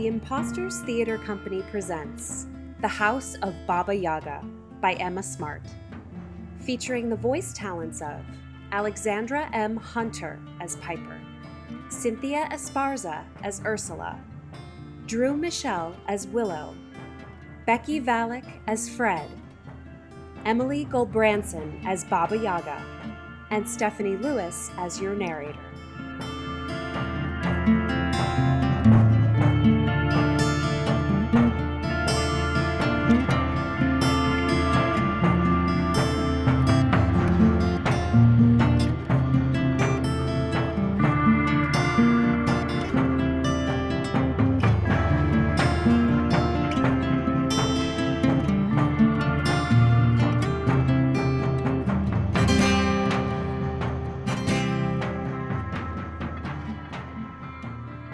The Impostors Theatre Company presents The House of Baba Yaga by Emma Smart, featuring the voice talents of Alexandra M. Hunter as Piper, Cynthia Esparza as Ursula, Drew Michele as Willow, Becky Valek as Fred, Emily Gulbrandsen as Baba Yaga, and Stephanie Lewis as your narrator.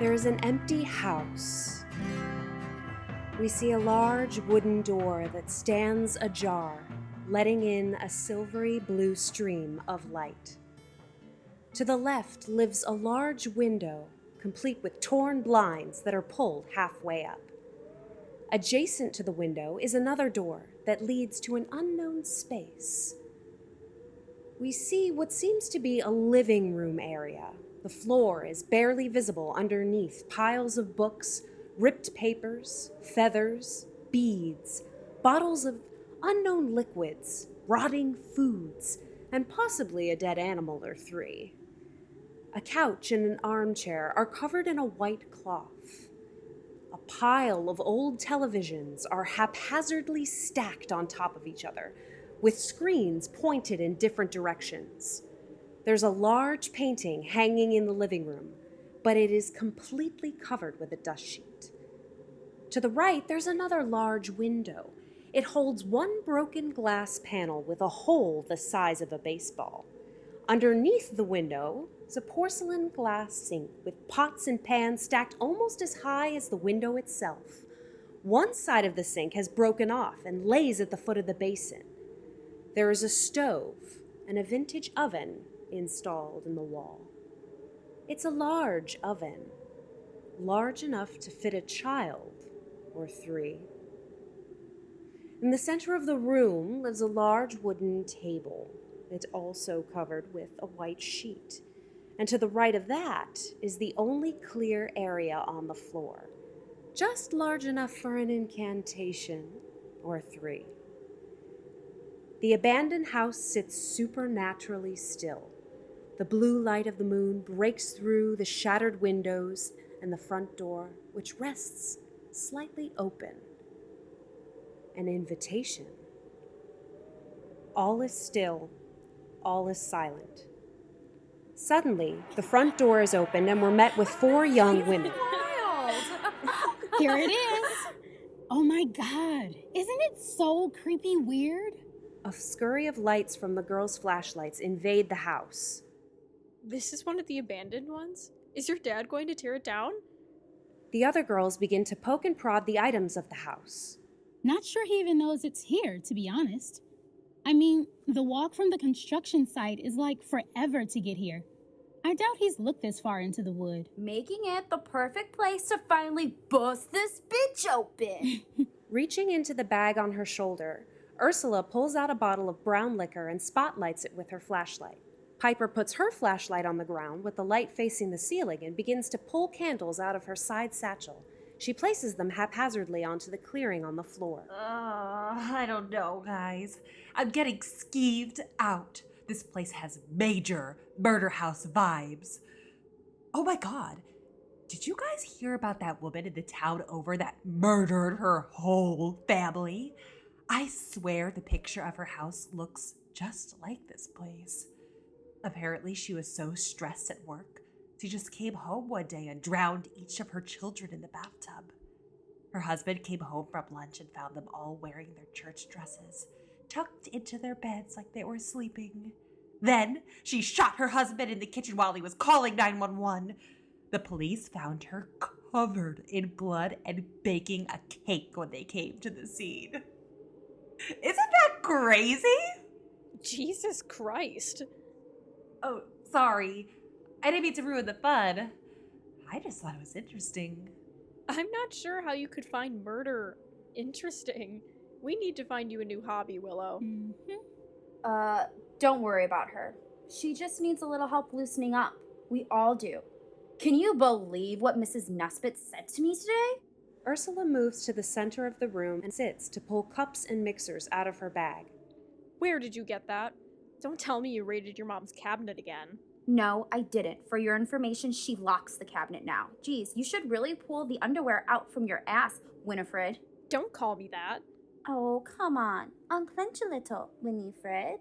There is an empty house. We see a large wooden door that stands ajar, letting in a silvery blue stream of light. To the left lives a large window, complete with torn blinds that are pulled halfway up. Adjacent to the window is another door that leads to an unknown space. We see what seems to be a living room area. The floor is barely visible underneath piles of books, ripped papers, feathers, beads, bottles of unknown liquids, rotting foods, and possibly a dead animal or three. A couch and an armchair are covered in a white cloth. A pile of old televisions are haphazardly stacked on top of each other, with screens pointed in different directions. There's a large painting hanging in the living room, but it is completely covered with a dust sheet. To the right, there's another large window. It holds one broken glass panel with a hole the size of a baseball. Underneath the window is a porcelain glass sink with pots and pans stacked almost as high as the window itself. One side of the sink has broken off and lays at the foot of the basin. There is a stove and a vintage oven installed in the wall. It's a large oven, large enough to fit a child or three. In the center of the room lives a large wooden table. It's also covered with a white sheet. And to the right of that is the only clear area on the floor, just large enough for an incantation or three. The abandoned house sits supernaturally still. The blue light of the moon breaks through the shattered windows and the front door, which rests slightly open. An invitation. All is still, all is silent. Suddenly, the front door is opened and we're met with four young women. Wild! Here it is. Oh my God. Isn't it so creepy weird? A scurry of lights from the girls' flashlights invade the house. This is one of the abandoned ones? Is your dad going to tear it down? The other girls begin to poke and prod the items of the house. Not sure he even knows it's here, to be honest. I mean, the walk from the construction site is like forever to get here. I doubt he's looked this far into the wood. Making it the perfect place to finally bust this bitch open. Reaching into the bag on her shoulder, Ursula pulls out a bottle of brown liquor and spotlights it with her flashlight. Piper puts her flashlight on the ground with the light facing the ceiling and begins to pull candles out of her side satchel. She places them haphazardly onto the clearing on the floor. I don't know, guys. I'm getting skeeved out. This place has major murder house vibes. Oh my God. Did you guys hear about that woman in the town over that murdered her whole family? I swear the picture of her house looks just like this place. Apparently, she was so stressed at work, she just came home one day and drowned each of her children in the bathtub. Her husband came home from lunch and found them all wearing their church dresses, tucked into their beds like they were sleeping. Then, she shot her husband in the kitchen while he was calling 911. The police found her covered in blood and baking a cake when they came to the scene. Isn't that crazy? Jesus Christ. Oh, sorry. I didn't mean to ruin the fun. I just thought it was interesting. I'm not sure how you could find murder interesting. We need to find you a new hobby, Willow. Don't worry about her. She just needs a little help loosening up. We all do. Can you believe what Mrs. Nesbitt said to me today? Ursula moves to the center of the room and sits to pull cups and mixers out of her bag. Where did you get that? Don't tell me you raided your mom's cabinet again. No, I didn't. For your information, she locks the cabinet now. Geez, you should really pull the underwear out from your ass, Winifred. Don't call me that. Oh, come on. Unclench a little, Winifred.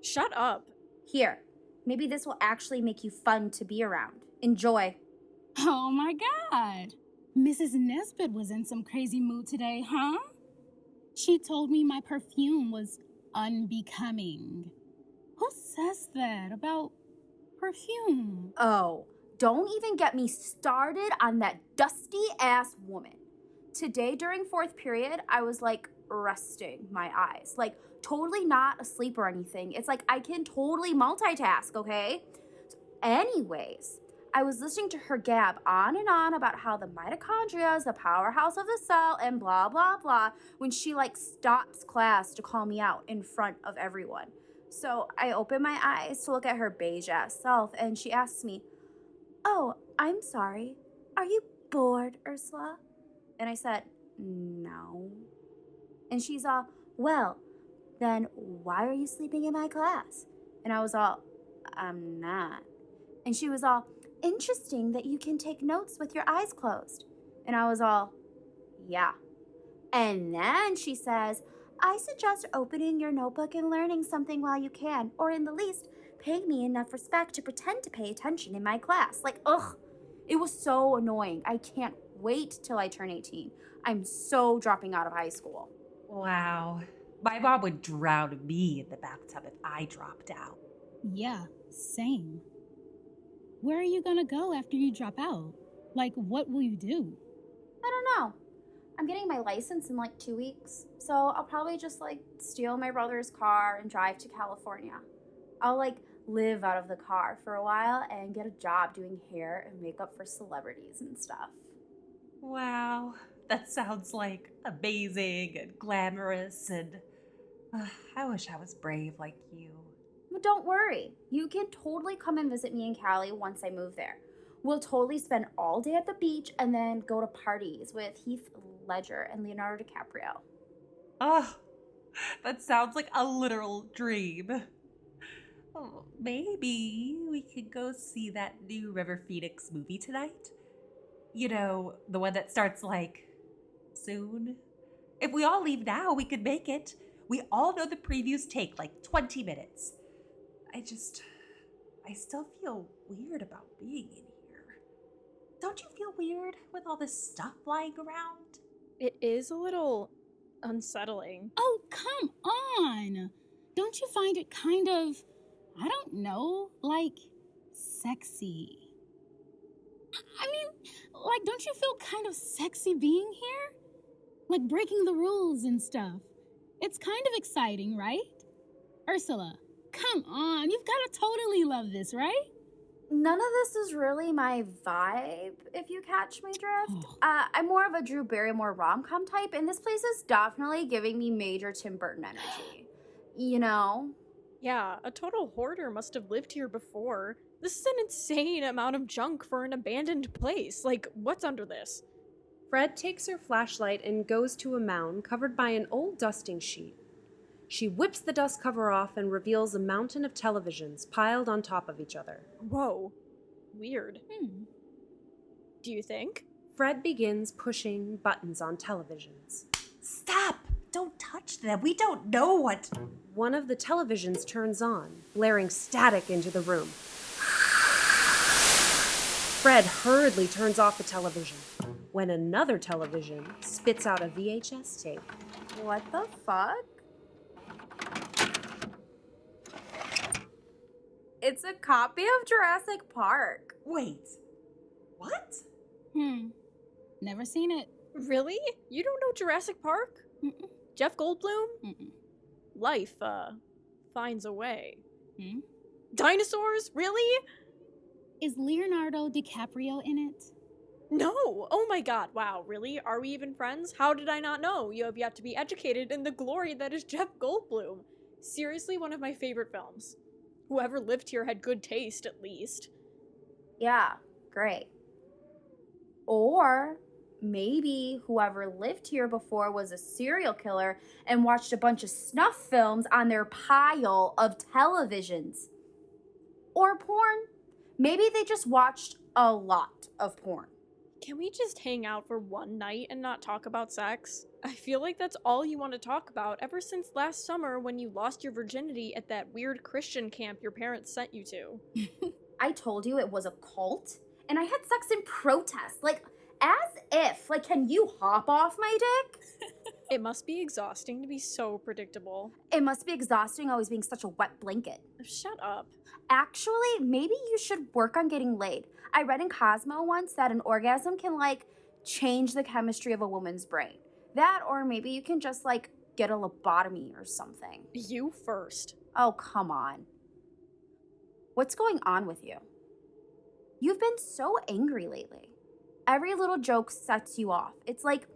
Shut up. Here, maybe this will actually make you fun to be around. Enjoy. Oh my God. Mrs. Nesbitt was in some crazy mood today, huh? She told me my perfume was unbecoming. Who says that about perfume? Oh, don't even get me started on that dusty-ass woman. Today during fourth period, I was like resting my eyes. Like totally not asleep or anything. It's like I can totally multitask, okay? Anyways, I was listening to her gab on and on about how the mitochondria is the powerhouse of the cell and blah, blah, blah, when she like stops class to call me out in front of everyone. So I open my eyes to look at her beige-ass self, and she asks me, "Oh, I'm sorry. Are you bored, Ursula?" And I said, "No." And she's all, "Well, then why are you sleeping in my class?" And I was all, "I'm not." And she was all, "Interesting that you can take notes with your eyes closed." And I was all, "Yeah." And then she says, "I suggest opening your notebook and learning something while you can, or in the least, paying me enough respect to pretend to pay attention in my class." Like, ugh, it was so annoying. I can't wait till I turn 18. I'm so dropping out of high school. Wow. My mom would drown me in the bathtub if I dropped out. Yeah, same. Where are you gonna go after you drop out? Like, what will you do? I don't know. I'm getting my license in like 2 weeks, so I'll probably just like steal my brother's car and drive to California. I'll like live out of the car for a while and get a job doing hair and makeup for celebrities and stuff. Wow. That sounds like amazing and glamorous and I wish I was brave like you. But don't worry, you can totally come and visit me in Cali once I move there. We'll totally spend all day at the beach and then go to parties with Heath Ledger and Leonardo DiCaprio. Oh, that sounds like a literal dream. Oh, maybe we could go see that new River Phoenix movie tonight. You know, the one that starts like soon. If we all leave now, we could make it. We all know the previews take like 20 minutes. I still feel weird about being in here. Don't you feel weird with all this stuff lying around? It is a little unsettling. Oh, come on! Don't you find it kind of, I don't know, like, sexy? I mean, like, don't you feel kind of sexy being here? Like, breaking the rules and stuff. It's kind of exciting, right? Ursula, come on, you've got to totally love this, right? None of this is really my vibe, if you catch my drift. I'm more of a Drew Barrymore rom-com type, and this place is definitely giving me major Tim Burton energy. You know? Yeah, a total hoarder must have lived here before. This is an insane amount of junk for an abandoned place. Like, what's under this? Fred takes her flashlight and goes to a mound covered by an old dusting sheet. She whips the dust cover off and reveals a mountain of televisions piled on top of each other. Whoa. Weird. Do you think? Fred begins pushing buttons on televisions. Stop! Don't touch them. We don't know what... One of the televisions turns on, blaring static into the room. Fred hurriedly turns off the television, when another television spits out a VHS tape. What the fuck? It's a copy of Jurassic Park. Wait. What? Never seen it. Really? You don't know Jurassic Park? Mm-mm. Jeff Goldblum? Mm-mm. Life, finds a way. Hmm? Dinosaurs? Really? Is Leonardo DiCaprio in it? No! Oh my god, wow, really? Are we even friends? How did I not know? You have yet to be educated in the glory that is Jeff Goldblum. Seriously, one of my favorite films. Whoever lived here had good taste, at least. Yeah, great. Or maybe whoever lived here before was a serial killer and watched a bunch of snuff films on their pile of televisions. Or porn. Maybe they just watched a lot of porn. Can we just hang out for one night and not talk about sex? I feel like that's all you want to talk about ever since last summer when you lost your virginity at that weird Christian camp your parents sent you to. I told you it was a cult, and I had sex in protest. Like, as if. Like, can you hop off my dick? It must be exhausting to be so predictable. It must be exhausting always being such a wet blanket. Shut up. Actually, maybe you should work on getting laid. I read in Cosmo once that an orgasm can, like, change the chemistry of a woman's brain. That, or maybe you can just, like, get a lobotomy or something. You first. Oh, come on. What's going on with you? You've been so angry lately. Every little joke sets you off. It's like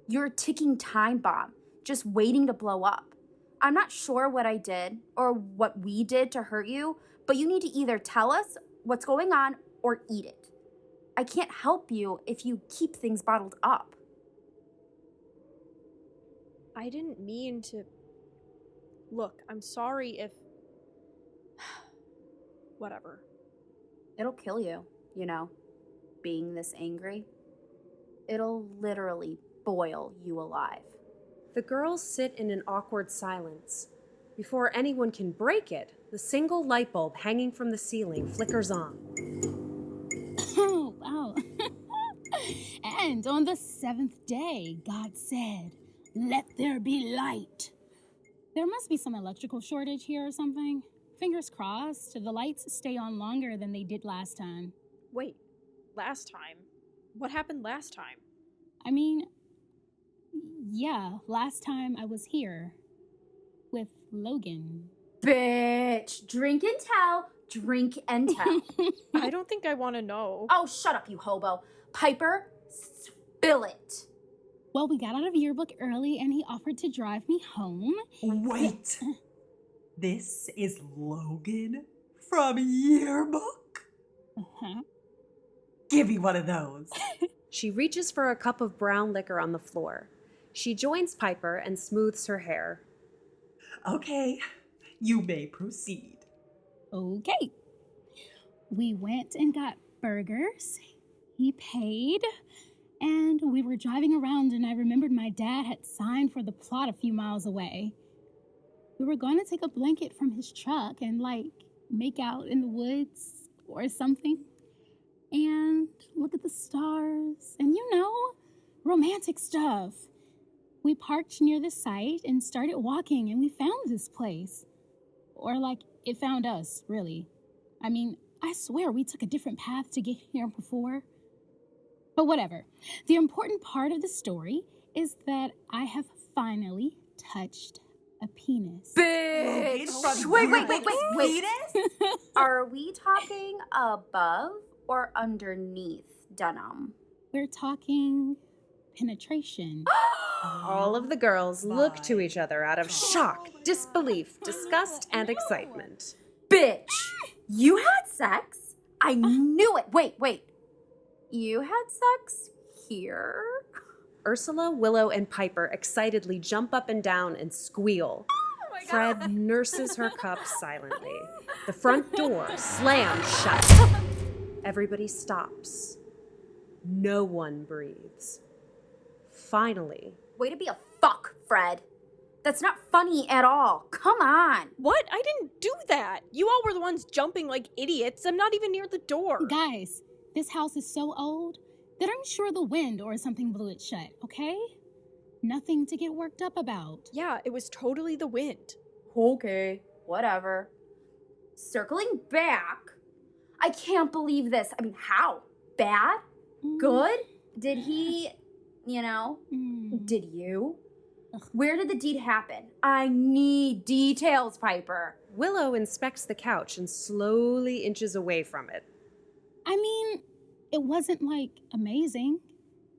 you're a ticking time bomb, just waiting to blow up. I'm not sure what I did or what we did to hurt you, but you need to either tell us what's going on or eat it. I can't help you if you keep things bottled up. I didn't mean to... Look, I'm sorry if... Whatever. It'll kill you, you know, being this angry. It'll literally boil you alive. The girls sit in an awkward silence. Before anyone can break it, the single light bulb hanging from the ceiling flickers on. Oh, wow. And on the seventh day, God said, "Let there be light." There must be some electrical shortage here or something. Fingers crossed, the lights stay on longer than they did last time. Wait, last time? What happened last time? I mean, yeah, last time I was here with Logan. Bitch, drink and tell, drink and tell. I don't think I want to know. Oh, shut up, you hobo. Piper, spill it. Well, we got out of yearbook early and he offered to drive me home. Wait. This is Logan from Yearbook? Uh-huh. Give me one of those. She reaches for a cup of brown liquor on the floor. She joins Piper and smooths her hair. Okay, you may proceed. Okay. We went and got burgers. He paid. And we were driving around and I remembered my dad had signed for the plot a few miles away. We were going to take a blanket from his truck and, like, make out in the woods or something. And look at the stars and, you know, romantic stuff. We parked near the site and started walking and we found this place. Or, like, it found us, really. I mean, I swear we took a different path to get here before. But whatever. The important part of the story is that I have finally touched a penis. Bitch. Logan, Wait. Penis? Are we talking above or underneath denim? We're talking penetration. All of the girls look to each other out of shock, disbelief, disgust, and excitement. Bitch, you had sex? I knew it. Wait. You had sex here? Ursula, Willow, and Piper excitedly jump up and down and squeal. Fred nurses her cup silently. The front door slams shut. Everybody stops. No one breathes. Finally, Way to be a fuck, Fred. That's not funny at all. Come on. What? I didn't do that. You all were the ones jumping like idiots. I'm not even near the door. Guys, this house is so old that I'm sure the wind or something blew it shut, okay? Nothing to get worked up about. Yeah, it was totally the wind. Okay, whatever. Circling back, I can't believe this. I mean, how? Bad? Good? Did he, did you? Where did the deed happen? I need details, Piper. Willow inspects the couch and slowly inches away from it. I mean, It wasn't, like, amazing.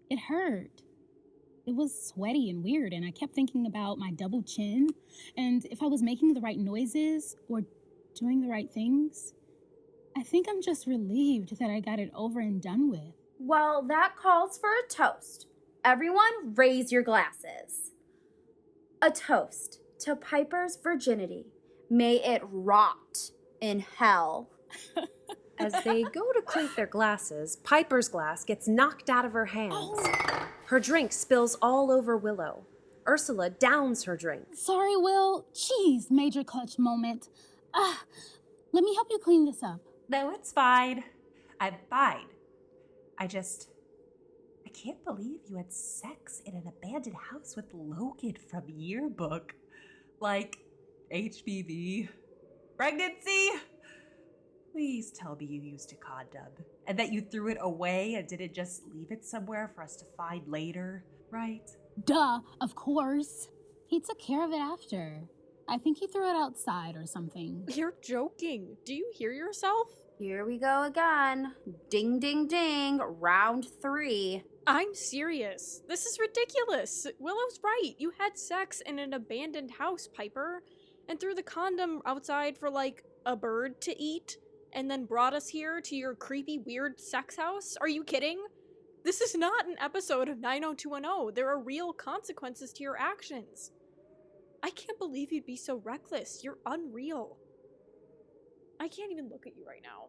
It hurt. It was sweaty and weird, and I kept thinking about my double chin and if I was making the right noises or doing the right things. I think I'm just relieved that I got it over and done with. Well, that calls for a toast. Everyone, raise your glasses. A toast to Piper's virginity. May it rot in hell. As they go to clink their glasses, Piper's glass gets knocked out of her hands. Oh. Her drink spills all over Willow. Ursula downs her drink. Sorry, Will. Jeez, major clutch moment. Let me help you clean this up. No, it's fine. I'm fine. I can't believe you had sex in an abandoned house with Logan from Yearbook. Like, HPV. Pregnancy? Please tell me you used a condom and that you threw it away and didn't just leave it somewhere for us to find later, right? Duh, of course. He took care of it after. I think he threw it outside or something. You're joking. Do you hear yourself? Here we go again. Ding, ding, ding. Round 3. I'm serious. This is ridiculous. Willow's right. You had sex in an abandoned house, Piper, and threw the condom outside for, like, a bird to eat, and then brought us here to your creepy, weird sex house? Are you kidding? This is not an episode of 90210. There are real consequences to your actions. I can't believe you'd be so reckless. You're unreal. I can't even look at you right now.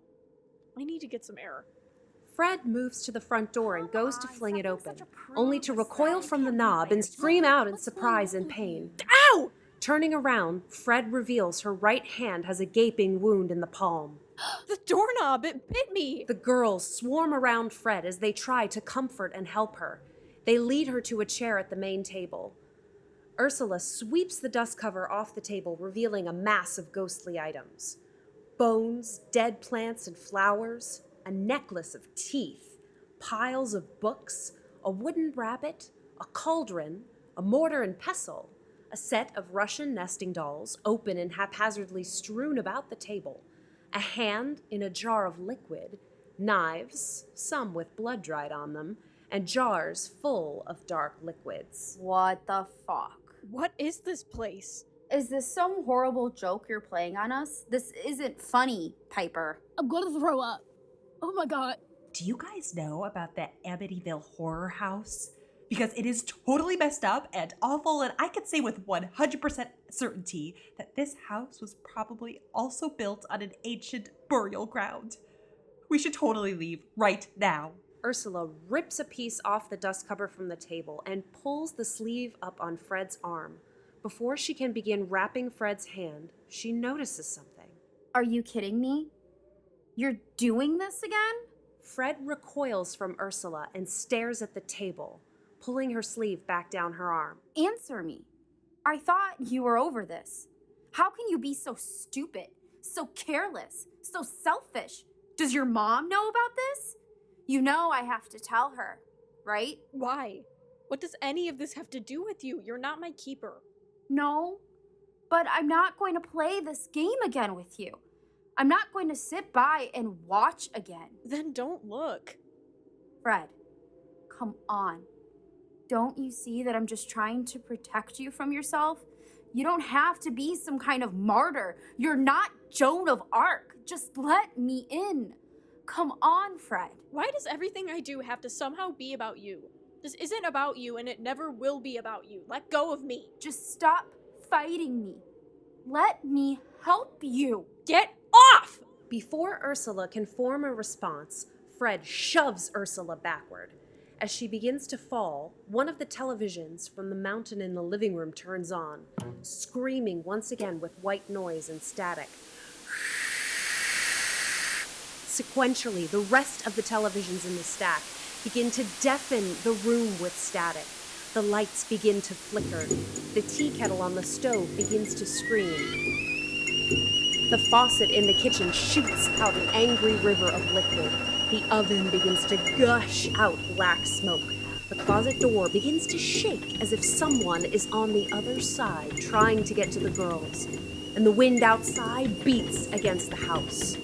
I need to get some air. Fred moves to the front door and goes to fling it open, only to recoil from the knob and scream out in surprise and pain. Ow! Turning around, Fred reveals her right hand has a gaping wound in the palm. The doorknob! It bit me! The girls swarm around Fred as they try to comfort and help her. They lead her to a chair at the main table. Ursula sweeps the dust cover off the table, revealing a mass of ghostly items. Bones, dead plants and flowers, a necklace of teeth, piles of books, a wooden rabbit, a cauldron, a mortar and pestle, a set of Russian nesting dolls, open and haphazardly strewn about the table, a hand in a jar of liquid, knives, some with blood dried on them, and jars full of dark liquids. What the fuck? What is this place? Is this some horrible joke you're playing on us? This isn't funny, Piper. I'm gonna throw up. Oh my god. Do you guys know about the Amityville horror house? Because it is totally messed up and awful, and I can say with 100% certainty that this house was probably also built on an ancient burial ground. We should totally leave right now. Ursula rips a piece off the dust cover from the table and pulls the sleeve up on Fred's arm. Before she can begin wrapping Fred's hand, she notices something. Are you kidding me? You're doing this again? Fred recoils from Ursula and stares at the table, pulling her sleeve back down her arm. Answer me. I thought you were over this. How can you be so stupid, so careless, so selfish? Does your mom know about this? You know I have to tell her, right? Why? What does any of this have to do with you? You're not my keeper. No, but I'm not going to play this game again with you. I'm not going to sit by and watch again. Then don't look. Fred, come on. Don't you see that I'm just trying to protect you from yourself? You don't have to be some kind of martyr. You're not Joan of Arc. Just let me in. Come on, Fred. Why does everything I do have to somehow be about you? This isn't about you, and it never will be about you. Let go of me. Just stop fighting me. Let me help you. Get off! Before Ursula can form a response, Fred shoves Ursula backward. As she begins to fall, one of the televisions from the mountain in the living room turns on, screaming once again with white noise and static. Sequentially, the rest of the televisions in the stack begin to deafen the room with static. The lights begin to flicker. The tea kettle on the stove begins to scream. The faucet in the kitchen shoots out an angry river of liquid. The oven begins to gush out black smoke. The closet door begins to shake as if someone is on the other side trying to get to the girls. And the wind outside beats against the house.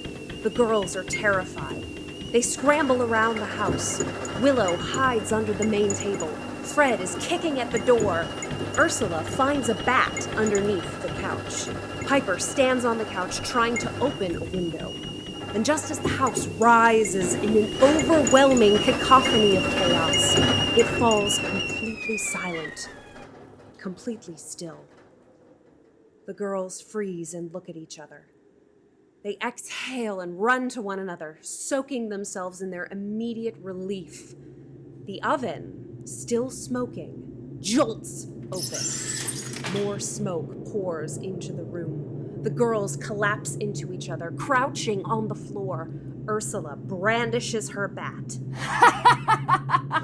The girls are terrified. They scramble around the house. Willow hides under the main table. Fred is kicking at the door. Ursula finds a bat underneath the couch. Piper stands on the couch trying to open a window. And just as the house rises in an overwhelming cacophony of chaos, it falls completely silent, completely still. The girls freeze and look at each other. They exhale and run to one another, soaking themselves in their immediate relief. The oven, still smoking, jolts open. More smoke pours into the room. The girls collapse into each other, crouching on the floor. Ursula brandishes her bat.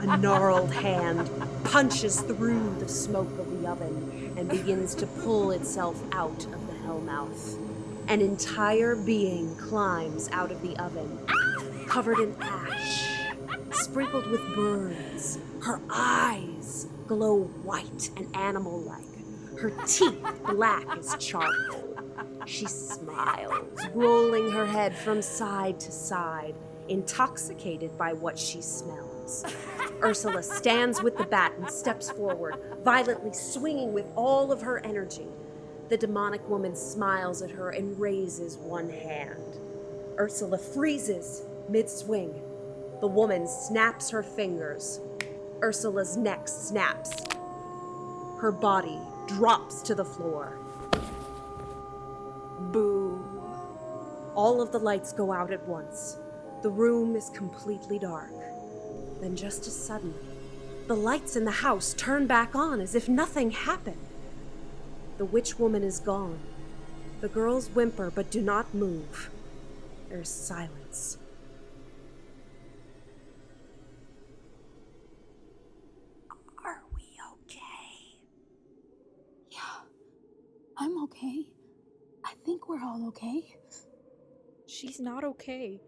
A gnarled hand punches through the smoke of the oven and begins to pull itself out of the hellmouth. An entire being climbs out of the oven, covered in ash, sprinkled with burns. Her eyes glow white and animal-like. Her teeth black as charcoal. She smiles, rolling her head from side to side, intoxicated by what she smells. Ursula stands with the bat and steps forward, violently swinging with all of her energy. The demonic woman smiles at her and raises one hand. Ursula freezes mid-swing. The woman snaps her fingers. Ursula's neck snaps. Her body drops to the floor. Boo. All of the lights go out at once. The room is completely dark. Then just as suddenly, the lights in the house turn back on as if nothing happened. The witch woman is gone. The girls whimper but do not move. There's silence. Are we okay? Yeah, I'm okay. I think we're all okay. She's not okay.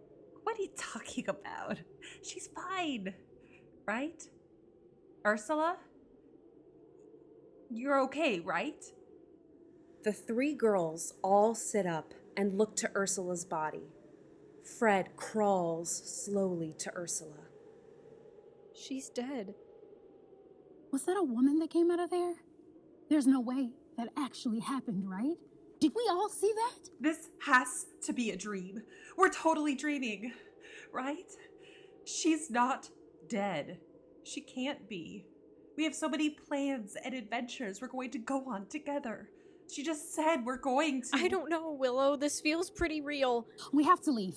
What are you talking about? She's fine, right? Ursula? You're okay, right? The three girls all sit up and look to Ursula's body. Fred crawls slowly to Ursula. She's dead. Was that a woman that came out of there? There's no way that actually happened, right? Did we all see that? This has to be a dream. We're totally dreaming, right? She's not dead. She can't be. We have so many plans and adventures we're going to go on together. She just said we're going to. I don't know, Willow. This feels pretty real. We have to leave.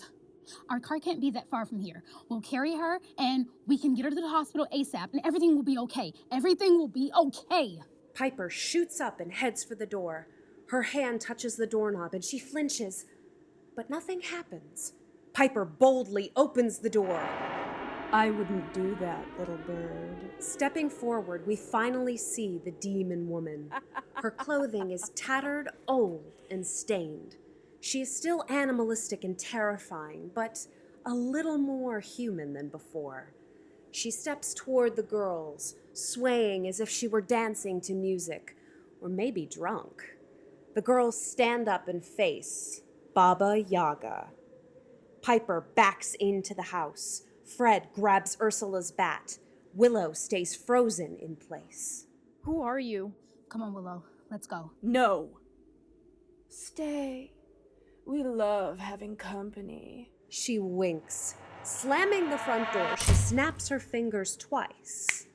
Our car can't be that far from here. We'll carry her and we can get her to the hospital ASAP and everything will be okay. Everything will be okay. Piper shoots up and heads for the door. Her hand touches the doorknob and she flinches, but nothing happens. Piper boldly opens the door. I wouldn't do that, little bird. Stepping forward, we finally see the demon woman. Her clothing is tattered, old, and stained. She is still animalistic and terrifying, but a little more human than before. She steps toward the girls, swaying as if she were dancing to music, or maybe drunk. The girls stand up and face Baba Yaga. Piper backs into the house. Fred grabs Ursula's bat. Willow stays frozen in place. Who are you? Come on, Willow. Let's go. No. Stay. We love having company. She winks. Slamming the front door, she snaps her fingers twice,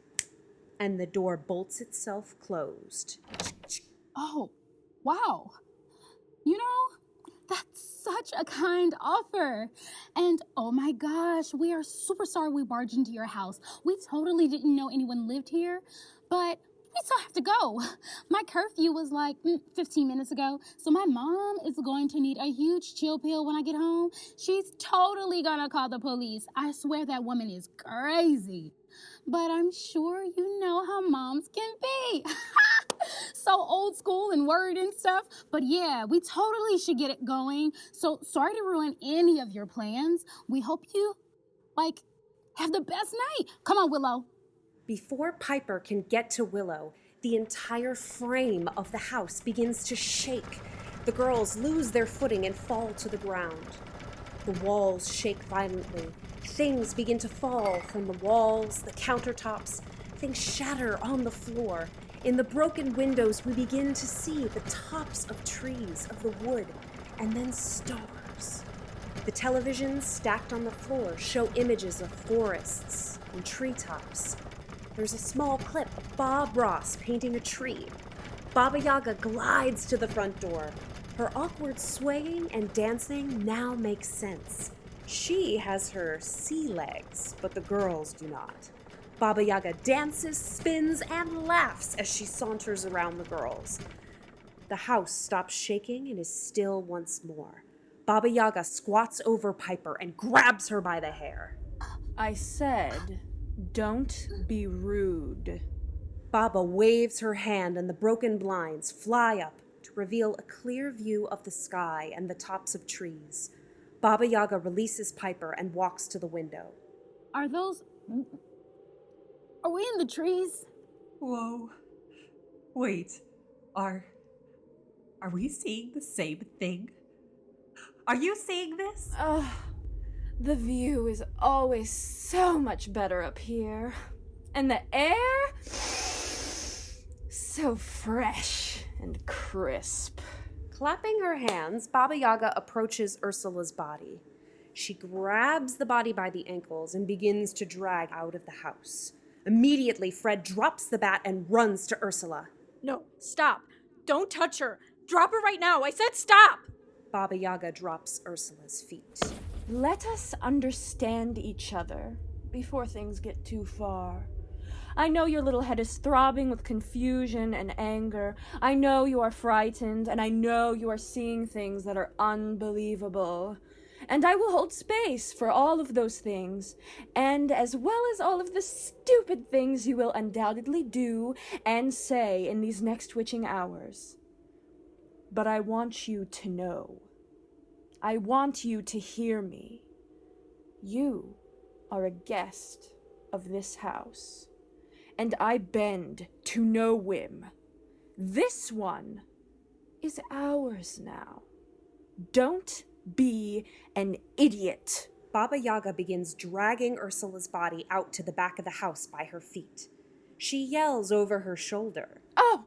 and the door bolts itself closed. Oh, wow. You know, that's such a kind offer. And oh my gosh, we are super sorry we barged into your house. We totally didn't know anyone lived here, but we still have to go. My curfew was like 15 minutes ago, so my mom is going to need a huge chill pill when I get home. She's totally gonna call the police. I swear that woman is crazy. But I'm sure you know how moms can be. So old school and worried and stuff. But yeah, we totally should get it going. So sorry to ruin any of your plans. We hope you, have the best night. Come on, Willow. Before Piper can get to Willow, the entire frame of the house begins to shake. The girls lose their footing and fall to the ground. The walls shake violently. Things begin to fall from the walls, the countertops. Things shatter on the floor. In the broken windows, we begin to see the tops of trees, of the wood, and then stars. The televisions stacked on the floor show images of forests and treetops. There's a small clip of Bob Ross painting a tree. Baba Yaga glides to the front door. Her awkward swaying and dancing now makes sense. She has her sea legs, but the girls do not. Baba Yaga dances, spins, and laughs as she saunters around the girls. The house stops shaking and is still once more. Baba Yaga squats over Piper and grabs her by the hair. I said, don't be rude. Baba waves her hand and the broken blinds fly up to reveal a clear view of the sky and the tops of trees. Baba Yaga releases Piper and walks to the window. Are we in the trees? Whoa. Wait. Are we seeing the same thing? Are you seeing this? The view is always so much better up here. And the air, so fresh and crisp. Clapping her hands, Baba Yaga approaches Ursula's body. She grabs the body by the ankles and begins to drag out of the house. Immediately, Fred drops the bat and runs to Ursula. No, stop. Don't touch her. Drop her right now. I said stop. Baba Yaga drops Ursula's feet. Let us understand each other before things get too far. I know your little head is throbbing with confusion and anger. I know you are frightened, and I know you are seeing things that are unbelievable. And I will hold space for all of those things, and as well as all of the stupid things you will undoubtedly do and say in these next witching hours. But I want you to know. I want you to hear me. You are a guest of this house, and I bend to no whim. This one is ours now. Don't be an idiot. Baba Yaga begins dragging Ursula's body out to the back of the house by her feet. She yells over her shoulder. Oh,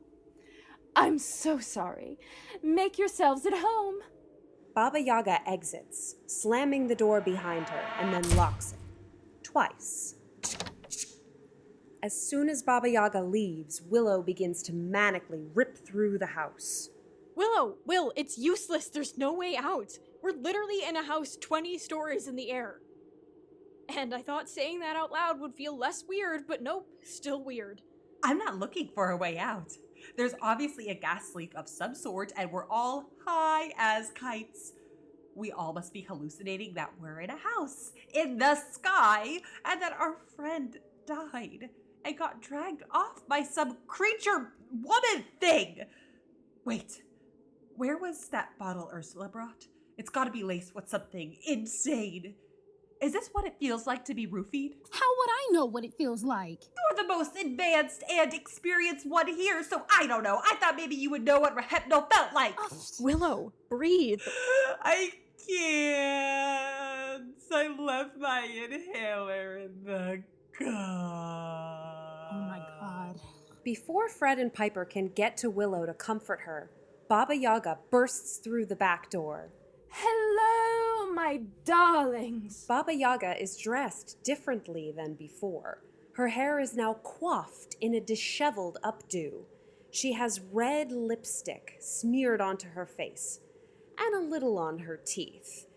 I'm so sorry. Make yourselves at home. Baba Yaga exits, slamming the door behind her, and then locks it. Twice. As soon as Baba Yaga leaves, Willow begins to manically rip through the house. Will, it's useless. There's no way out. We're literally in a house 20 stories in the air. And I thought saying that out loud would feel less weird, but nope, still weird. I'm not looking for a way out. There's obviously a gas leak of some sort, and we're all high as kites. We all must be hallucinating that we're in a house in the sky, and that our friend died and got dragged off by some creature woman thing. Wait, where was that bottle Ursula brought? It's gotta be laced with something insane. Is this what it feels like to be roofied? How would I know what it feels like? You're the most advanced and experienced one here, so I don't know. I thought maybe you would know what hypno felt like. Willow, breathe. I can't. I left my inhaler in the car. Oh my god. Before Fred and Piper can get to Willow to comfort her, Baba Yaga bursts through the back door. Hello, my darlings. Baba Yaga is dressed differently than before. Her hair is now coiffed in a disheveled updo. She has red lipstick smeared onto her face, and a little on her teeth.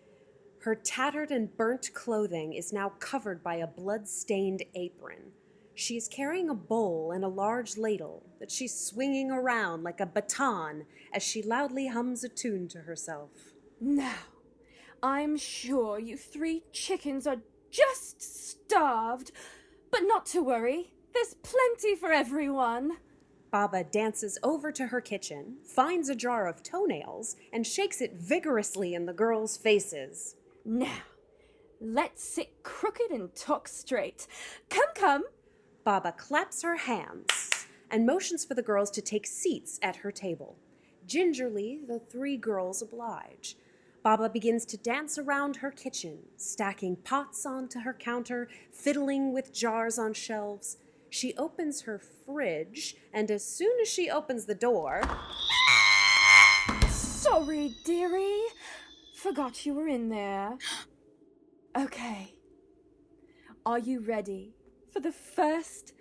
Her tattered and burnt clothing is now covered by a blood-stained apron. She is carrying a bowl and a large ladle that she's swinging around like a baton as she loudly hums a tune to herself. Now, I'm sure you 3 chickens are just starved, but not to worry. There's plenty for everyone. Baba dances over to her kitchen, finds a jar of toenails, and shakes it vigorously in the girls' faces. Now, let's sit crooked and talk straight. Come. Baba claps her hands and motions for the girls to take seats at her table. Gingerly, the 3 girls oblige. Baba begins to dance around her kitchen, stacking pots onto her counter, fiddling with jars on shelves. She opens her fridge, and as soon as she opens the door... Sorry, dearie. Forgot you were in there. Okay. Are you ready for the first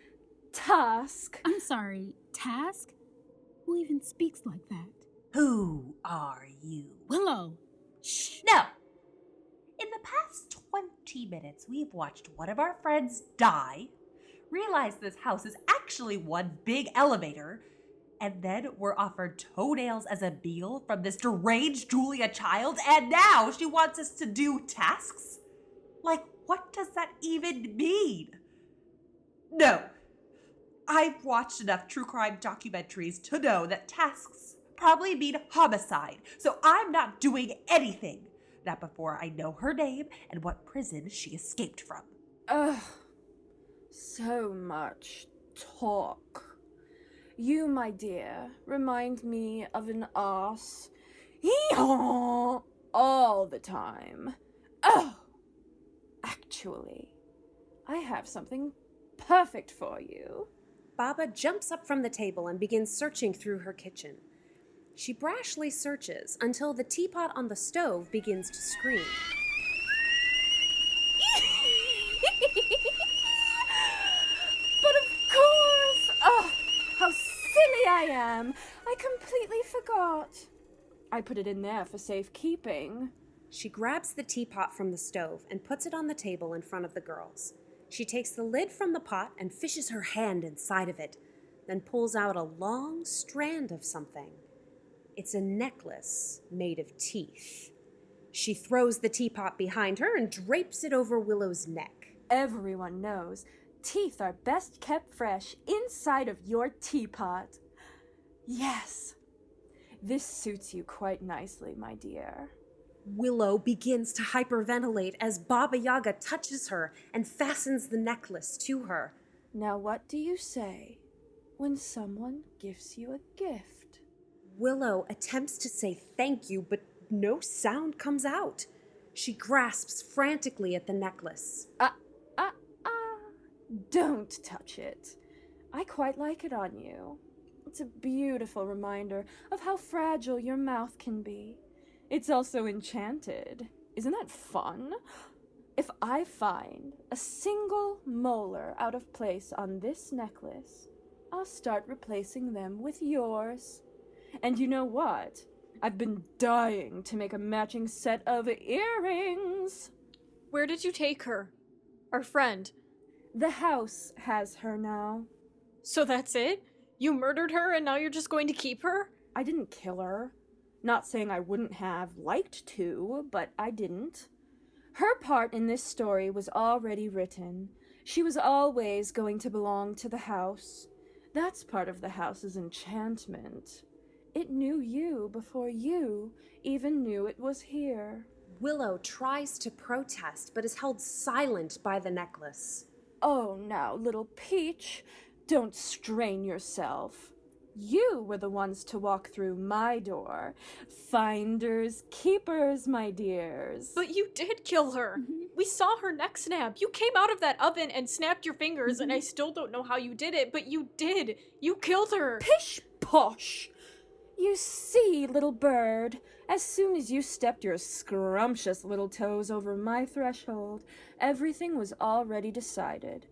task? I'm sorry, task? Who even speaks like that? Who are you? Willow. Shh, no! In the past 20 minutes, we've watched one of our friends die, realized this house is actually one big elevator, and then we're offered toenails as a meal from this deranged Julia child, and now she wants us to do tasks? Like, what does that even mean? No. I've watched enough true crime documentaries to know that tasks probably mean homicide, so I'm not doing anything. Not before I know her name and what prison she escaped from. Ugh. So much talk. You, my dear, remind me of an ass. Hee-haw! All the time. Oh! Actually, I have something perfect for you. Baba jumps up from the table and begins searching through her kitchen. She brashly searches until the teapot on the stove begins to scream. But of course! Oh, how silly I am! I completely forgot. I put it in there for safekeeping. She grabs the teapot from the stove and puts it on the table in front of the girls. She takes the lid from the pot and fishes her hand inside of it, then pulls out a long strand of something. It's a necklace made of teeth. She throws the teapot behind her and drapes it over Willow's neck. Everyone knows teeth are best kept fresh inside of your teapot. Yes, this suits you quite nicely, my dear. Willow begins to hyperventilate as Baba Yaga touches her and fastens the necklace to her. Now what do you say when someone gives you a gift? Willow attempts to say thank you, but no sound comes out. She grasps frantically at the necklace. Don't touch it. I quite like it on you. It's a beautiful reminder of how fragile your mouth can be. It's also enchanted. Isn't that fun? If I find a single molar out of place on this necklace, I'll start replacing them with yours. And you know what? I've been dying to make a matching set of earrings. Where did you take her? Our friend. The house has her now. So that's it? You murdered her and now you're just going to keep her? I didn't kill her. Not saying I wouldn't have liked to, but I didn't. Her part in this story was already written. She was always going to belong to the house. That's part of the house's enchantment. It knew you before you even knew it was here. Willow tries to protest, but is held silent by the necklace. Oh, now, little Peach, don't strain yourself. You were the ones to walk through my door. Finders, keepers, my dears. But you did kill her. We saw her neck snap. You came out of that oven and snapped your fingers, and I still don't know how you did it, but you did. You killed her. Pish posh! You see, little bird, as soon as you stepped your scrumptious little toes over my threshold, everything was already decided.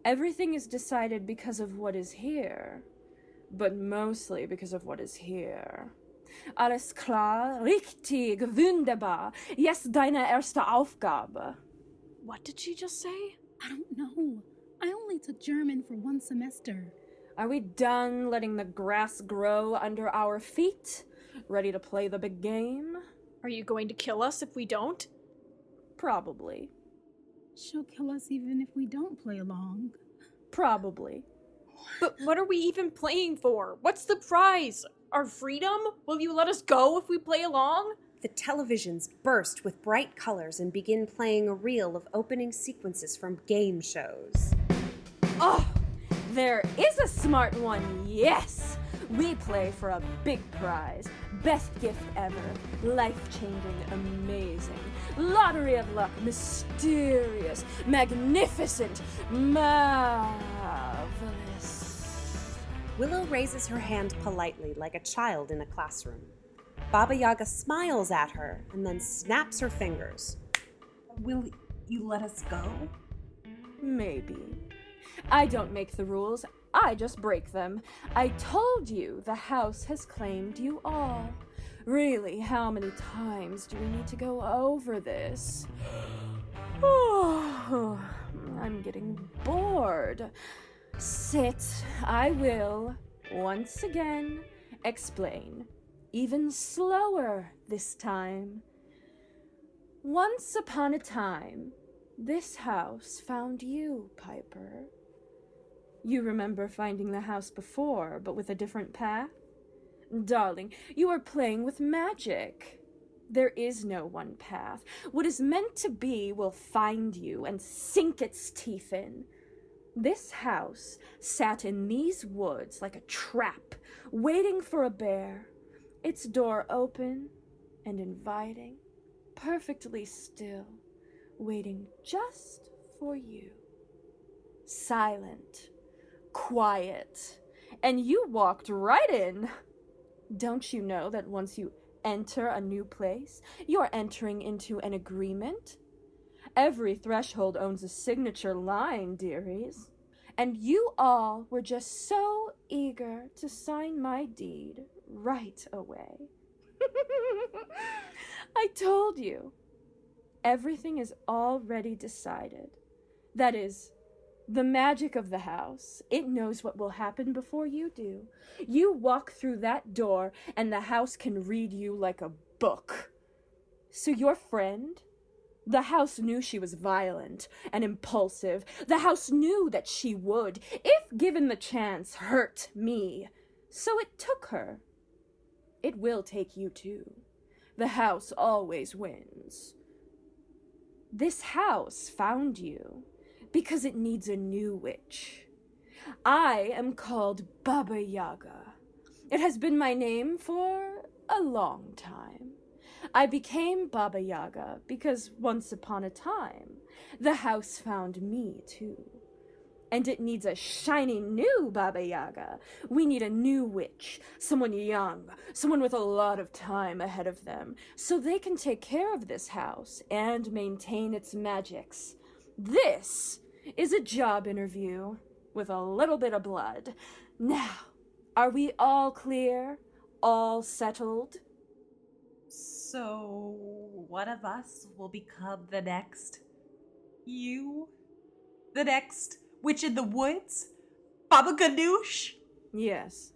Everything is decided because of what is here. But mostly because of what is here. Alles klar, richtig, wunderbar. Yes, deine erste Aufgabe. What did she just say? I don't know. I only took German for 1 semester. Are we done letting the grass grow under our feet? Ready to play the big game? Are you going to kill us if we don't? Probably. She'll kill us even if we don't play along. Probably. But what are we even playing for? What's the prize? Our freedom? Will you let us go if we play along? The televisions burst with bright colors and begin playing a reel of opening sequences from game shows. Oh, there is a smart one, yes! We play for a big prize. Best gift ever. Life-changing, amazing. Lottery of luck, mysterious, magnificent, marvelous. Willow raises her hand politely like a child in a classroom. Baba Yaga smiles at her and then snaps her fingers. Will you let us go? Maybe. I don't make the rules, I just break them. I told you the house has claimed you all. Really, how many times do we need to go over this? Oh, I'm getting bored. Sit, I will, once again, explain. Even slower this time. Once upon a time, this house found you, Piper. You remember finding the house before, but with a different path? Darling, you are playing with magic. There is no one path. What is meant to be will find you and sink its teeth in. This house sat in these woods like a trap, waiting for a bear. Its door open and inviting, perfectly still, waiting just for you. Silent, quiet, and you walked right in. Don't you know that once you enter a new place, you are entering into an agreement? Every threshold owns a signature line, dearies. And you all were just so eager to sign my deed right away. I told you. Everything is already decided. That is, the magic of the house. It knows what will happen before you do. You walk through that door, and the house can read you like a book. So your friend? The house knew she was violent and impulsive. The house knew that she would, if given the chance, hurt me. So it took her. It will take you too. The house always wins. This house found you because it needs a new witch. I am called Baba Yaga. It has been my name for a long time. I became Baba Yaga because once upon a time, the house found me too. And it needs a shiny new Baba Yaga. We need a new witch, someone young, someone with a lot of time ahead of them, so they can take care of this house and maintain its magics. This is a job interview with a little bit of blood. Now, are we all clear? All settled? So, one of us will become the next you? The next witch in the woods? Baba Ganoush? Yes.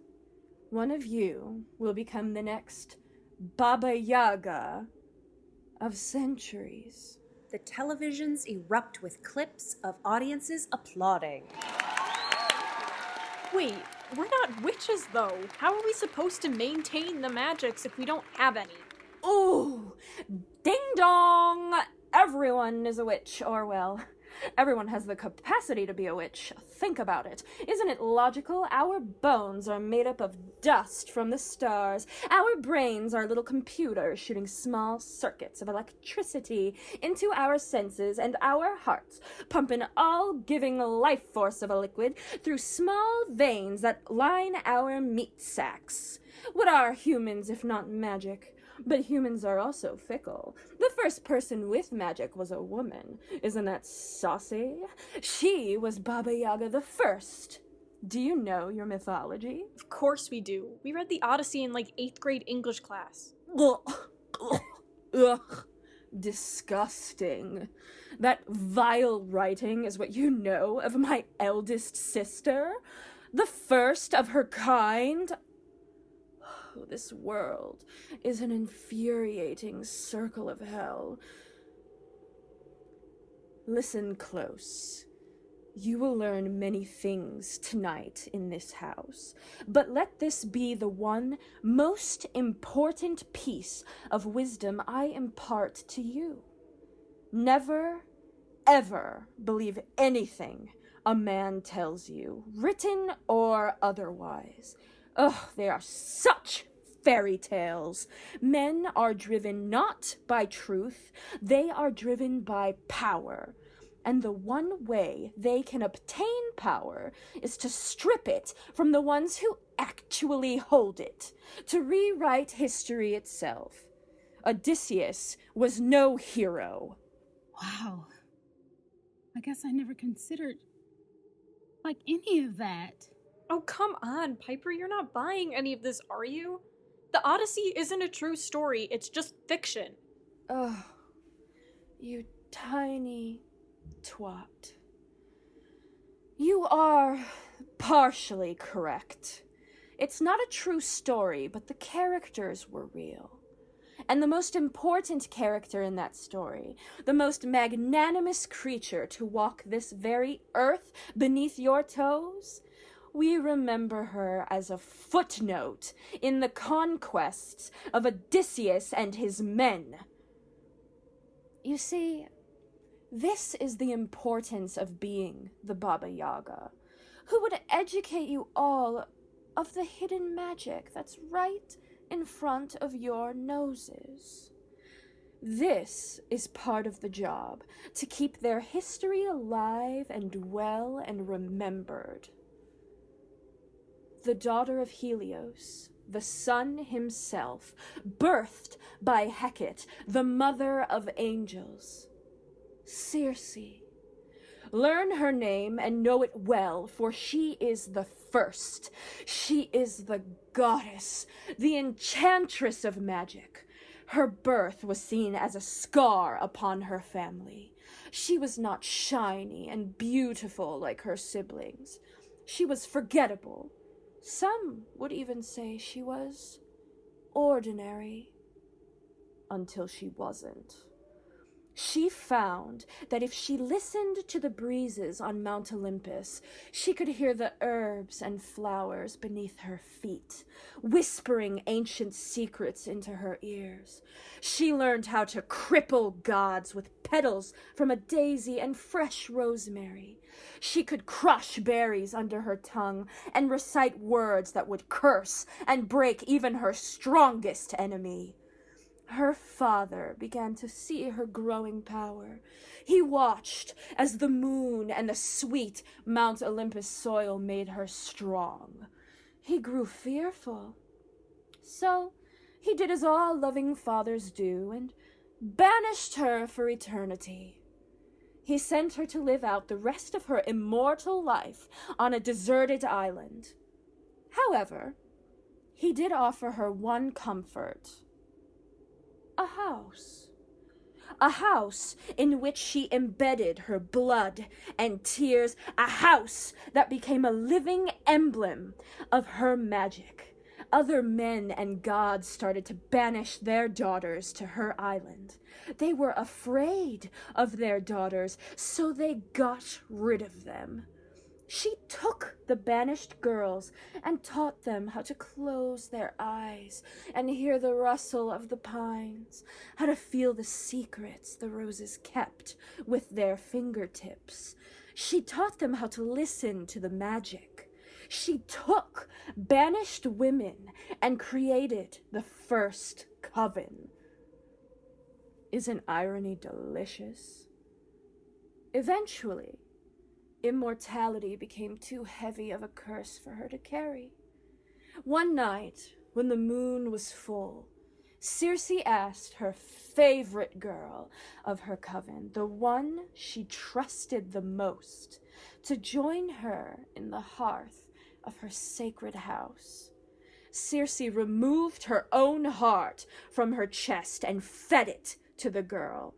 One of you will become the next Baba Yaga of centuries. The televisions erupt with clips of audiences applauding. Wait, we're not witches though. How are we supposed to maintain the magics if we don't have any? Ooh, ding dong! Everyone is a witch, or well, everyone has the capacity to be a witch. Think about it. Isn't it logical? Our bones are made up of dust from the stars. Our brains are little computers shooting small circuits of electricity into our senses, and our hearts pump an all-giving life force of a liquid through small veins that line our meat sacks. What are humans if not magic? But humans are also fickle. The first person with magic was a woman. Isn't that saucy? She was Baba Yaga the First. Do you know your mythology? Of course we do. We read the Odyssey in like 8th grade English class. Ugh. Disgusting. That vile writing is what you know of my eldest sister? The first of her kind? This world is an infuriating circle of hell. Listen close. You will learn many things tonight in this house, but let this be the one most important piece of wisdom I impart to you. Never, ever believe anything a man tells you, written or otherwise. Oh, they are such fairy tales. Men are driven not by truth, they are driven by power. And the one way they can obtain power is to strip it from the ones who actually hold it, to rewrite history itself. Odysseus was no hero. Wow. I guess I never considered, like, any of that. Oh, come on, Piper, you're not buying any of this, are you? The Odyssey isn't a true story, it's just fiction. Oh, you tiny twat. You are partially correct. It's not a true story, but the characters were real. And the most important character in that story, the most magnanimous creature to walk this very earth beneath your toes, we remember her as a footnote in the conquests of Odysseus and his men. You see, this is the importance of being the Baba Yaga, who would educate you all of the hidden magic that's right in front of your noses. This is part of the job, to keep their history alive and well and remembered. The daughter of Helios, the sun himself, birthed by Hecate, the mother of angels. Circe. Learn her name and know it well, for she is the first. She is the goddess, the enchantress of magic. Her birth was seen as a scar upon her family. She was not shiny and beautiful like her siblings. She was forgettable. Some would even say she was ordinary. Until she wasn't. She found that if she listened to the breezes on Mount Olympus, she could hear the herbs and flowers beneath her feet, whispering ancient secrets into her ears. She learned how to cripple gods with petals from a daisy and fresh rosemary. She could crush berries under her tongue and recite words that would curse and break even her strongest enemy. Her father began to see her growing power. He watched as the moon and the sweet Mount Olympus soil made her strong. He grew fearful. So he did as all loving fathers do and banished her for eternity. He sent her to live out the rest of her immortal life on a deserted island. However, he did offer her one comfort. A house. A house in which she embedded her blood and tears. A house that became a living emblem of her magic. Other men and gods started to banish their daughters to her island. They were afraid of their daughters, so they got rid of them. She took the banished girls and taught them how to close their eyes and hear the rustle of the pines, how to feel the secrets the roses kept with their fingertips. She taught them how to listen to the magic. She took banished women and created the first coven. Isn't irony delicious? Eventually, immortality became too heavy of a curse for her to carry. One night, when the moon was full, Circe asked her favorite girl of her coven, the one she trusted the most, to join her in the hearth of her sacred house. Circe removed her own heart from her chest and fed it to the girl.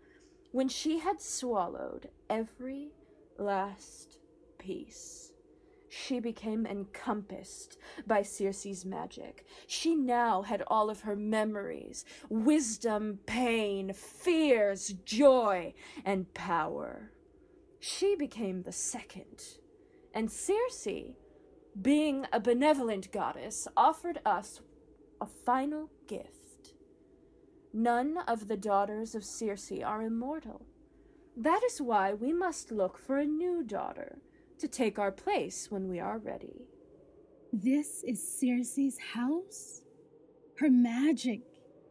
When she had swallowed every last piece, she became encompassed by Circe's magic. She now had all of her memories, wisdom, pain, fears, joy, and power. She became the second, and Circe, being a benevolent goddess, offered us a final gift. None of the daughters of Circe are immortal. That is why we must look for a new daughter to take our place when we are ready. This is Circe's house? Her magic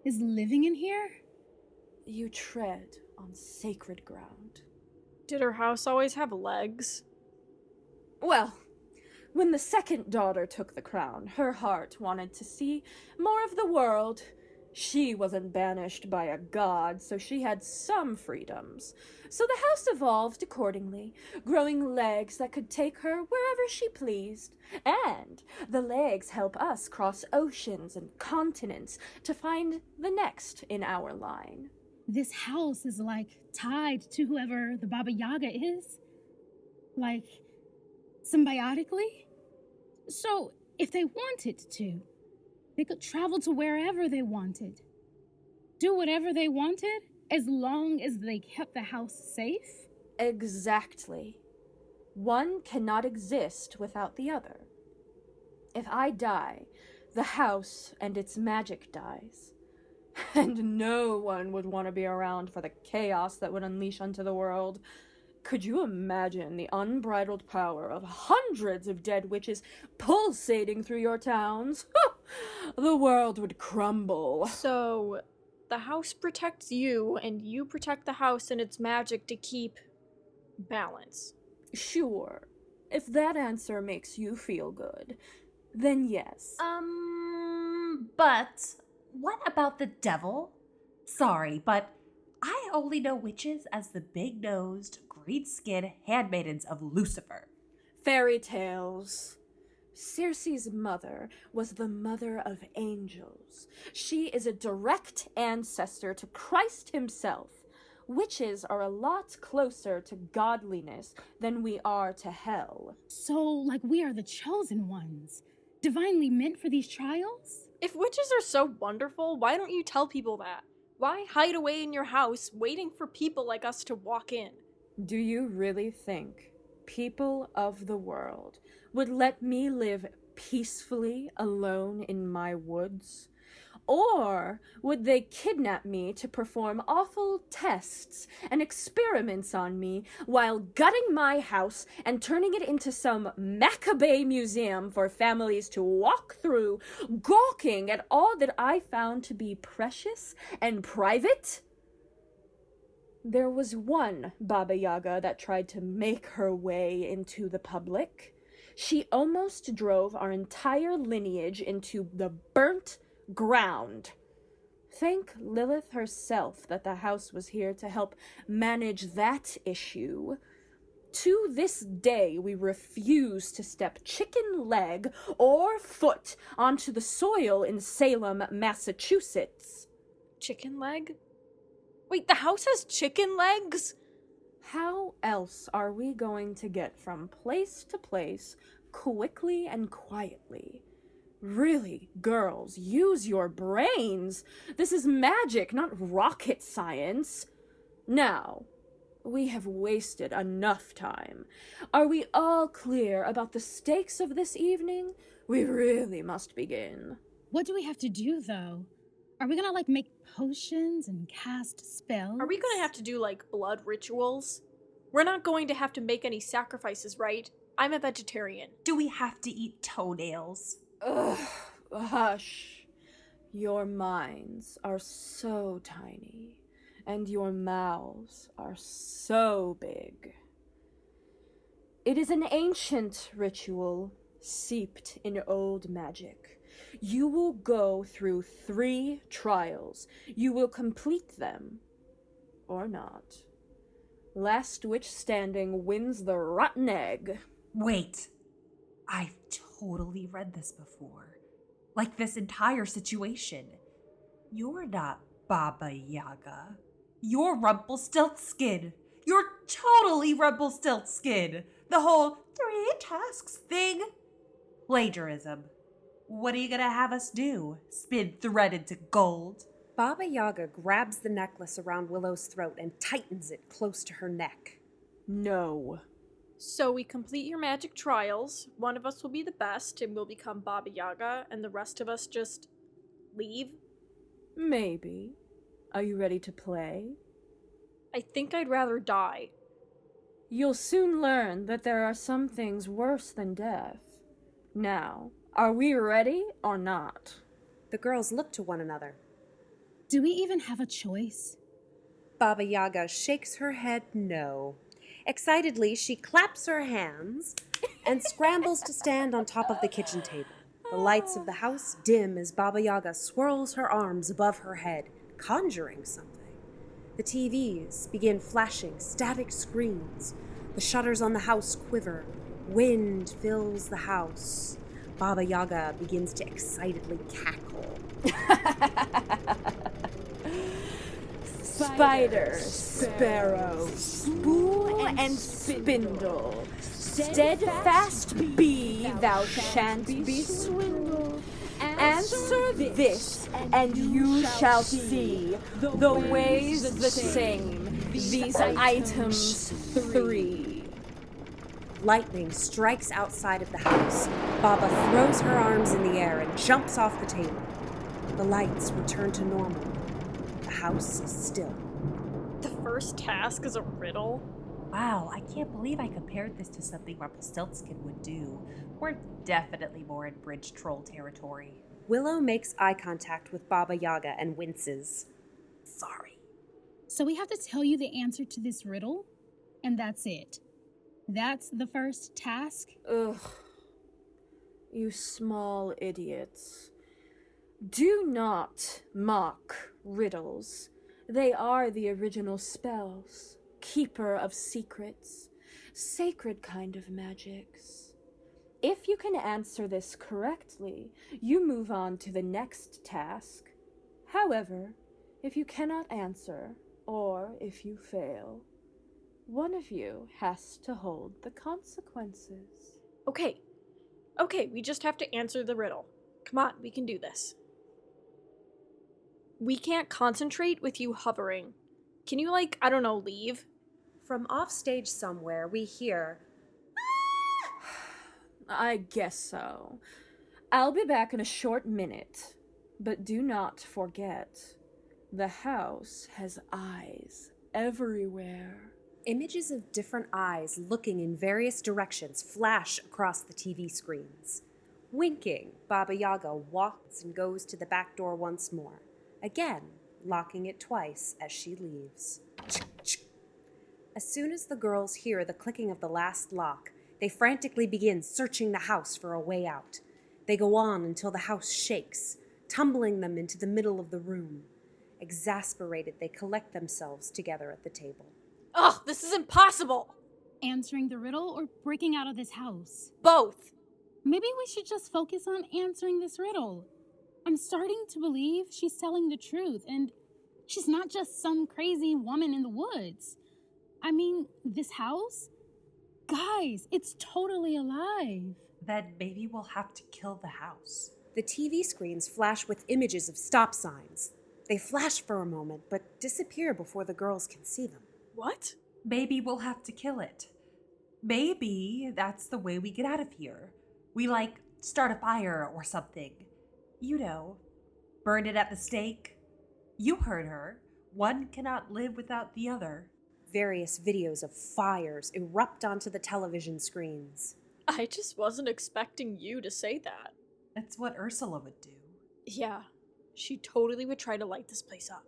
is living in here? You tread on sacred ground. Did her house always have legs? Well, when the second daughter took the crown, her heart wanted to see more of the world. She wasn't banished by a god, so she had some freedoms. So the house evolved accordingly, growing legs that could take her wherever she pleased. And the legs help us cross oceans and continents to find the next in our line. This house is like tied to whoever the Baba Yaga is? Like, symbiotically? So, if they wanted to, they could travel to wherever they wanted. Do whatever they wanted, as long as they kept the house safe? Exactly. One cannot exist without the other. If I die, the house and its magic dies. And no one would want to be around for the chaos that would unleash onto the world. Could you imagine the unbridled power of hundreds of dead witches pulsating through your towns? The world would crumble. So, the house protects you, and you protect the house and its magic to keep balance. Sure. If that answer makes you feel good, then yes. But what about the devil? Sorry, but I only know witches as the big-nosed, green-skinned handmaidens of Lucifer. Fairy tales. Circe's mother was the mother of angels. She is a direct ancestor to Christ himself. Witches are a lot closer to godliness than we are to hell. So, like, we are the chosen ones, divinely meant for these trials? If witches are so wonderful, why don't you tell people that? Why hide away in your house waiting for people like us to walk in? Do you really think people of the world would let me live peacefully alone in my woods? Or would they kidnap me to perform awful tests and experiments on me while gutting my house and turning it into some Maccabee museum for families to walk through, gawking at all that I found to be precious and private? There was one Baba Yaga that tried to make her way into the public. She almost drove our entire lineage into the burnt ground. Thank Lilith herself that the house was here to help manage that issue. To this day, we refuse to step chicken leg or foot onto the soil in Salem, Massachusetts. Chicken leg? Wait, the house has chicken legs? How else are we going to get from place to place quickly and quietly? Really, girls, use your brains. This is magic, not rocket science. Now, we have wasted enough time. Are we all clear about the stakes of this evening? We really must begin. What do we have to do, though? Are we gonna, like, make potions and cast spells? Are we gonna have to do, like, blood rituals? We're not going to have to make any sacrifices, right? I'm a vegetarian. Do we have to eat toenails? Ugh, hush. Your minds are so tiny, and your mouths are so big. It is an ancient ritual, steeped in old magic. You will go through 3 trials. You will complete them, or not. Last witch standing wins the rotten egg. Wait, I've totally read this before. Like this entire situation. You're not Baba Yaga. You're Rumpelstiltskin. You're totally Rumpelstiltskin. The whole 3 tasks thing. Plagiarism. What are you gonna have us do? Spin thread into gold? Baba Yaga grabs the necklace around Willow's throat and tightens it close to her neck. No. So we complete your magic trials, one of us will be the best and we'll become Baba Yaga, and the rest of us just leave? Maybe. Are you ready to play? I think I'd rather die. You'll soon learn that there are some things worse than death. Now, are we ready or not? The girls look to one another. Do we even have a choice? Baba Yaga shakes her head no. Excitedly, she claps her hands and scrambles to stand on top of the kitchen table. The lights of the house dim as Baba Yaga swirls her arms above her head, conjuring something. The TVs begin flashing static screens. The shutters on the house quiver. Wind fills the house. Baba Yaga begins to excitedly cackle. Spider, sparrow, spool and spindle, steadfast be, thou shan't be swindled. Answer this, and you shall see the ways the same, these items three. Lightning strikes outside of the house. Baba throws her arms in the air and jumps off the table. The lights return to normal. The house is still. The first task is a riddle? Wow, I can't believe I compared this to something Rumpelstiltskin would do. We're definitely more in bridge troll territory. Willow makes eye contact with Baba Yaga and winces. Sorry. So we have to tell you the answer to this riddle, and that's it. That's the first task? Ugh. You small idiots. Do not mock riddles. They are the original spells, keeper of secrets, sacred kind of magics. If you can answer this correctly, you move on to the next task. However, if you cannot answer, or if you fail, one of you has to hold the consequences. Okay, we just have to answer the riddle. Come on, we can do this. We can't concentrate with you hovering. Can you, leave? From offstage somewhere, we hear, I guess so. I'll be back in a short minute. But do not forget, the house has eyes everywhere. Images of different eyes looking in various directions flash across the TV screens. Winking, Baba Yaga walks and goes to the back door once more, again locking it twice as she leaves. As soon as the girls hear the clicking of the last lock, they frantically begin searching the house for a way out. They go on until the house shakes, tumbling them into the middle of the room. Exasperated, they collect themselves together at the table. Ugh, this is impossible! Answering the riddle or breaking out of this house? Both! Maybe we should just focus on answering this riddle. I'm starting to believe she's telling the truth, and she's not just some crazy woman in the woods. I mean, this house? Guys, it's totally alive. Then maybe we'll have to kill the house. The TV screens flash with images of stop signs. They flash for a moment, but disappear before the girls can see them. What? Maybe we'll have to kill it. Maybe that's the way we get out of here. We, start a fire or something. You know, burn it at the stake. You heard her. One cannot live without the other. Various videos of fires erupt onto the television screens. I just wasn't expecting you to say that. That's what Ursula would do. Yeah, she totally would try to light this place up.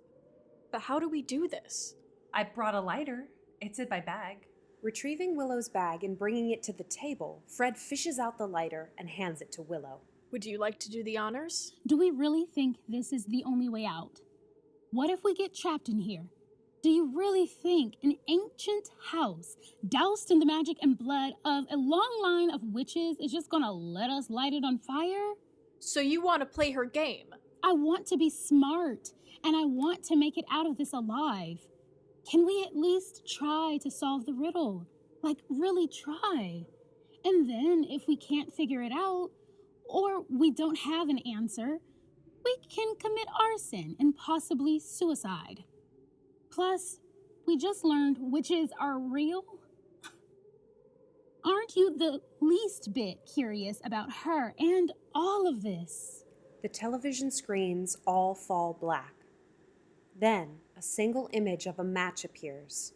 But how do we do this? I brought a lighter. It's in my bag. Retrieving Willow's bag and bringing it to the table, Fred fishes out the lighter and hands it to Willow. Would you like to do the honors? Do we really think this is the only way out? What if we get trapped in here? Do you really think an ancient house doused in the magic and blood of a long line of witches is just gonna let us light it on fire? So you want to play her game? I want to be smart, and I want to make it out of this alive. Can we at least try to solve the riddle? Really try. And then, if we can't figure it out, or we don't have an answer, we can commit arson and possibly suicide. Plus, we just learned witches are real. Aren't you the least bit curious about her and all of this? The television screens all fall black. Then, a single image of a match appears,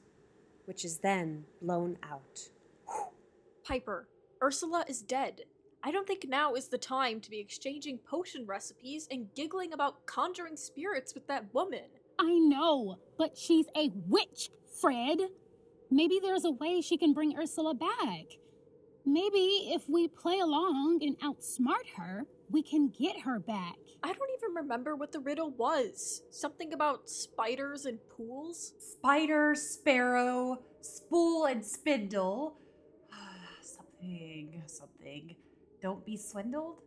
which is then blown out. Piper, Ursula is dead. I don't think now is the time to be exchanging potion recipes and giggling about conjuring spirits with that woman. I know, but she's a witch, Fred. Maybe there's a way she can bring Ursula back. Maybe if we play along and outsmart her, we can get her back. I don't even remember what the riddle was. Something about spiders and pools? Spider, sparrow, spool, and spindle. Something. Don't be swindled?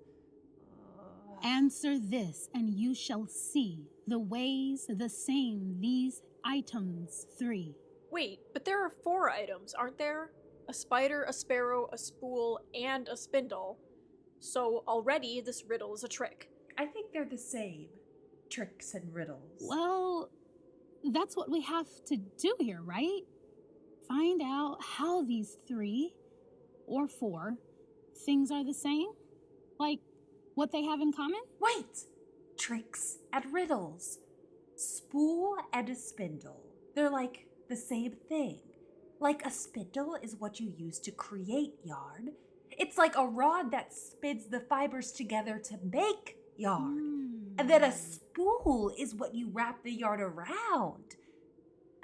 Answer this, and you shall see the ways the same these items 3. Wait, but there are 4 items, aren't there? A spider, a sparrow, a spool, and a spindle. So already this riddle is a trick. I think they're the same. Tricks and riddles. Well, that's what we have to do here, right? Find out how these 3 or 4 things are the same? Like what they have in common? Wait! Tricks and riddles. Spool and a spindle. They're like the same thing. Like a spindle is what you use to create yarn. It's like a rod that spins the fibers together to make yarn. And then a spool is what you wrap the yarn around.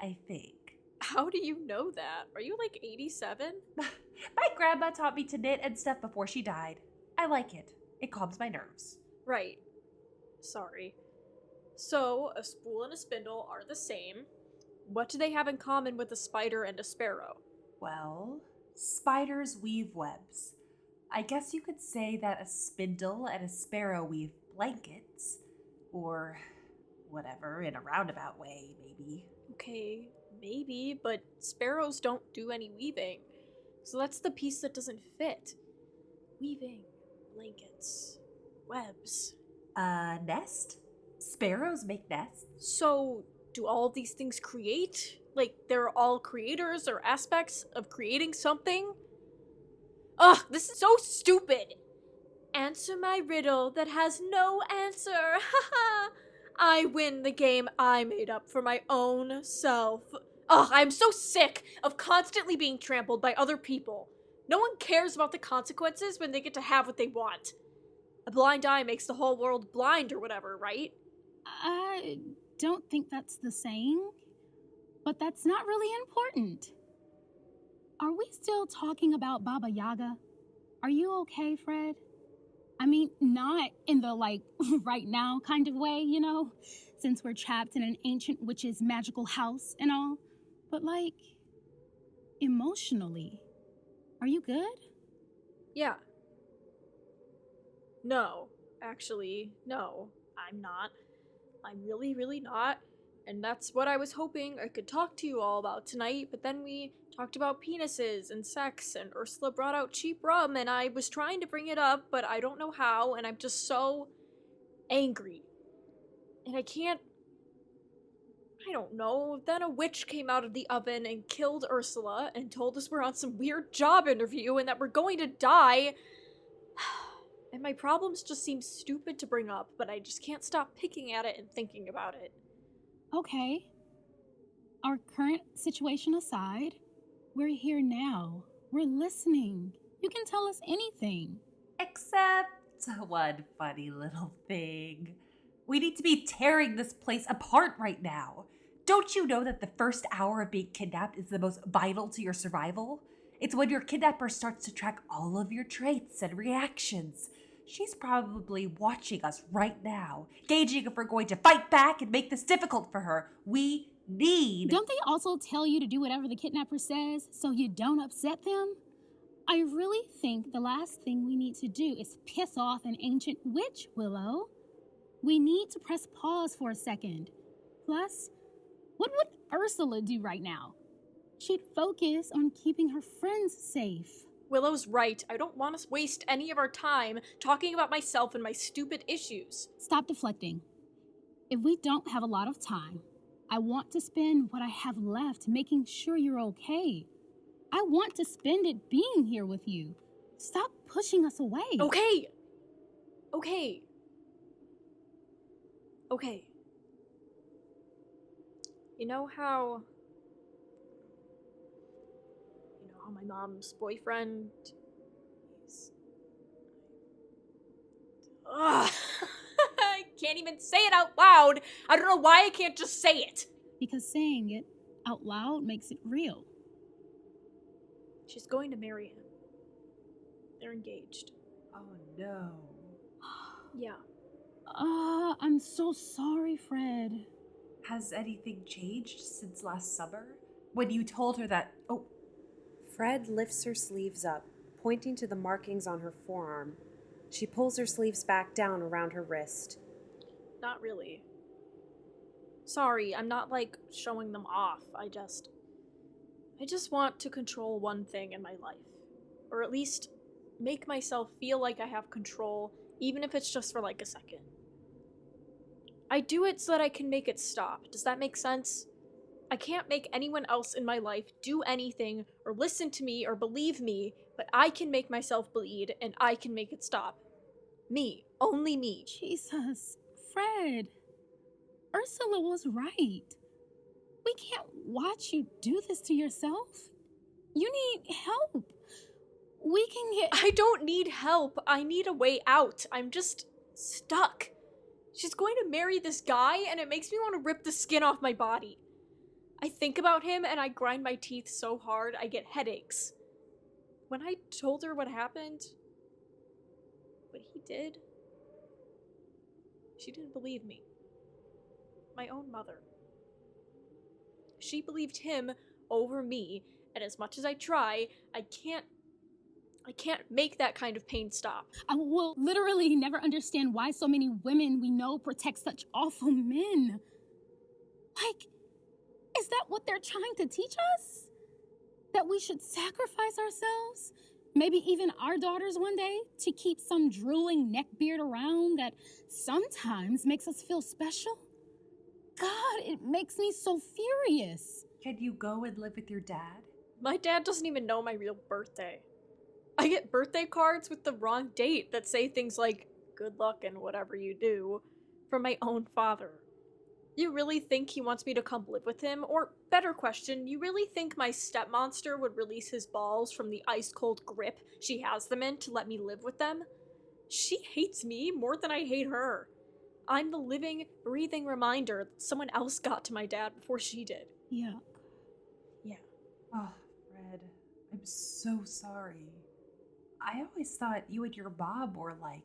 I think. How do you know that? Are you like 87? My grandma taught me to knit and stuff before she died. I like it. It calms my nerves. Right. Sorry. So, a spool and a spindle are the same. What do they have in common with a spider and a sparrow? Well, spiders weave webs. I guess you could say that a spindle and a sparrow weave blankets. Or whatever, in a roundabout way, maybe. Okay, maybe, but sparrows don't do any weaving. So that's the piece that doesn't fit. Weaving, blankets, webs. Nest? Sparrows make nests. So, do all of these things create? Like, they're all creators or aspects of creating something? Ugh, this is so stupid! Answer my riddle that has no answer. Haha! I win the game I made up for my own self. Ugh, I'm so sick of constantly being trampled by other people. No one cares about the consequences when they get to have what they want. A blind eye makes the whole world blind or whatever, right? I don't think that's the saying, but that's not really important. Are we still talking about Baba Yaga? Are you okay, Fred? I mean, not in the, like, right now kind of way, you know, since we're trapped in an ancient witch's magical house and all, but, like, emotionally. Are you good? Yeah. No. Actually, no. I'm not. I'm really, really not. And that's what I was hoping I could talk to you all about tonight, but then we talked about penises and sex, and Ursula brought out cheap rum, and I was trying to bring it up, but I don't know how, and I'm just so angry. And I don't know. Then a witch came out of the oven and killed Ursula and told us we're on some weird job interview and that we're going to die. And my problems just seem stupid to bring up, but I just can't stop picking at it and thinking about it. Okay. Our current situation aside, we're here now. We're listening. You can tell us anything. Except one funny little thing. We need to be tearing this place apart right now. Don't you know that the first hour of being kidnapped is the most vital to your survival? It's when your kidnapper starts to track all of your traits and reactions. She's probably watching us right now, gauging if we're going to fight back and make this difficult for her. We need... Don't they also tell you to do whatever the kidnapper says so you don't upset them? I really think the last thing we need to do is piss off an ancient witch, Willow. We need to press pause for a second. Plus, what would Ursula do right now? She'd focus on keeping her friends safe. Willow's right. I don't want to waste any of our time talking about myself and my stupid issues. Stop deflecting. If we don't have a lot of time, I want to spend what I have left making sure you're okay. I want to spend it being here with you. Stop pushing us away. Okay. You know how my mom's boyfriend, Ugh. I can't even say it out loud. I don't know why I can't just say it. Because saying it out loud makes it real. She's going to marry him. They're engaged. Oh no. Yeah. I'm so sorry, Fred. Has anything changed since last summer? When you told her that... Oh, Fred lifts her sleeves up, pointing to the markings on her forearm. She pulls her sleeves back down around her wrist. Not really. Sorry, I'm not like showing them off. I just want to control one thing in my life. Or at least make myself feel like I have control, even if it's just for like a second. I do it so that I can make it stop. Does that make sense? I can't make anyone else in my life do anything or listen to me or believe me, but I can make myself bleed and I can make it stop. Me. Only me. Jesus, Fred. Ursula was right. We can't watch you do this to yourself. You need help. We can get... I don't need help. I need a way out. I'm just stuck. She's going to marry this guy and it makes me want to rip the skin off my body. I think about him and I grind my teeth so hard I get headaches. When I told her what happened, what he did, she didn't believe me. My own mother. She believed him over me, and as much as I try, I can't make that kind of pain stop. I will literally never understand why so many women we know protect such awful men. Like, is that what they're trying to teach us? That we should sacrifice ourselves? Maybe even our daughters one day to keep some drooling neckbeard around that sometimes makes us feel special? God, it makes me so furious. can you go and live with your dad? My dad doesn't even know my real birthday. I get birthday cards with the wrong date that say things like, good luck and whatever you do, from my own father. You really think he wants me to come live with him? Or, better question, you really think my stepmonster would release his balls from the ice-cold grip she has them in to let me live with them? She hates me more than I hate her. I'm the living, breathing reminder that someone else got to my dad before she did. Yeah. Yeah. Oh, Fred, I'm so sorry. I always thought you and your mom were like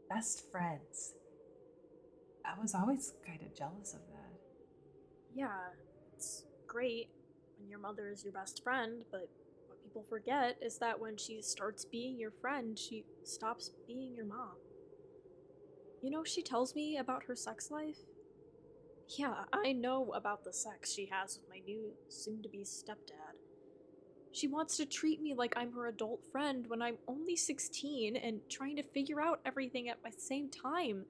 best friends. I was always kind of jealous of that. Yeah, it's great when your mother is your best friend, but what people forget is that when she starts being your friend, she stops being your mom. You know, she tells me about her sex life. Yeah, I know about the sex she has with my new soon-to-be stepdad. She wants to treat me like I'm her adult friend when I'm only 16 and trying to figure out everything at the same time.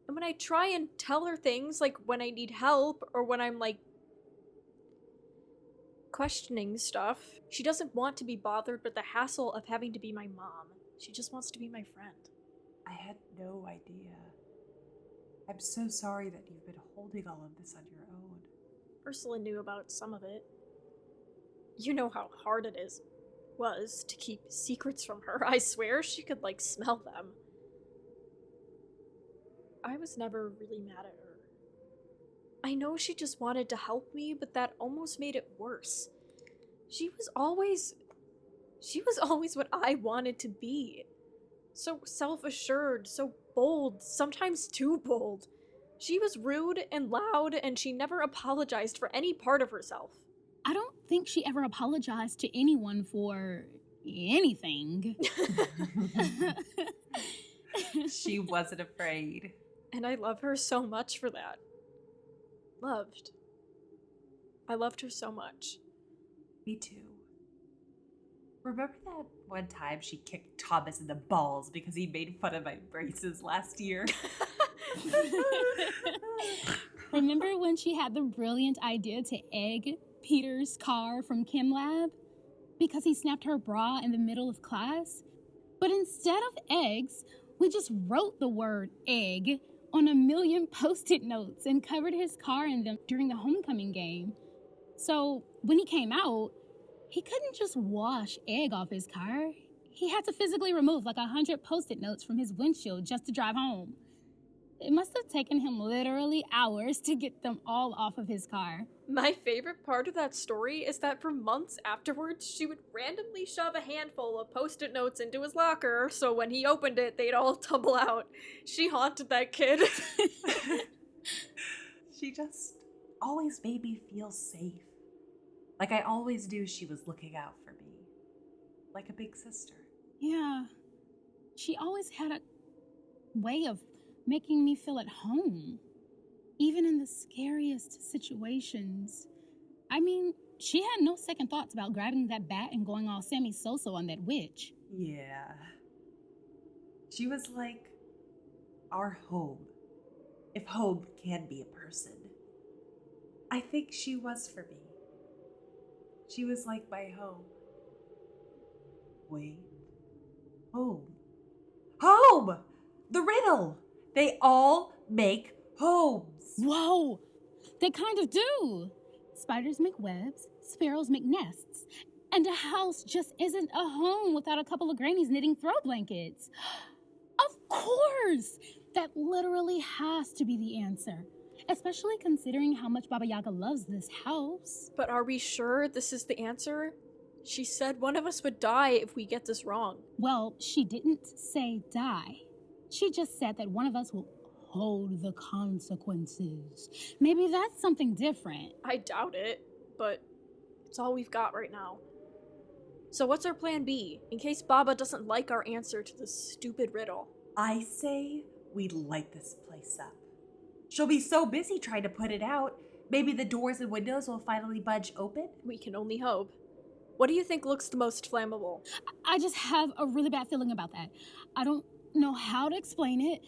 And when I try and tell her things, like when I need help or when I'm like questioning stuff, she doesn't want to be bothered with the hassle of having to be my mom. She just wants to be my friend. I had no idea. I'm so sorry that you've been holding all of this on your own. Ursula knew about some of it. You know how hard it was to keep secrets from her. I swear she could like smell them. I was never really mad at her. I know she just wanted to help me, but that almost made it worse. She was always what I wanted to be. So self-assured, so bold, sometimes too bold. She was rude and loud, and she never apologized for any part of herself. I don't think she ever apologized to anyone for anything. She wasn't afraid. And I love her so much for that. Loved. I loved her so much. Me too. Remember that one time she kicked Thomas in the balls because he made fun of my braces last year? Remember when she had the brilliant idea to egg Peter's car from Chem Lab? Because he snapped her bra in the middle of class? But instead of eggs, we just wrote the word egg on a million Post-it notes and covered his car in them during the homecoming game. So when he came out, he couldn't just wash egg off his car. He had to physically remove like 100 Post-it notes from his windshield just to drive home. It must have taken him literally hours to get them all off of his car. My favorite part of that story is that for months afterwards, she would randomly shove a handful of Post-it notes into his locker, so when he opened it, they'd all tumble out. She haunted that kid. She just always made me feel safe. Like I always knew she was looking out for me. Like a big sister. Yeah. She always had a way of making me feel at home, even in the scariest situations. I mean, she had no second thoughts about grabbing that bat and going all Sammy Soso on that witch. Yeah. She was like our home. If home can be a person. I think she was for me. She was like my home. Wait. Home. Home! The riddle! They all make homes. Whoa! They kind of do. Spiders make webs, sparrows make nests, and a house just isn't a home without a couple of grannies knitting throw blankets. Of course! That literally has to be the answer, especially considering how much Baba Yaga loves this house. But are we sure this is the answer? She said one of us would die if we get this wrong. Well, she didn't say die. She just said that one of us will hold the consequences. Maybe that's something different. I doubt it, but it's all we've got right now. So what's our plan B, in case Baba doesn't like our answer to this stupid riddle? I say we light this place up. She'll be so busy trying to put it out, maybe the doors and windows will finally budge open? We can only hope. What do you think looks the most flammable? I just have a really bad feeling about that. I don't know how to explain it,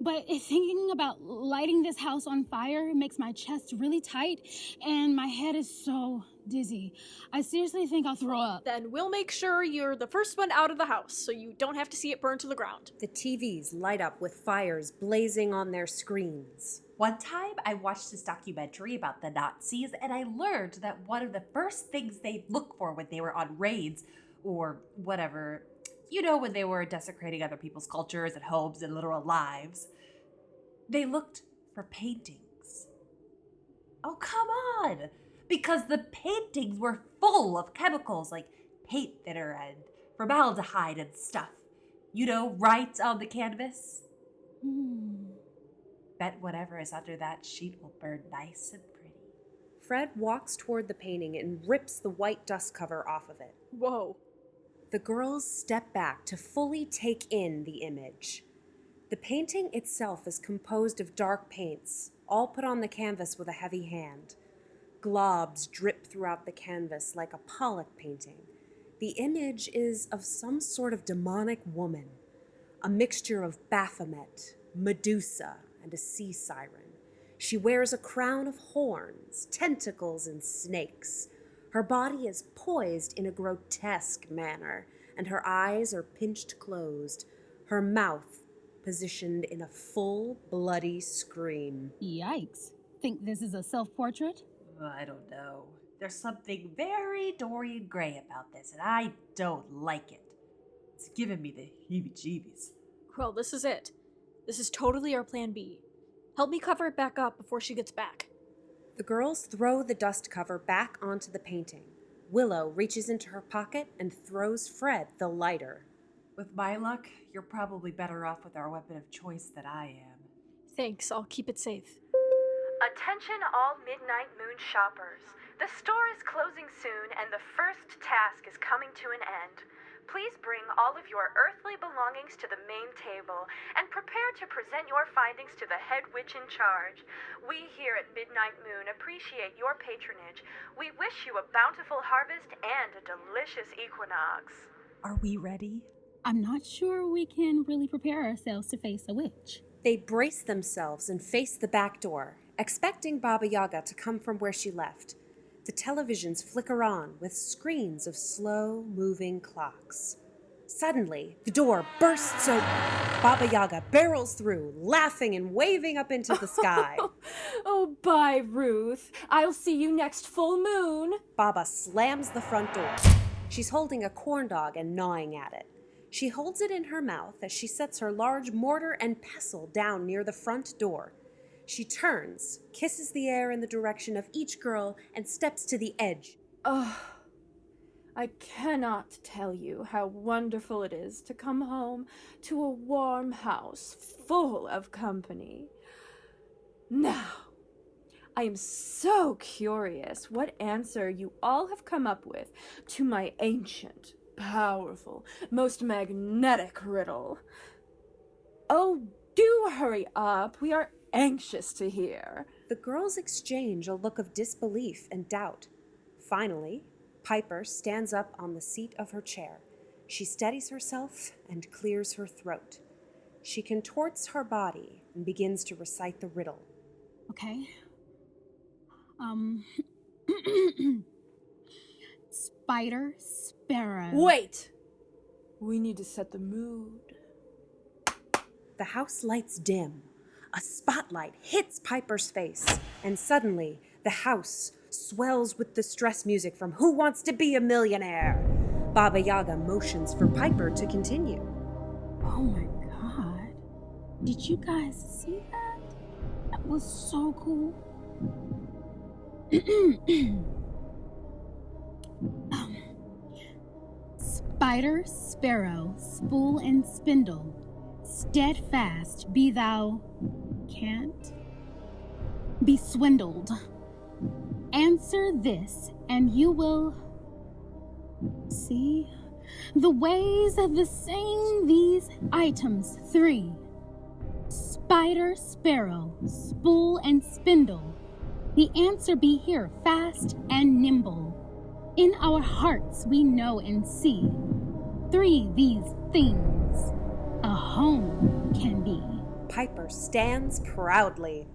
but thinking about lighting this house on fire makes my chest really tight and my head is so dizzy. I seriously think I'll throw up. Then we'll make sure you're the first one out of the house, so you don't have to see it burn to the ground. The TVs light up with fires blazing on their screens. One time I watched this documentary about the Nazis and I learned that one of the first things they look for when they were on raids or whatever, you know, when they were desecrating other people's cultures and homes and literal lives, they looked for paintings. Oh, come on! Because the paintings were full of chemicals like paint thinner and formaldehyde and stuff. You know, right on the canvas? Bet whatever is under that sheet will burn nice and pretty. Fred walks toward the painting and rips the white dust cover off of it. Whoa. The girls step back to fully take in the image. The painting itself is composed of dark paints, all put on the canvas with a heavy hand. Globs drip throughout the canvas like a Pollock painting. The image is of some sort of demonic woman, a mixture of Baphomet, Medusa, and a sea siren. She wears a crown of horns, tentacles, and snakes. Her body is poised in a grotesque manner, and her eyes are pinched closed, her mouth positioned in a full, bloody scream. Yikes. Think this is a self-portrait? I don't know. There's something very Dorian Gray about this, and I don't like it. It's giving me the heebie-jeebies. Well, this is it. This is totally our plan B. Help me cover it back up before she gets back. The girls throw the dust cover back onto the painting. Willow reaches into her pocket and throws Fred the lighter. With my luck, you're probably better off with our weapon of choice than I am. Thanks, I'll keep it safe. Attention all Midnight Moon shoppers. The store is closing soon and the first task is coming to an end. Please bring all of your earthly belongings to the main table and prepare to present your findings to the head witch in charge. We here at Midnight Moon appreciate your patronage. We wish you a bountiful harvest and a delicious equinox. Are we ready? I'm not sure we can really prepare ourselves to face a witch. They brace themselves and face the back door, expecting Baba Yaga to come from where she left. The televisions flicker on with screens of slow-moving clocks. Suddenly, the door bursts open. Baba Yaga barrels through, laughing and waving up into the sky. Oh, bye, Ruth. I'll see you next full moon. Baba slams the front door. She's holding a corn dog and gnawing at it. She holds it in her mouth as she sets her large mortar and pestle down near the front door. She turns, kisses the air in the direction of each girl, and steps to the edge. Oh, I cannot tell you how wonderful it is to come home to a warm house full of company. Now, I am so curious what answer you all have come up with to my ancient, powerful, most magnetic riddle. Oh, do hurry up. We are anxious to hear. The girls exchange a look of disbelief and doubt. Finally, Piper stands up on the seat of her chair. She steadies herself and clears her throat. She contorts her body and begins to recite the riddle. Okay. Spider, sparrow. Wait! We need to set the mood. The house lights dim. A spotlight hits Piper's face, and suddenly the house swells with the stress music from Who Wants to Be a Millionaire? Baba Yaga motions for Piper to continue. Oh my god. Did you guys see that? That was so cool. Spider, sparrow, spool and spindle, steadfast be thou, can't be swindled. Answer this, and you will see the ways of the same these items 3. Spider, sparrow, spool and spindle. The answer be here, fast and nimble. In our hearts we know and see 3 these things a home can be. Piper stands proudly.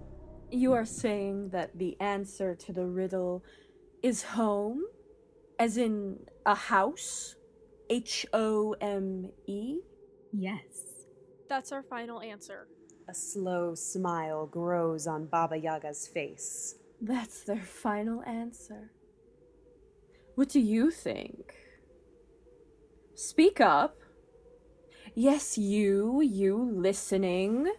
You are saying that the answer to the riddle is home? As in a house? Home? Yes. That's our final answer. A slow smile grows on Baba Yaga's face. That's their final answer. What do you think? Speak up. Yes, you listening.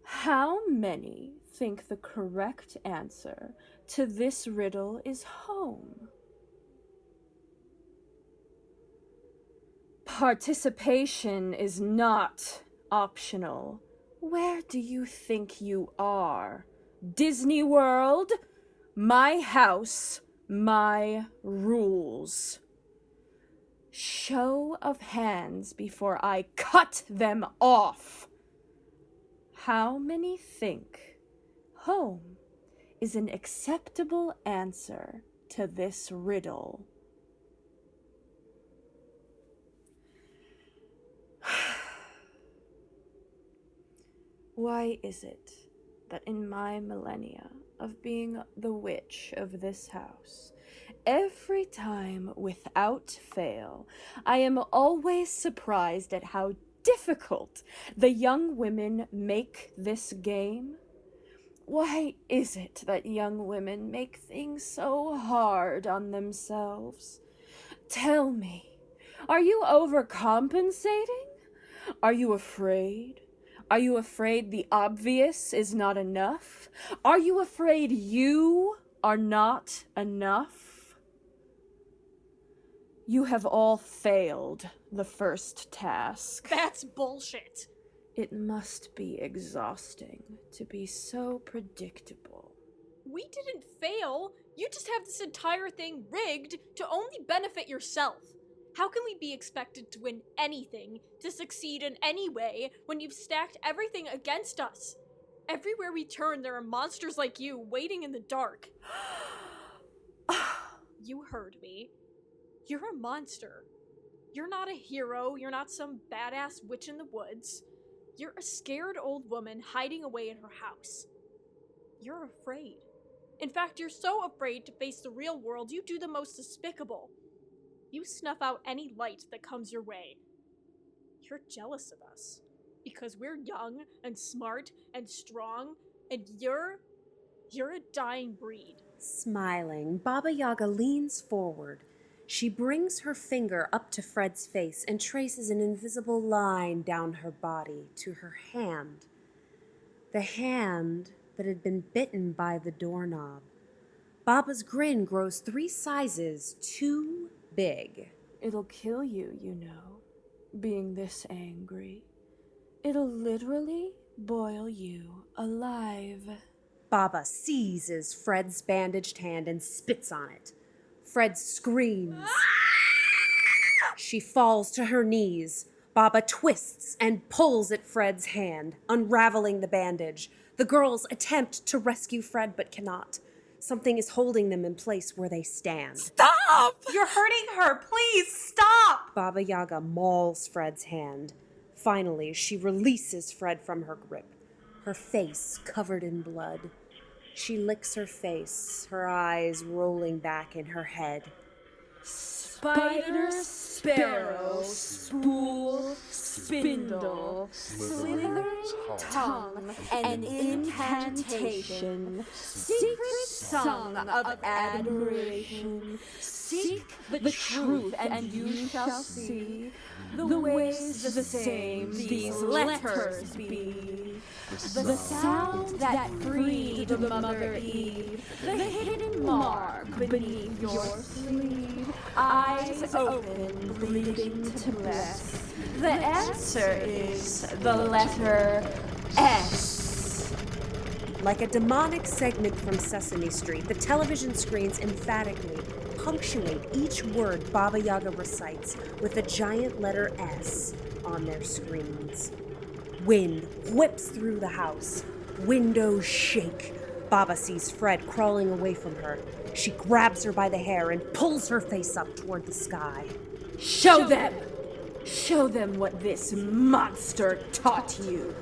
How many think the correct answer to this riddle is home? Participation is not optional. Where do you think you are? Disney World? My house, my rules. Show of hands before I cut them off. How many think home is an acceptable answer to this riddle? Why is it that in my millennia of being the witch of this house, every time without fail, I am always surprised at how difficult the young women make this game? Why is it that young women make things so hard on themselves? Tell me, are you overcompensating? Are you afraid? Are you afraid the obvious is not enough? Are you afraid you are not enough? You have all failed the first task. That's bullshit. It must be exhausting to be so predictable. We didn't fail. You just have this entire thing rigged to only benefit yourself. How can we be expected to win anything, to succeed in any way, when you've stacked everything against us? Everywhere we turn, there are monsters like you waiting in the dark. You heard me. You're a monster. You're not a hero. You're not some badass witch in the woods. You're a scared old woman hiding away in her house. You're afraid. In fact, you're so afraid to face the real world, you do the most despicable. You snuff out any light that comes your way. You're jealous of us. Because we're young and smart and strong, and you're a dying breed. Smiling, Baba Yaga leans forward. She brings her finger up to Fred's face and traces an invisible line down her body to her hand. The hand that had been bitten by the doorknob. Baba's grin grows 3 sizes too big. It'll kill you, you know, being this angry. It'll literally boil you alive. Baba seizes Fred's bandaged hand and spits on it. Fred screams. She falls to her knees. Baba twists and pulls at Fred's hand, unraveling the bandage. The girls attempt to rescue Fred but cannot. Something is holding them in place where they stand. Stop! You're hurting her. Please stop! Baba Yaga mauls Fred's hand. Finally, she releases Fred from her grip, her face covered in blood. She licks her face, her eyes rolling back in her head. Spider, sparrow, spool, spindle, slithering tongue, and incantation, secret song of admiration. Seek the truth, and you shall see the ways the same these letters be. The sound that freed the Mother Eve, the hidden mark beneath your sleeve, eyes open, bleeding to bless. The answer is the letter S. Like a demonic segment from Sesame Street, the television screens emphatically punctuate each word Baba Yaga recites with a giant letter S on their screens. Wind whips through the house. Windows shake. Baba sees Fred crawling away from her. She grabs her by the hair and pulls her face up toward the sky. Show them! Show them what this monster taught you.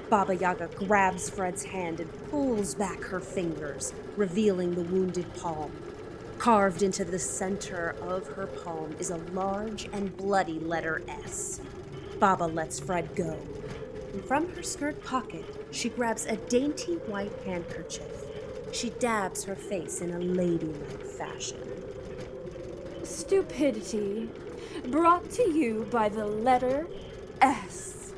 Baba Yaga grabs Fred's hand and pulls back her fingers, revealing the wounded palm. Carved into the center of her palm is a large and bloody letter S. Baba lets Fred go. And from her skirt pocket, she grabs a dainty white handkerchief. She dabs her face in a ladylike fashion. Stupidity, brought to you by the letter S.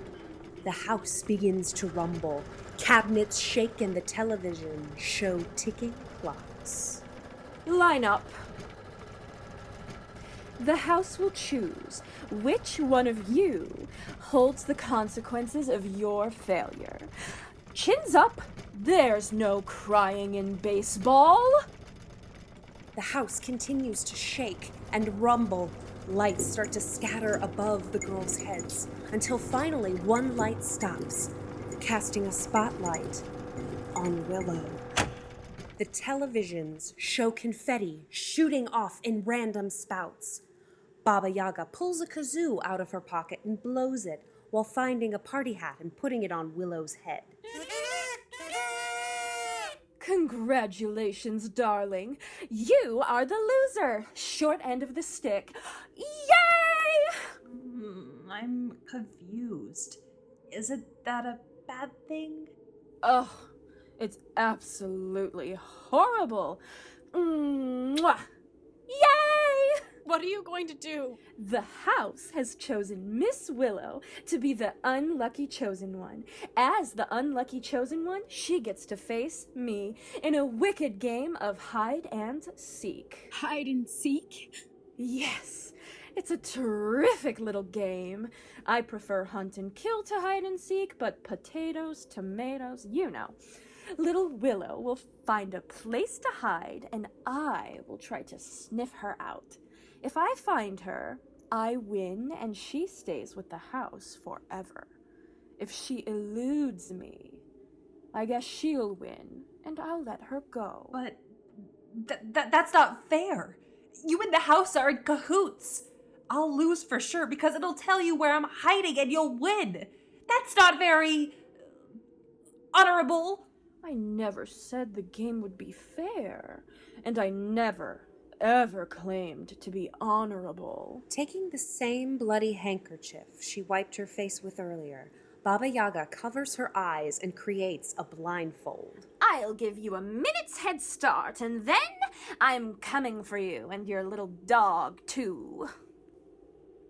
The house begins to rumble. Cabinets shake and the television show ticking clocks. Line up. The house will choose which one of you holds the consequences of your failure. Chins up. There's no crying in baseball. The house continues to shake and rumble. Lights start to scatter above the girls' heads until finally one light stops, casting a spotlight on Willow. The televisions show confetti shooting off in random spouts. Baba Yaga pulls a kazoo out of her pocket and blows it while finding a party hat and putting it on Willow's head. Congratulations, darling. You are the loser. Short end of the stick. Yay! I'm confused. Isn't that a bad thing? Oh, it's absolutely horrible. Mwah! Yay! What are you going to do? The house has chosen Miss Willow to be the unlucky chosen one. As the unlucky chosen one, she gets to face me in a wicked game of hide and seek. Hide and seek? Yes, it's a terrific little game. I prefer hunt and kill to hide and seek, but potatoes, tomatoes, you know. Little Willow will find a place to hide, and I will try to sniff her out. If I find her, I win and she stays with the house forever. If she eludes me, I guess she'll win and I'll let her go. But that's not fair. You and the house are in cahoots. I'll lose for sure because it'll tell you where I'm hiding and you'll win. That's not very honorable. I never said the game would be fair, and I never ever claimed to be honorable. Taking the same bloody handkerchief she wiped her face with earlier, Baba Yaga covers her eyes and creates a blindfold. I'll give you a minute's head start, and then I'm coming for you and your little dog, too.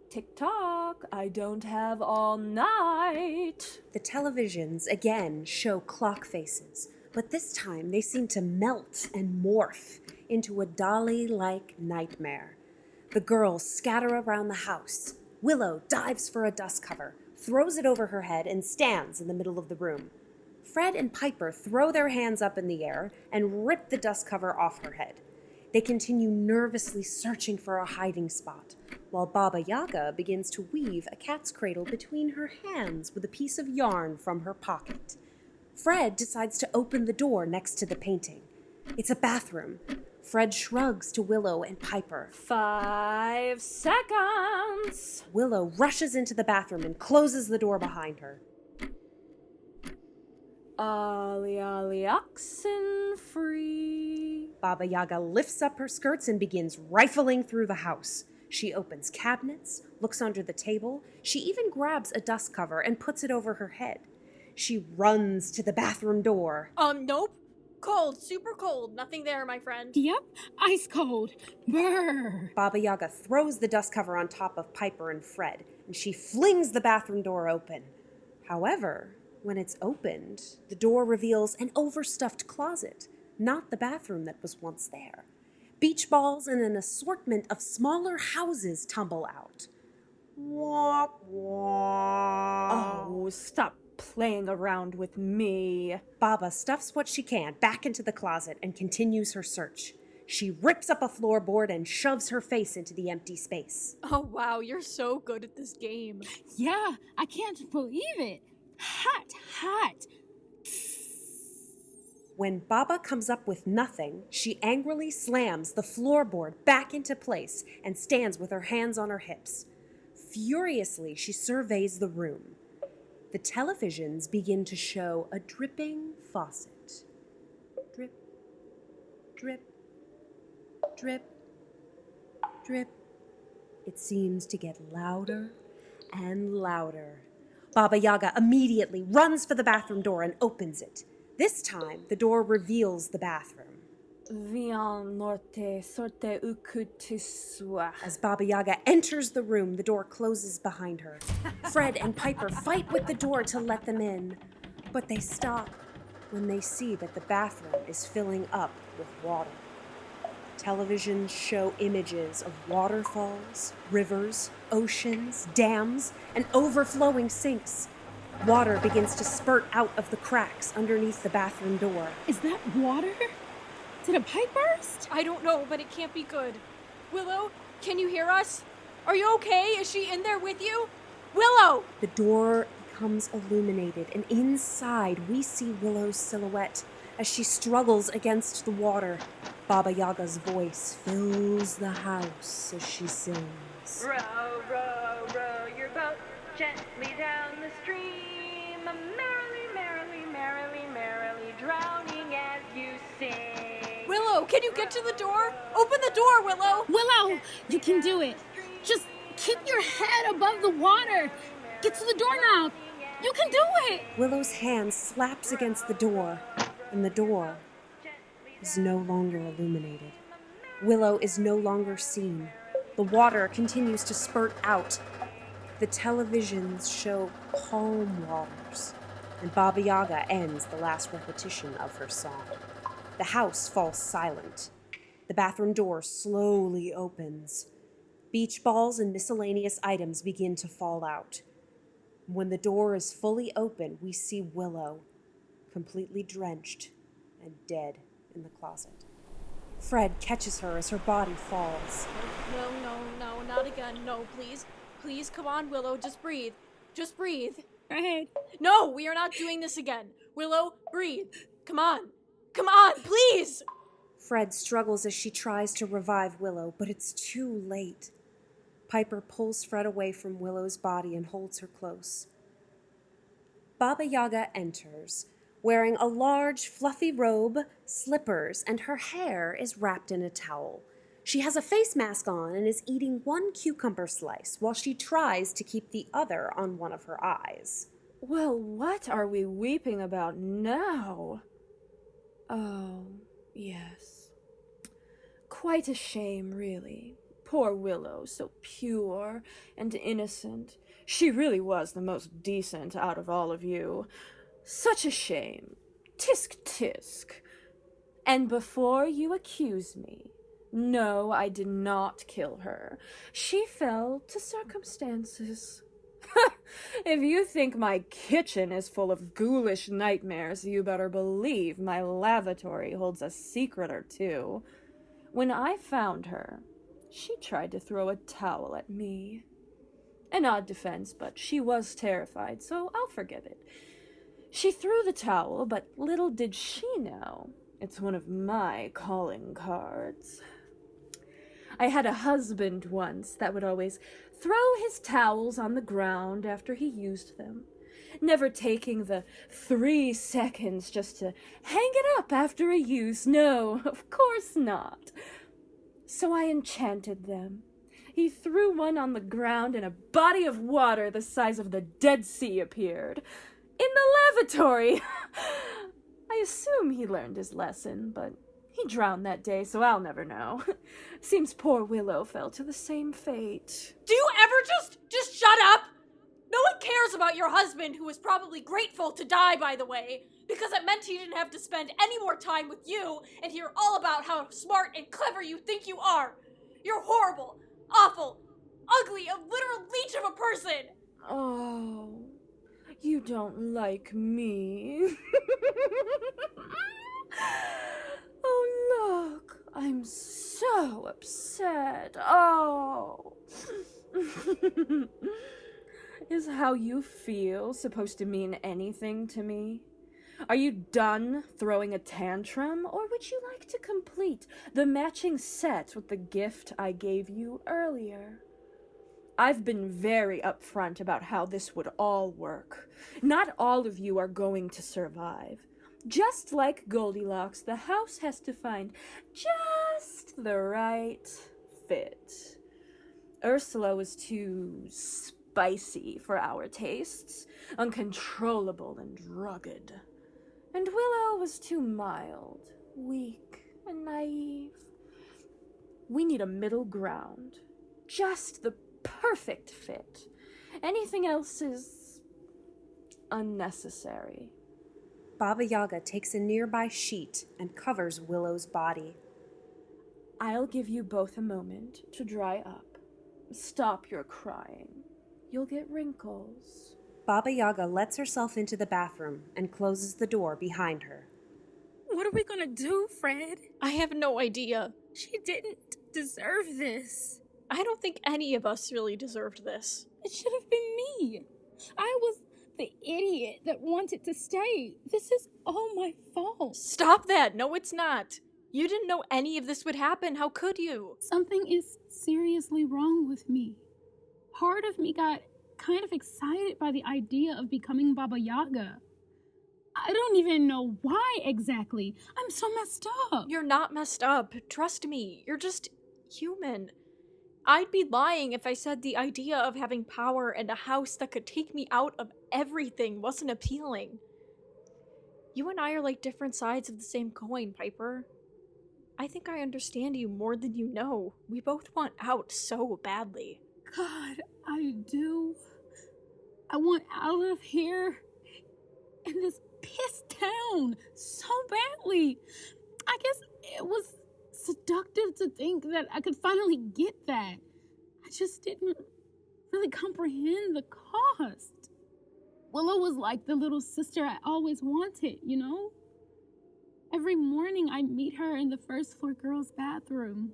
Tick-tock, I don't have all night. The televisions again show clock faces, but this time they seem to melt and morph into a Dali-like nightmare. The girls scatter around the house. Willow dives for a dust cover, throws it over her head, and stands in the middle of the room. Fred and Piper throw their hands up in the air and rip the dust cover off her head. They continue nervously searching for a hiding spot, while Baba Yaga begins to weave a cat's cradle between her hands with a piece of yarn from her pocket. Fred decides to open the door next to the painting. It's a bathroom. Fred shrugs to Willow and Piper. 5 seconds. Willow rushes into the bathroom and closes the door behind her. Ollie, oxen free. Baba Yaga lifts up her skirts and begins rifling through the house. She opens cabinets, looks under the table. She even grabs a dust cover and puts it over her head. She runs to the bathroom door. Nope. Cold, super cold. Nothing there, my friend. Yep, ice cold. Brr. Baba Yaga throws the dust cover on top of Piper and Fred, and she flings the bathroom door open. However, when it's opened, the door reveals an overstuffed closet, not the bathroom that was once there. Beach balls and an assortment of smaller houses tumble out. Wah, wah. Oh, stop playing around with me. Baba stuffs what she can back into the closet and continues her search. She rips up a floorboard and shoves her face into the empty space. Oh, wow, you're so good at this game. Yeah, I can't believe it. Hot. When Baba comes up with nothing, she angrily slams the floorboard back into place and stands with her hands on her hips. Furiously, she surveys the room. The televisions begin to show a dripping faucet. Drip, drip, drip, drip. It seems to get louder and louder. Baba Yaga immediately runs for the bathroom door and opens it. This time, the door reveals the bathroom. Vian norte sorte ukutusua. As Baba Yaga enters the room, the door closes behind her. Fred and Piper fight with the door to let them in, but they stop when they see that the bathroom is filling up with water. Televisions show images of waterfalls, rivers, oceans, dams, and overflowing sinks. Water begins to spurt out of the cracks underneath the bathroom door. Is that water? Did a pipe burst? I don't know, but it can't be good. Willow, can you hear us? Are you okay? Is she in there with you? Willow! The door becomes illuminated, and inside we see Willow's silhouette as she struggles against the water. Baba Yaga's voice fills the house as she sings. Row, row, row your boat gently down the stream, merrily, merrily, merrily, merrily, drowning as you sing. Willow, can you get to the door? Open the door, Willow! Willow, you can do it. Just keep your head above the water. Get to the doorknob. You can do it. Willow's hand slaps against the door, and the door is no longer illuminated. Willow is no longer seen. The water continues to spurt out. The televisions show calm waters, and Baba Yaga ends the last repetition of her song. The house falls silent. The bathroom door slowly opens. Beach balls and miscellaneous items begin to fall out. When the door is fully open, we see Willow, completely drenched and dead in the closet. Fred catches her as her body falls. No, not again. No, please. Please, come on, Willow. Just breathe. Just breathe. Go ahead. No, we are not doing this again. Willow, breathe. Come on. Come on, please! Fred struggles as she tries to revive Willow, but it's too late. Piper pulls Fred away from Willow's body and holds her close. Baba Yaga enters, wearing a large, fluffy robe, slippers, and her hair is wrapped in a towel. She has a face mask on and is eating one cucumber slice while she tries to keep the other on one of her eyes. Well, what are we weeping about now? Oh, yes. quite a shame, really. Poor Willow, so pure and innocent. She really was the most decent out of all of you. Such a shame. Tisk tisk. And before you accuse me, no, I did not kill her. She fell to circumstances. If you think my kitchen is full of ghoulish nightmares, you better believe my lavatory holds a secret or two. When I found her, she tried to throw a towel at me. An odd defense, but she was terrified, so I'll forgive it. She threw the towel, but little did she know it's one of my calling cards. I had a husband once that would always throw his towels on the ground after he used them, never taking the 3 seconds just to hang it up after a use. No, of course not. So I enchanted them. He threw one on the ground and a body of water the size of the Dead Sea appeared. In the lavatory! I assume he learned his lesson, but he drowned that day, so I'll never know. Seems poor Willow fell to the same fate. Do you ever just shut up? No one cares about your husband, who was probably grateful to die, by the way, because it meant he didn't have to spend any more time with you and hear all about how smart and clever you think you are. You're horrible, awful, ugly, a literal leech of a person. Oh, you don't like me. Oh, look, I'm so upset. Oh. Is how you feel supposed to mean anything to me? Are you done throwing a tantrum, or would you like to complete the matching set with the gift I gave you earlier? I've been very upfront about how this would all work. Not all of you are going to survive. Just like Goldilocks, the house has to find just the right fit. Ursula was too spicy for our tastes, uncontrollable and rugged. And Willow was too mild, weak, and naive. We need a middle ground. Just the perfect fit. Anything else is unnecessary. Baba Yaga takes a nearby sheet and covers Willow's body. I'll give you both a moment to dry up. Stop your crying. You'll get wrinkles. Baba Yaga lets herself into the bathroom and closes the door behind her. What are we gonna do, Fred? I have no idea. She didn't deserve this. I don't think any of us really deserved this. It should have been me. I was the idiot that wanted to stay. This is all my fault. Stop that! No, it's not. You didn't know any of this would happen. How could you? Something is seriously wrong with me. Part of me got kind of excited by the idea of becoming Baba Yaga. I don't even know why exactly. I'm so messed up. You're not messed up. Trust me. You're just human. I'd be lying if I said the idea of having power and a house that could take me out of everything wasn't appealing. You and I are like different sides of the same coin, Piper. I think I understand you more than you know. We both want out so badly. God, I do. I want out of here and this piss town so badly. I guess it was seductive to think that I could finally get that. I just didn't really comprehend the cost. Willow was like the little sister I always wanted, you know? Every morning I'd meet her in the first floor girls' bathroom.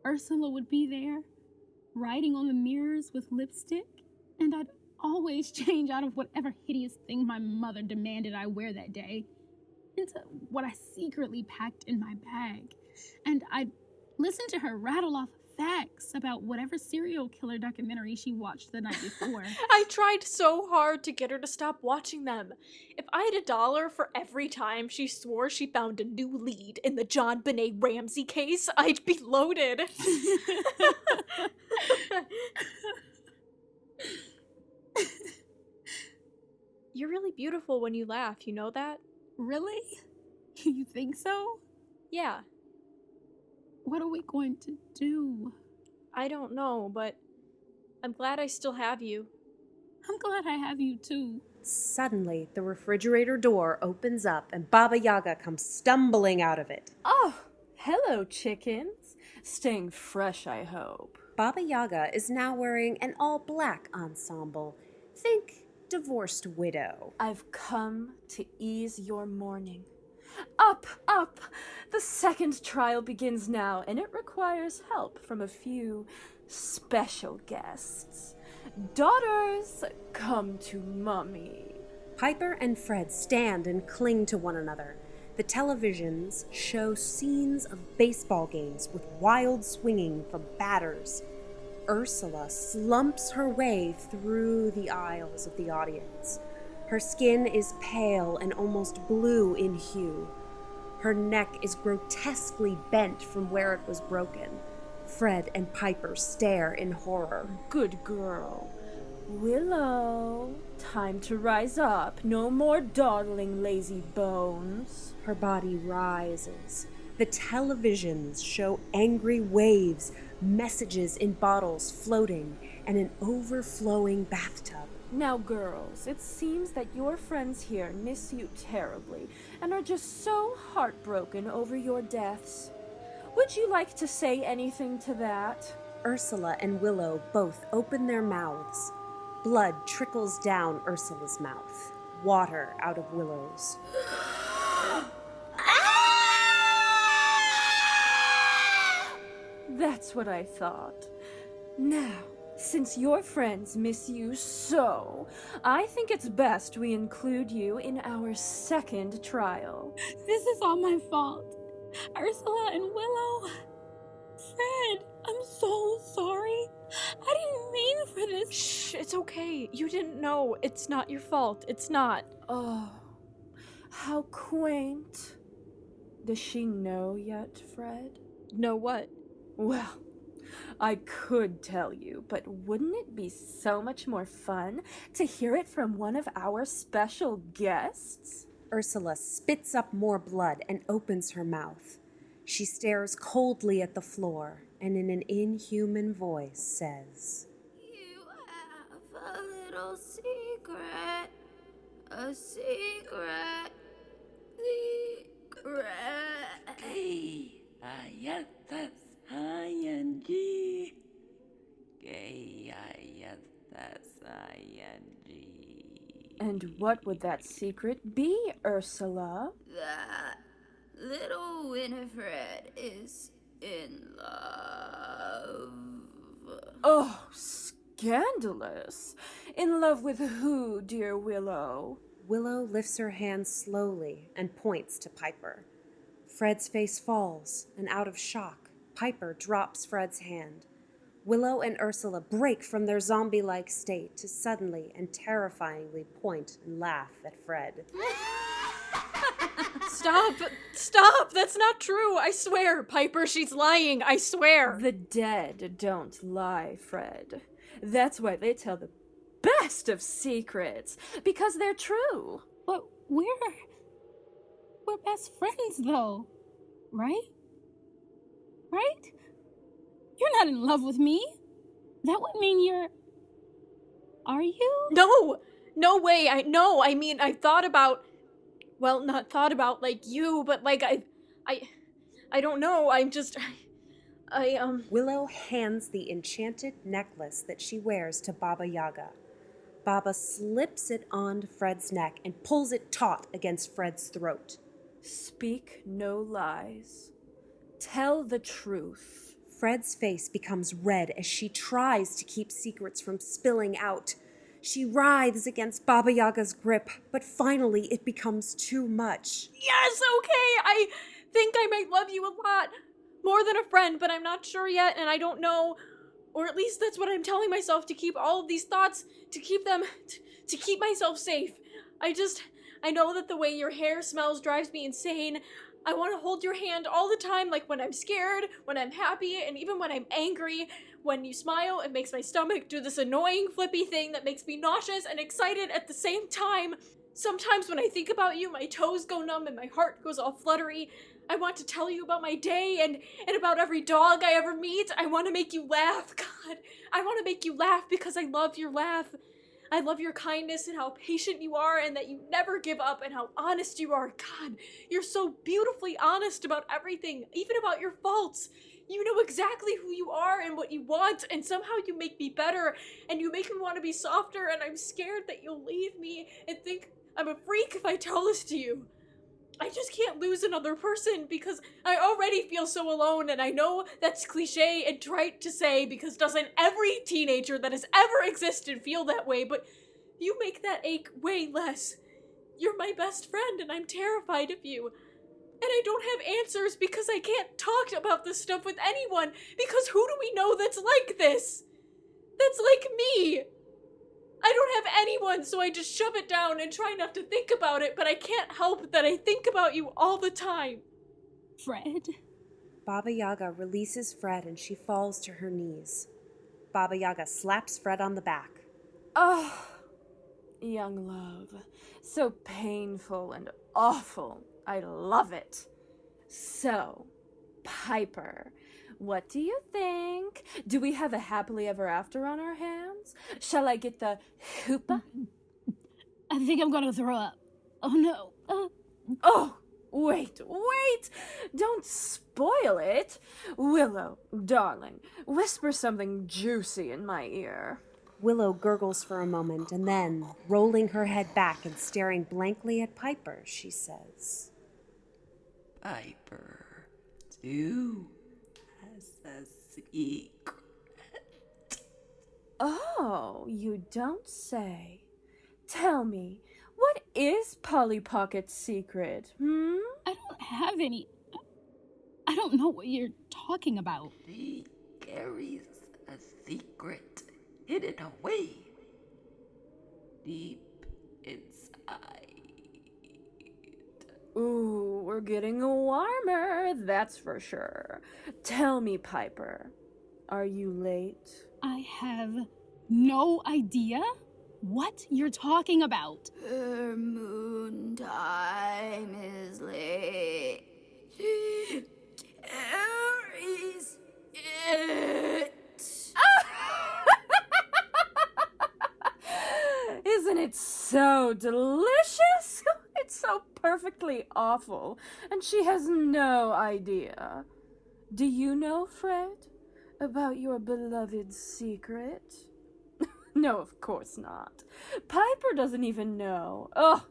Ursula would be there, writing on the mirrors with lipstick, and I'd always change out of whatever hideous thing my mother demanded I wear that day into what I secretly packed in my bag. And I'd listen to her rattle off facts about whatever serial killer documentary she watched the night before. I tried so hard to get her to stop watching them. If I had $1 for every time she swore she found a new lead in the John Benet Ramsey case, I'd be loaded. You're really beautiful when you laugh, you know that? Really? You think so? Yeah. What are we going to do? I don't know, but I'm glad I still have you. I'm glad I have you too. Suddenly, the refrigerator door opens up and Baba Yaga comes stumbling out of it. Oh, hello, chickens. Staying fresh, I hope. Baba Yaga is now wearing an all-black ensemble. Think divorced widow. I've come to ease your mourning. Up, up! The second trial begins now, and it requires help from a few special guests. Daughters, come to Mummy. Piper and Fred stand and cling to one another. The televisions show scenes of baseball games with wild swinging from batters. Ursula slumps her way through the aisles of the audience. Her skin is pale and almost blue in hue. Her neck is grotesquely bent from where it was broken. Fred and Piper stare in horror. Good girl. Willow, time to rise up. No more dawdling, lazy bones. Her body rises. The televisions show angry waves, messages in bottles floating, and an overflowing bathtub. Now, girls, it seems that your friends here miss you terribly and are just so heartbroken over your deaths. Would you like to say anything to that? Ursula and Willow both open their mouths. Blood trickles down Ursula's mouth, water out of Willow's. That's what I thought. Now, since your friends miss you so, I think it's best we include you in our second trial. This is all my fault. Ursula and Willow. Fred, I'm so sorry. I didn't mean for this. Shh, it's okay. You didn't know. It's not your fault. It's not. Oh, how quaint. Does she know yet, Fred? Know what? Well, I could tell you, but wouldn't it be so much more fun to hear it from one of our special guests? Ursula spits up more blood and opens her mouth. She stares coldly at the floor and in an inhuman voice says, You have a little secret. A secret. Secret. K-I-S-S-I-N-G. K-I-S-S-I-N-G. And what would that secret be, Ursula? That little Winifred is in love. Oh, scandalous. In love with who, dear Willow? Willow lifts her hand slowly and points to Piper. Fred's face falls, and out of shock, Piper drops Fred's hand. Willow and Ursula break from their zombie-like state to suddenly and terrifyingly point and laugh at Fred. Stop! Stop! That's not true! I swear! Piper, she's lying! I swear! The dead don't lie, Fred. That's why they tell the best of secrets, because they're true. But we're best friends, though. Right? Right? You're not in love with me. That would mean you're... Are you? No! No way! I mean, I thought about... Well, not thought about like you, but like I don't know. I'm just... Willow hands the enchanted necklace that she wears to Baba Yaga. Baba slips it onto Fred's neck and pulls it taut against Fred's throat. Speak no lies. Tell the truth. Fred's face becomes red as she tries to keep secrets from spilling out. She writhes against Baba Yaga's grip, but finally it becomes too much. Yes, okay! I think I might love you a lot. More than a friend, but I'm not sure yet, and I don't know. Or at least that's what I'm telling myself, to keep all of these thoughts, to keep them, to keep myself safe. I know that the way your hair smells drives me insane. I want to hold your hand all the time, like when I'm scared, when I'm happy, and even when I'm angry. When you smile, it makes my stomach do this annoying flippy thing that makes me nauseous and excited at the same time. Sometimes when I think about you, my toes go numb and my heart goes all fluttery. I want to tell you about my day and about every dog I ever meet. I want to make you laugh. God, I want to make you laugh because I love your laugh. I love your kindness and how patient you are and that you never give up and how honest you are. God, you're so beautifully honest about everything, even about your faults. You know exactly who you are and what you want, and somehow you make me better, and you make me want to be softer, and I'm scared that you'll leave me and think I'm a freak if I tell this to you. I just can't lose another person because I already feel so alone, and I know that's cliche and trite to say because doesn't every teenager that has ever existed feel that way, but you make that ache way less. You're my best friend, and I'm terrified of you. And I don't have answers because I can't talk about this stuff with anyone, because who do we know that's like this? That's like me. I don't have anyone, so I just shove it down and try not to think about it, but I can't help that I think about you all the time. Fred? Baba Yaga releases Fred and she falls to her knees. Baba Yaga slaps Fred on the back. Oh, young love. So painful and awful. I love it. So, Piper, what do you think? Do we have a happily ever after on our hands? Shall I get the hoopa? I think I'm gonna throw up. Oh no. Oh, wait. Don't spoil it. Willow, darling, whisper something juicy in my ear. Willow gurgles for a moment and then, rolling her head back and staring blankly at Piper, she says, Piper, do has a secret. Oh, you don't say. Tell me, what is Polly Pocket's secret, I don't have any. I don't know what you're talking about. She carries a secret hidden away deep inside. Ooh, we're getting warmer, that's for sure. Tell me, Piper, are you late? I have no idea what you're talking about. Her moon time is late. She carries it. Isn't it so delicious? It's so perfectly awful, and she has no idea. Do you know, Fred, about your beloved's secret? No, of course not. Piper doesn't even know. Oh,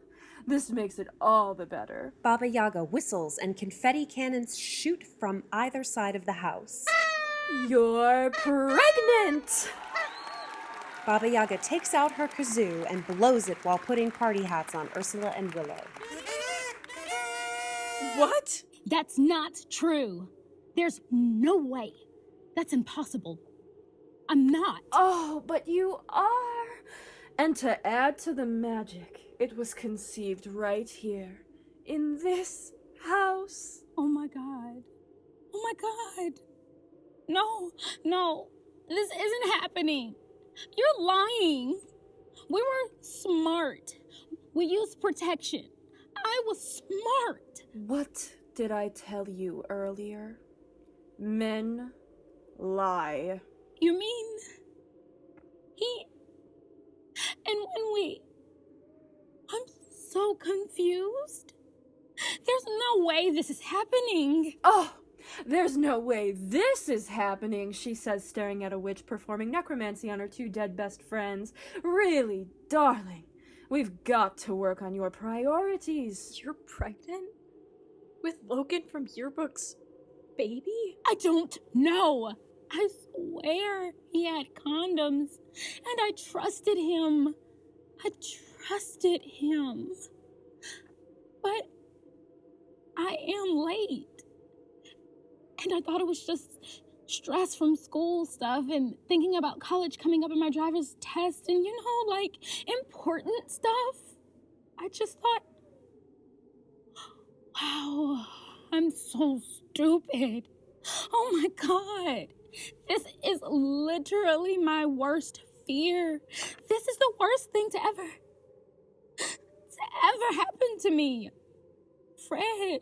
this makes it all the better. Baba Yaga whistles and confetti cannons shoot from either side of the house. You're pregnant! Baba Yaga takes out her kazoo and blows it while putting party hats on Ursula and Willow. What? That's not true. There's no way. That's impossible. I'm not. Oh, but you are. And to add to the magic, it was conceived right here, in this house. Oh my god. Oh my god. No. This isn't happening. You're lying. We were smart. We used protection. I was smart. What did I tell you earlier? Men lie. You mean I'm so confused. There's no way this is happening. Oh, there's no way this is happening, she says, staring at a witch performing necromancy on her two dead best friends. Really, darling, we've got to work on your priorities. You're pregnant? With Logan from Yearbook's baby? I don't know. I swear he had condoms, and I trusted him. But I am late. And I thought it was just stress from school stuff and thinking about college coming up in my driver's test and, like, important stuff. I just thought, wow, I'm so stupid. Oh my God. This is literally my worst fear. This is the worst thing to ever happen to me? Fred,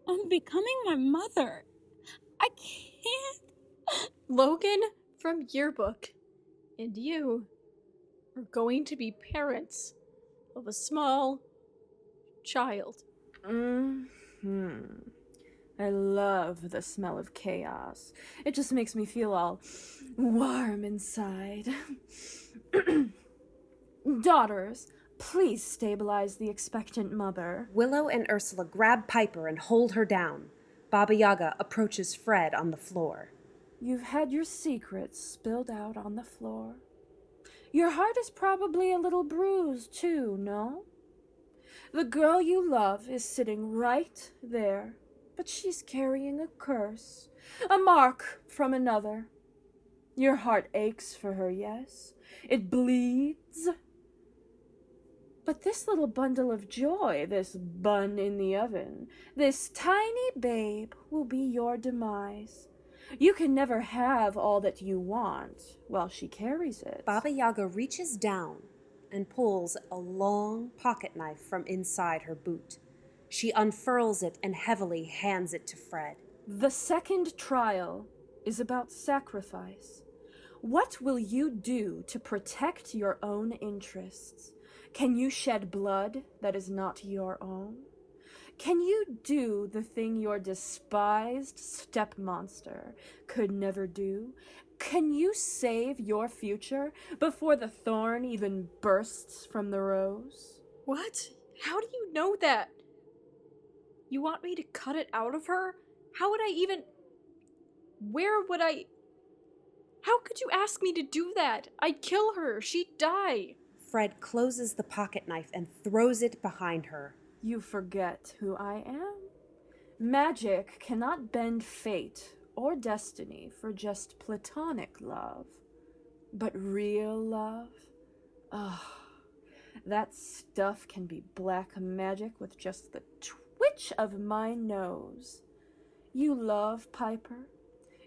I'm becoming my mother. I can't. Logan from Yearbook and you are going to be parents of a small child. I love the smell of chaos. It just makes me feel all warm inside. Daughters, please stabilize the expectant mother. Willow and Ursula grab Piper and hold her down. Baba Yaga approaches Fred on the floor. You've had your secrets spilled out on the floor. Your heart is probably a little bruised, too, no? The girl you love is sitting right there, but she's carrying a curse, a mark from another. Your heart aches for her, yes? It bleeds. But this little bundle of joy, this bun in the oven, this tiny babe will be your demise. You can never have all that you want while she carries it. Baba Yaga reaches down and pulls a long pocket knife from inside her boot. She unfurls it and heavily hands it to Fred. The second trial is about sacrifice. What will you do to protect your own interests? Can you shed blood that is not your own? Can you do the thing your despised step-monster could never do? Can you save your future before the thorn even bursts from the rose? What? How do you know that? You want me to cut it out of her? How would I even... Where would I... How could you ask me to do that? I'd kill her. She'd die. Fred closes the pocket knife and throws it behind her. You forget who I am. Magic cannot bend fate or destiny for just platonic love. But real love? That stuff can be black magic with just the twitch of my nose. You love Piper.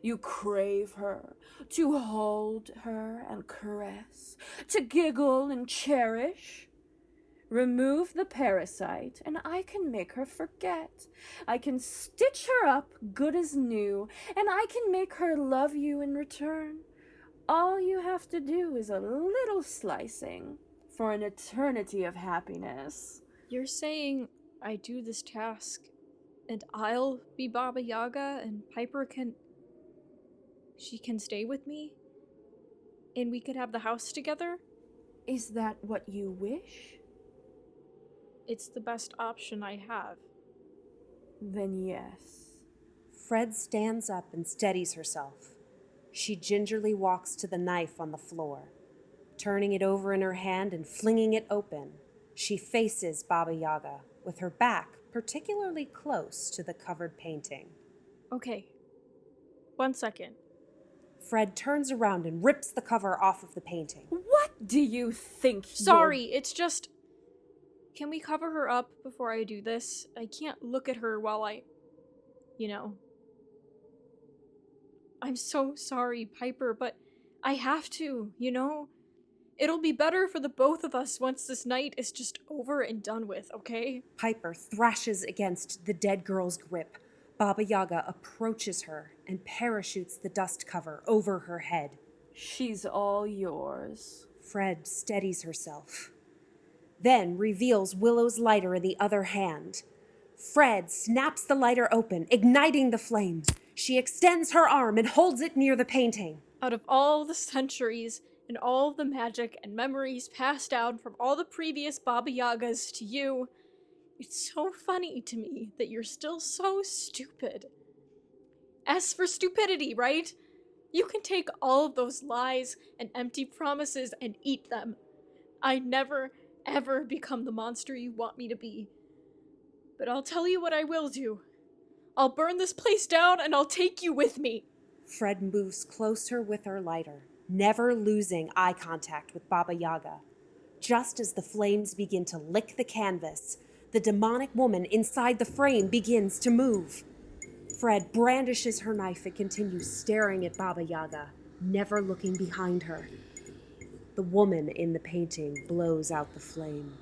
You crave her, to hold her and caress, to giggle and cherish. Remove the parasite, and I can make her forget. I can stitch her up good as new, and I can make her love you in return. All you have to do is a little slicing for an eternity of happiness. You're saying I do this task, and I'll be Baba Yaga, and Piper she can stay with me? And we could have the house together? Is that what you wish? It's the best option I have. Then yes. Fred stands up and steadies herself. She gingerly walks to the knife on the floor. Turning it over in her hand and flinging it open, she faces Baba Yaga, with her back particularly close to the covered painting. Okay. 1 second. Fred turns around and rips the cover off of the painting. What do you think? Sorry, it's just... Can we cover her up before I do this? I can't look at her while I... I'm so sorry, Piper, but I have to, It'll be better for the both of us once this night is just over and done with, okay? Piper thrashes against the dead girl's grip. Baba Yaga approaches her and parachutes the dust cover over her head. She's all yours. Fred steadies herself, then reveals Willow's lighter in the other hand. Fred snaps the lighter open, igniting the flames. She extends her arm and holds it near the painting. Out of all the centuries and all the magic and memories passed down from all the previous Baba Yagas to you, it's so funny to me that you're still so stupid. As for stupidity, right? You can take all of those lies and empty promises and eat them. I never, ever become the monster you want me to be. But I'll tell you what I will do. I'll burn this place down and I'll take you with me. Fred moves closer with her lighter, never losing eye contact with Baba Yaga. Just as the flames begin to lick the canvas, the demonic woman inside the frame begins to move. Fred brandishes her knife and continues staring at Baba Yaga, never looking behind her. The woman in the painting blows out the flame.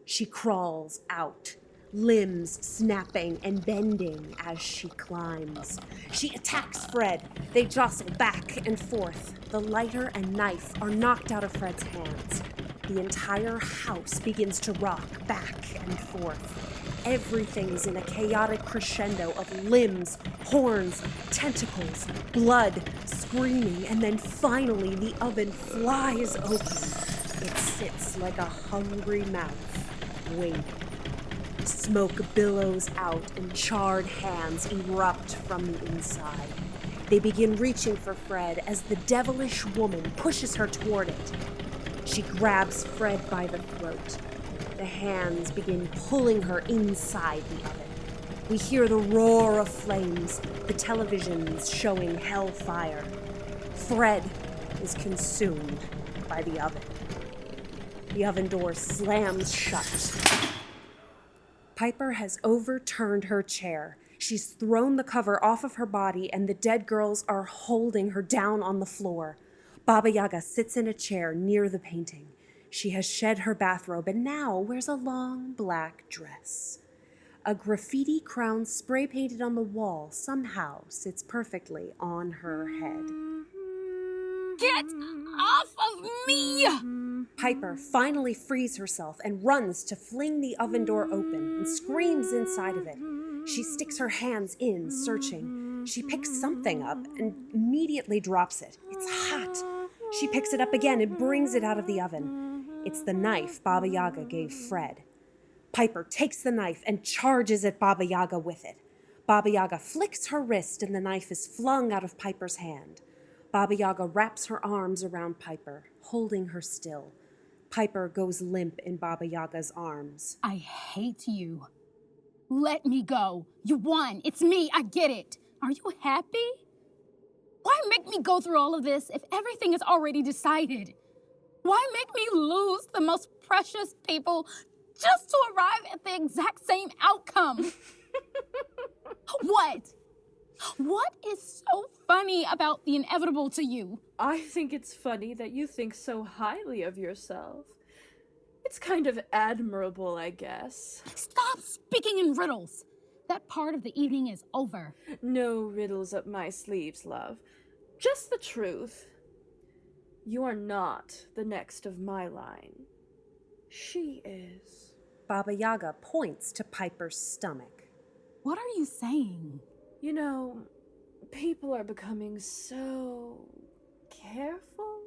She crawls out, limbs snapping and bending as she climbs. She attacks Fred. They jostle back and forth. The lighter and knife are knocked out of Fred's hands. The entire house begins to rock back and forth. Everything is in a chaotic crescendo of limbs, horns, tentacles, blood, screaming, and then finally the oven flies open. It sits like a hungry mouth, waiting. Smoke billows out and charred hands erupt from the inside. They begin reaching for Fred as the devilish woman pushes her toward it. She grabs Fred by the throat. The hands begin pulling her inside the oven. We hear the roar of flames, the televisions showing hellfire. Fred is consumed by the oven. The oven door slams shut. Piper has overturned her chair. She's thrown the cover off of her body, and the dead girls are holding her down on the floor. Baba Yaga sits in a chair near the painting. She has shed her bathrobe and now wears a long black dress. A graffiti crown spray painted on the wall somehow sits perfectly on her head. Get off of me! Piper finally frees herself and runs to fling the oven door open and screams inside of it. She sticks her hands in, searching. She picks something up and immediately drops it. It's hot. She picks it up again and brings it out of the oven. It's the knife Baba Yaga gave Fred. Piper takes the knife and charges at Baba Yaga with it. Baba Yaga flicks her wrist and the knife is flung out of Piper's hand. Baba Yaga wraps her arms around Piper, holding her still. Piper goes limp in Baba Yaga's arms. I hate you. Let me go. You won. It's me. I get it. Are you happy? Why make me go through all of this if everything is already decided? Why make me lose the most precious people just to arrive at the exact same outcome? What? What is so funny about the inevitable to you? I think it's funny that you think so highly of yourself. It's kind of admirable, I guess. Stop speaking in riddles. That part of the evening is over. No riddles up my sleeves, love. Just the truth. You are not the next of my line. She is. Baba Yaga points to Piper's stomach. What are you saying? You know, people are becoming so careful.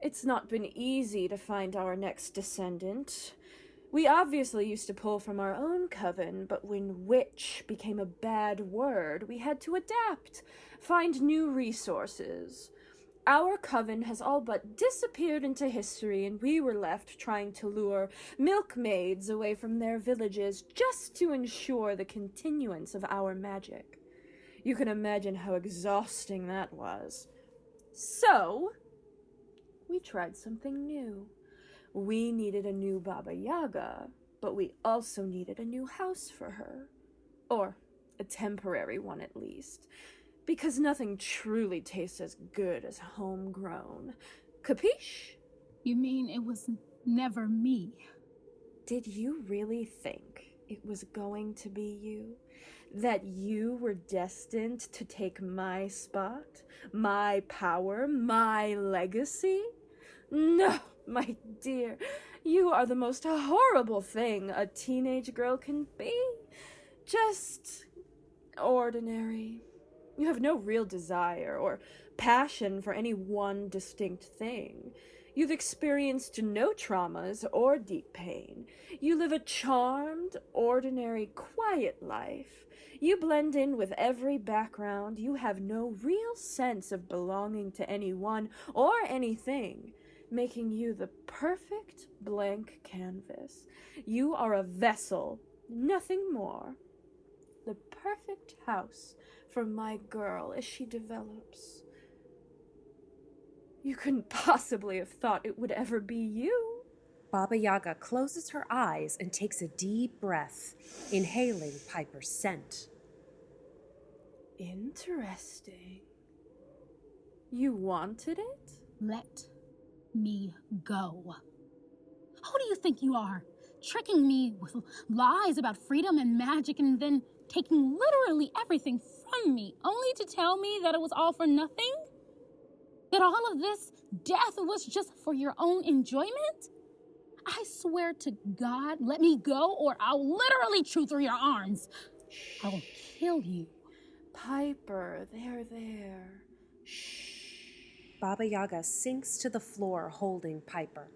It's not been easy to find our next descendant. We obviously used to pull from our own coven, but when witch became a bad word, we had to adapt, find new resources. Our coven has all but disappeared into history, and we were left trying to lure milkmaids away from their villages just to ensure the continuance of our magic. You can imagine how exhausting that was. So, we tried something new. We needed a new Baba Yaga, but we also needed a new house for her. Or a temporary one at least. Because nothing truly tastes as good as homegrown. Capiche? You mean it was never me? Did you really think it was going to be you? That you were destined to take my spot? My power? My legacy? No, my dear. You are the most horrible thing a teenage girl can be. Just ordinary. You have no real desire or passion for any one distinct thing. You've experienced no traumas or deep pain. You live a charmed, ordinary, quiet life. You blend in with every background. You have no real sense of belonging to anyone or anything, making you the perfect blank canvas. You are a vessel, nothing more. The perfect house for my girl as she develops. You couldn't possibly have thought it would ever be you. Baba Yaga closes her eyes and takes a deep breath, inhaling Piper's scent. Interesting. You wanted it? Let me go. Who do you think you are? Tricking me with lies about freedom and magic and then taking literally everything from me, only to tell me that it was all for nothing? That all of this death was just for your own enjoyment? I swear to God, let me go or I'll literally chew through your arms. I will kill you. Piper, there. Shh. Baba Yaga sinks to the floor holding Piper.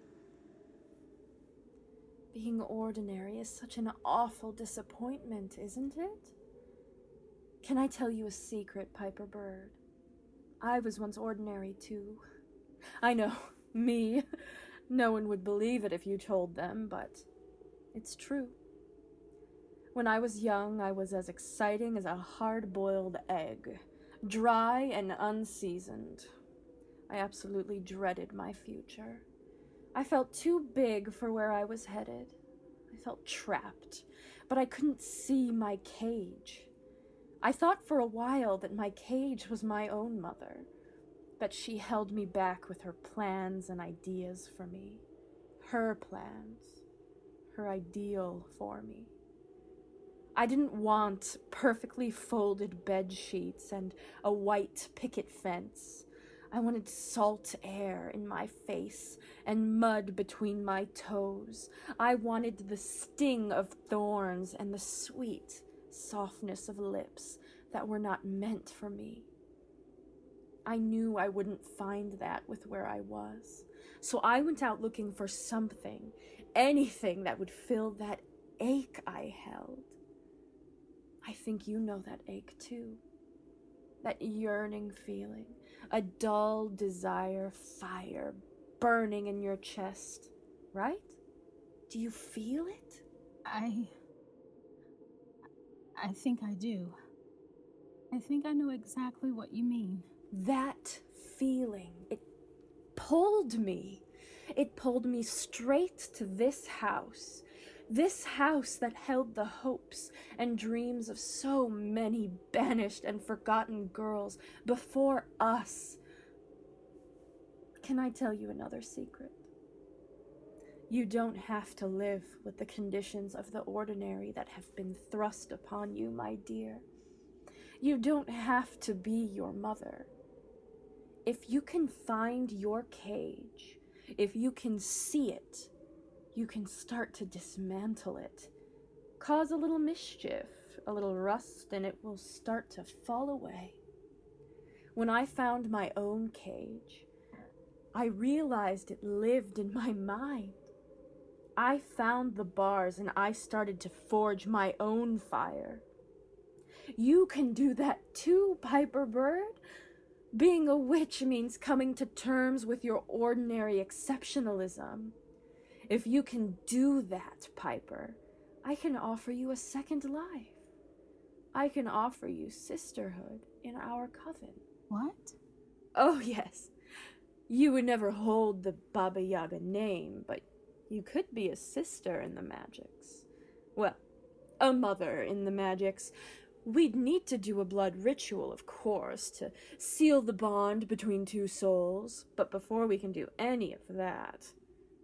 Being ordinary is such an awful disappointment, isn't it? Can I tell you a secret, Piper Bird? I was once ordinary, too. I know, me. No one would believe it if you told them, but it's true. When I was young, I was as exciting as a hard-boiled egg, dry and unseasoned. I absolutely dreaded my future. I felt too big for where I was headed. I felt trapped, but I couldn't see my cage. I thought for a while that my cage was my own mother, but she held me back with her plans and ideas for me. Her plans, her ideal for me. I didn't want perfectly folded bed sheets and a white picket fence. I wanted salt air in my face and mud between my toes. I wanted the sting of thorns and the sweet softness of lips that were not meant for me. I knew I wouldn't find that with where I was. So I went out looking for something, anything that would fill that ache I held. I think you know that ache too. That yearning feeling. A dull desire fire burning in your chest, right? Do you feel it? I think I do. I think I know exactly what you mean. That feeling, it pulled me. It pulled me straight to this house. This house that held the hopes and dreams of so many banished and forgotten girls before us. Can I tell you another secret? You don't have to live with the conditions of the ordinary that have been thrust upon you, my dear. You don't have to be your mother. If you can find your cage, if you can see it, you can start to dismantle it. Cause a little mischief, a little rust, and it will start to fall away. When I found my own cage, I realized it lived in my mind. I found the bars and I started to forge my own fire. You can do that too, Piper Bird. Being a witch means coming to terms with your ordinary exceptionalism. If you can do that, Piper, I can offer you a second life. I can offer you sisterhood in our coven. What? Oh, yes. You would never hold the Baba Yaga name, but you could be a sister in the magics. Well, a mother in the magics. We'd need to do a blood ritual, of course, to seal the bond between two souls. But before we can do any of that,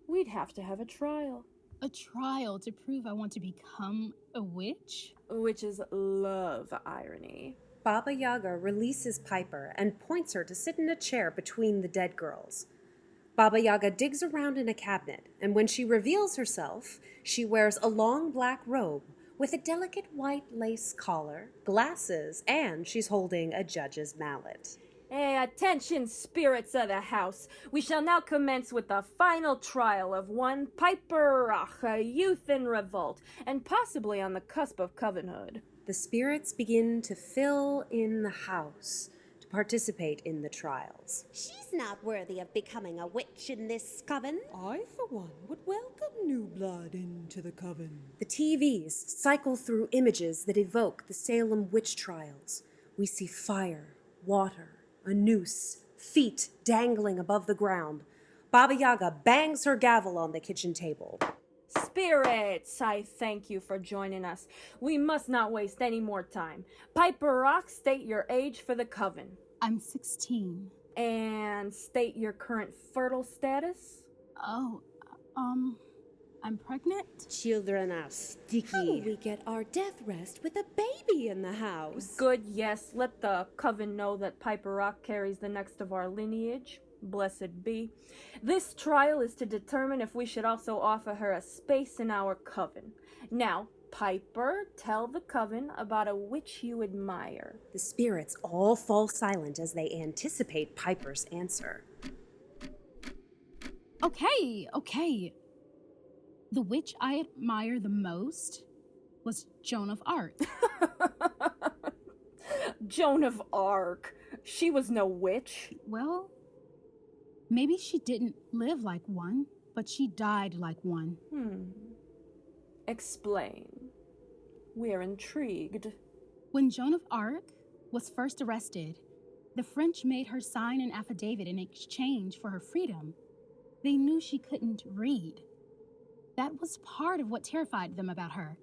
we'd have to have a trial. A trial to prove I want to become a witch? Witches love irony. Baba Yaga releases Piper and points her to sit in a chair between the dead girls. Baba Yaga digs around in a cabinet, and when she reveals herself, she wears a long black robe with a delicate white lace collar, glasses, and she's holding a judge's mallet. Hey, attention, spirits of the house. We shall now commence with the final trial of one Piper Rach, a youth in revolt, and possibly on the cusp of covenhood. The spirits begin to fill in the house to participate in the trials. She's not worthy of becoming a witch in this coven. I, for one, would welcome new blood into the coven. The TVs cycle through images that evoke the Salem witch trials. We see fire, water, a noose, feet dangling above the ground. Baba Yaga bangs her gavel on the kitchen table. Spirits, I thank you for joining us. We must not waste any more time. Piper Rock, state your age for the coven. I'm 16. And state your current fertile status. Oh, I'm pregnant? Children are How sticky. will we get our death rest with a baby in the house? Good, yes. Let the coven know that Piper Rock carries the next of our lineage. Blessed be. This trial is to determine if we should also offer her a space in our coven. Now, Piper, tell the coven about a witch you admire. The spirits all fall silent as they anticipate Piper's answer. Okay. The witch I admire the most was Joan of Arc. Joan of Arc. She was no witch. Well, maybe she didn't live like one, but she died like one. Explain. We're intrigued. When Joan of Arc was first arrested, the French made her sign an affidavit in exchange for her freedom. They knew she couldn't read. That was part of what terrified them about her.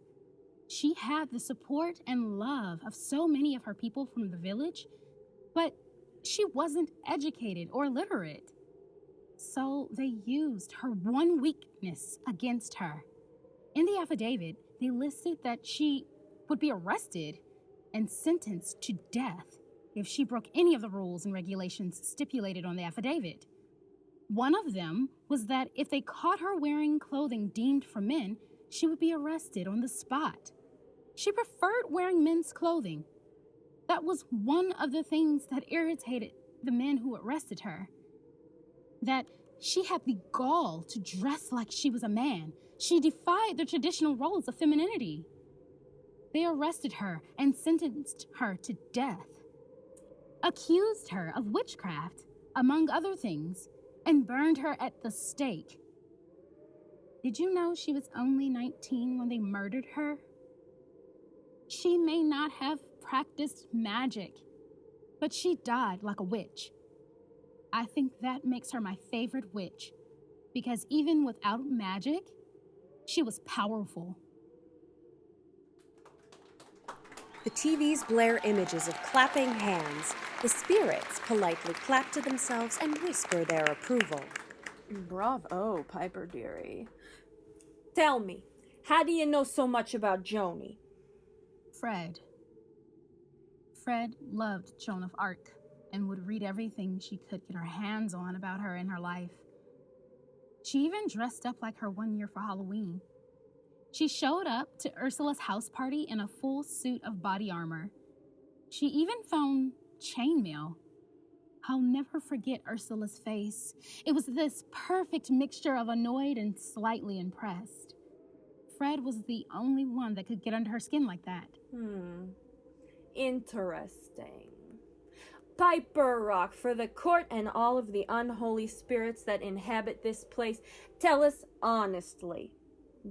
She had the support and love of so many of her people from the village, but she wasn't educated or literate. So they used her one weakness against her. In the affidavit, they listed that she would be arrested and sentenced to death if she broke any of the rules and regulations stipulated on the affidavit. One of them was that if they caught her wearing clothing deemed for men, she would be arrested on the spot. She preferred wearing men's clothing. That was one of the things that irritated the men who arrested her. That she had the gall to dress like she was a man. She defied the traditional roles of femininity. They arrested her and sentenced her to death. Accused her of witchcraft, among other things, and burned her at the stake. Did you know she was only 19 when they murdered her? She may not have practiced magic, but she died like a witch. I think that makes her my favorite witch, because even without magic, she was powerful. The TVs blare images of clapping hands. The spirits politely clap to themselves and whisper their approval. Bravo, Piper dearie. Tell me, how do you know so much about Joni? Fred loved Joan of Arc and would read everything she could get her hands on about her and her life. She even dressed up like her one year for Halloween. She showed up to Ursula's house party in a full suit of body armor. She even found chainmail. I'll never forget Ursula's face. It was this perfect mixture of annoyed and slightly impressed. Fred was the only one that could get under her skin like that. Interesting. Piper Rock, for the court and all of the unholy spirits that inhabit this place, tell us honestly,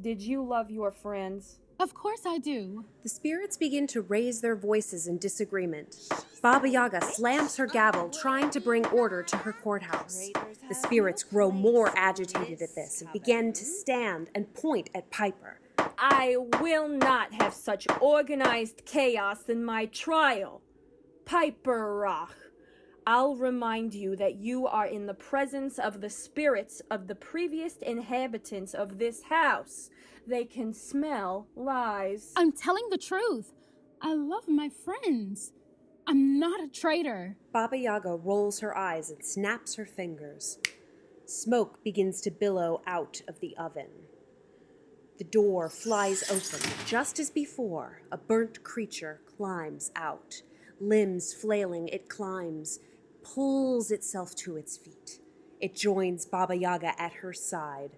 did you love your friends? Of course I do. The spirits begin to raise their voices in disagreement. Baba Yaga slams her gavel, trying to bring order to her courthouse. The spirits grow more agitated at this and begin to stand and point at Piper. I will not have such organized chaos in my trial. Piper Rock, I'll remind you that you are in the presence of the spirits of the previous inhabitants of this house. They can smell lies. I'm telling the truth. I love my friends. I'm not a traitor. Baba Yaga rolls her eyes and snaps her fingers. Smoke begins to billow out of the oven. The door flies open. Just as before, a burnt creature climbs out. Limbs flailing, it climbs, pulls itself to its feet. It joins Baba Yaga at her side,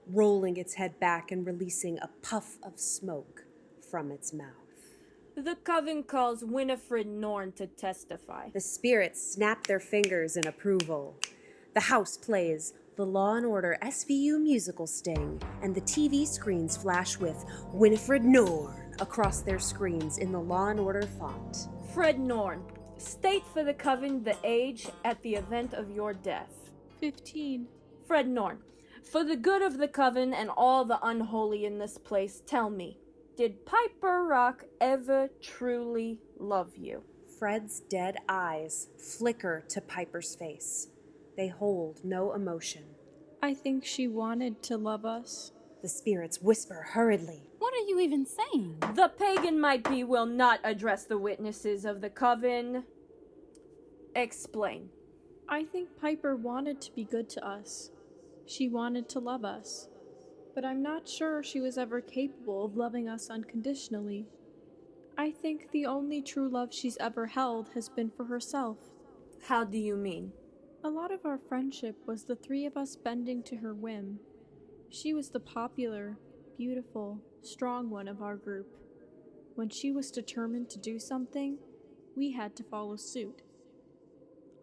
rolling its head back and releasing a puff of smoke from its mouth. The coven calls Winifred Norn to testify. The spirits snap their fingers in approval. The house plays the Law & Order SVU musical sting, and the TV screens flash with Winifred Norn across their screens in the Law & Order font. Fred Norn, state for the coven the age at the event of your death. 15. Fred Norn, for the good of the coven and all the unholy in this place, tell me, did Piper Rock ever truly love you? Fred's dead eyes flicker to Piper's face. They hold no emotion. I think she wanted to love us. The The spirits whisper hurriedly. What are you even saying? The pagan might be will not address the witnesses of the coven. Explain. I think Piper wanted to be good to us. She wanted to love us. But I'm not sure she was ever capable of loving us unconditionally. I think the only true love she's ever held has been for herself. How do you mean? A lot of our friendship was the three of us bending to her whim. She was the popular, beautiful, strong one of our group. When she was determined to do something, we had to follow suit.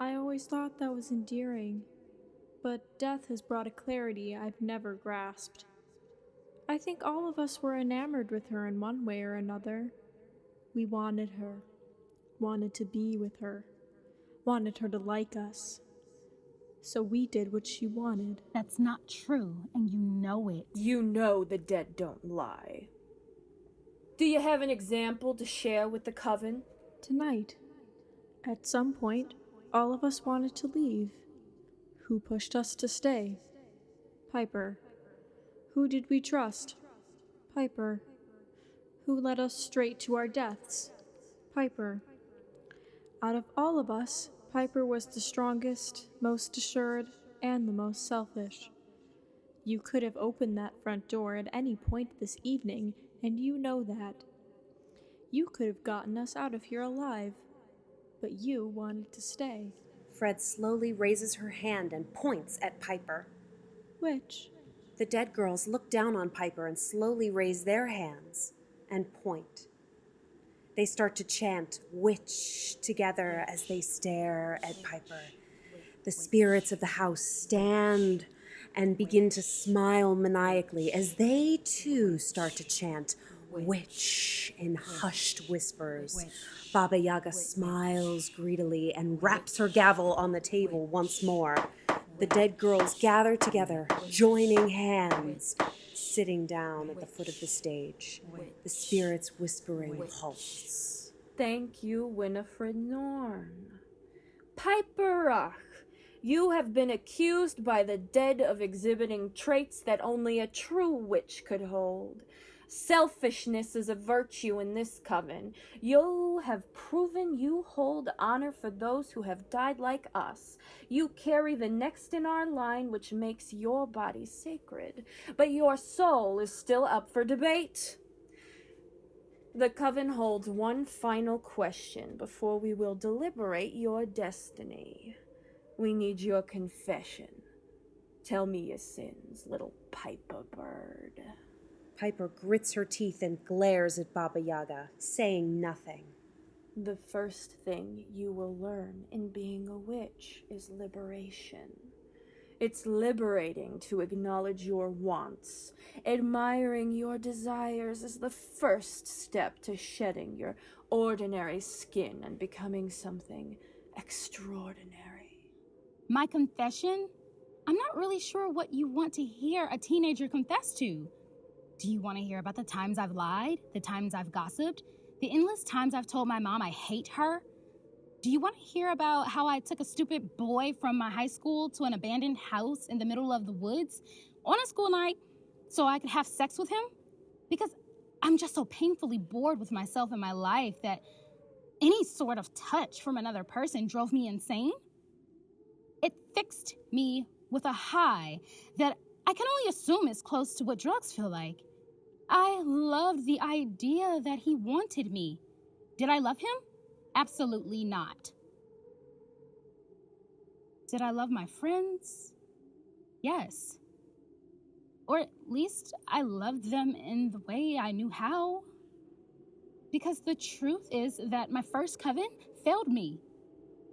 I always thought that was endearing, but death has brought a clarity I've never grasped. I think all of us were enamored with her in one way or another. We wanted her, wanted to be with her, wanted her to like us. So we did what she wanted. That's not true, and you know it. You know the dead don't lie. Do you have an example to share with the coven? Tonight, at some point, all of us wanted to leave. Who pushed us to stay? Piper. Who did we trust? Piper. Who led us straight to our deaths? Piper. Out of all of us, Piper was the strongest, most assured, and the most selfish. You could have opened that front door at any point this evening, and you know that. You could have gotten us out of here alive, but you wanted to stay. Fred slowly raises her hand and points at Piper. Which? The dead girls look down on Piper and slowly raise their hands and point. They start to chant "witch" together as they stare at Piper. The spirits of the house stand and begin to smile maniacally as they too start to chant "witch" in hushed whispers. Baba Yaga smiles greedily and raps her gavel on the table once more. The dead girls gather together, joining hands, sitting down at the foot of the stage. The spirits whispering halts. Thank you, Winifred Norn. Piper Rock, you have been accused by the dead of exhibiting traits that only a true witch could hold. Selfishness is a virtue in this coven. You have proven you hold honor for those who have died like us. You carry the next in our line, which makes your body sacred. But your soul is still up for debate. The coven holds one final question before we will deliberate your destiny. We need your confession. Tell me your sins, little Piper bird. Piper grits her teeth and glares at Baba Yaga, saying nothing. The first thing you will learn in being a witch is liberation. It's liberating to acknowledge your wants. Admiring your desires is the first step to shedding your ordinary skin and becoming something extraordinary. My confession? I'm not really sure what you want to hear a teenager confess to. Do you want to hear about the times I've lied? The times I've gossiped? The endless times I've told my mom I hate her? Do you want to hear about how I took a stupid boy from my high school to an abandoned house in the middle of the woods on a school night so I could have sex with him? Because I'm just so painfully bored with myself and my life that any sort of touch from another person drove me insane. It fixed me with a high that I can only assume is close to what drugs feel like. I loved the idea that he wanted me. Did I love him? Absolutely not. Did I love my friends? Yes. Or at least I loved them in the way I knew how. Because the truth is that my first coven failed me.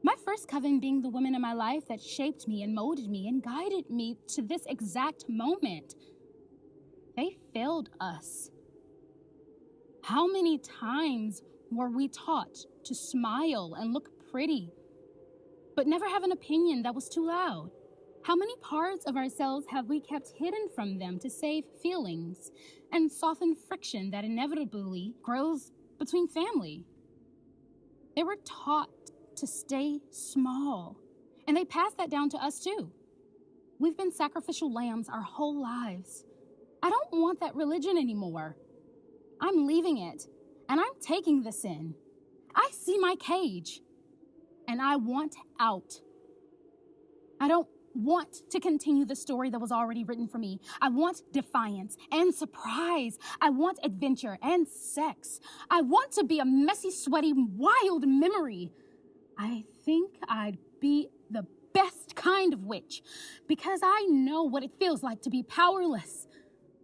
My first coven being the woman in my life that shaped me and molded me and guided me to this exact moment. They failed us. How many times were we taught to smile and look pretty, but never have an opinion that was too loud? How many parts of ourselves have we kept hidden from them to save feelings and soften friction that inevitably grows between family? They were taught to stay small, and they passed that down to us too. We've been sacrificial lambs our whole lives. I don't want that religion anymore. I'm leaving it, and I'm taking this in. I see my cage, and I want out. I don't want to continue the story that was already written for me. I want defiance and surprise. I want adventure and sex. I want to be a messy, sweaty, wild memory. I think I'd be the best kind of witch because I know what it feels like to be powerless.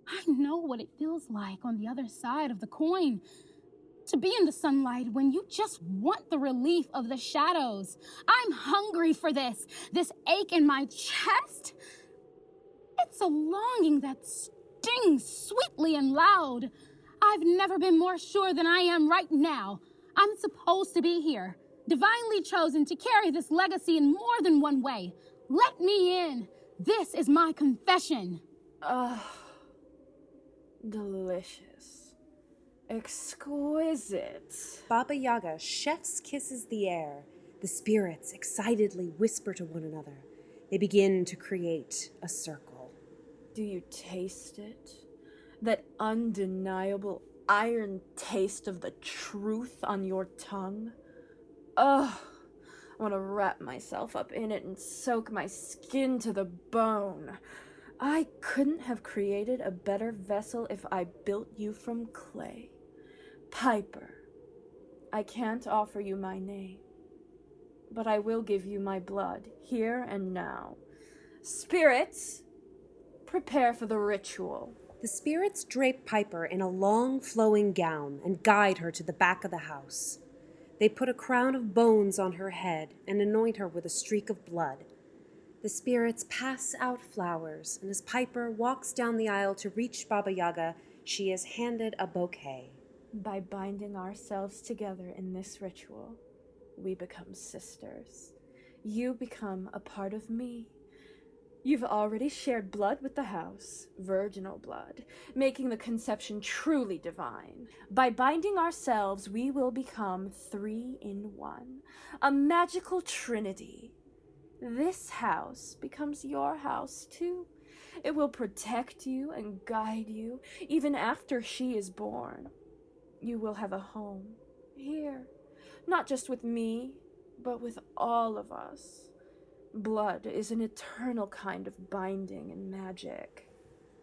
I know what it feels like on the other side of the coin. To be in the sunlight when you just want the relief of the shadows. I'm hungry for this ache in my chest. It's a longing that stings sweetly and loud. I've never been more sure than I am right now. I'm supposed to be here, divinely chosen to carry this legacy in more than one way. Let me in. This is my confession. Delicious. Exquisite. Baba Yaga chef's kisses the air. The spirits excitedly whisper to one another. They begin to create a circle. Do you taste it? That undeniable iron taste of the truth on your tongue? Ugh, I want to wrap myself up in it and soak my skin to the bone. I couldn't have created a better vessel if I built you from clay. Piper, I can't offer you my name, but I will give you my blood, here and now. Spirits, prepare for the ritual. The spirits drape Piper in a long flowing gown and guide her to the back of the house. They put a crown of bones on her head and anoint her with a streak of blood. The spirits pass out flowers, and as Piper walks down the aisle to reach Baba Yaga, she is handed a bouquet. By binding ourselves together in this ritual, we become sisters. You become a part of me. You've already shared blood with the house, virginal blood, making the conception truly divine. By binding ourselves, we will become 3 in 1, a magical trinity. This house becomes your house too. It will protect you and guide you even after she is born. You will have a home here, not just with me, but with all of us. Blood is an eternal kind of binding and magic.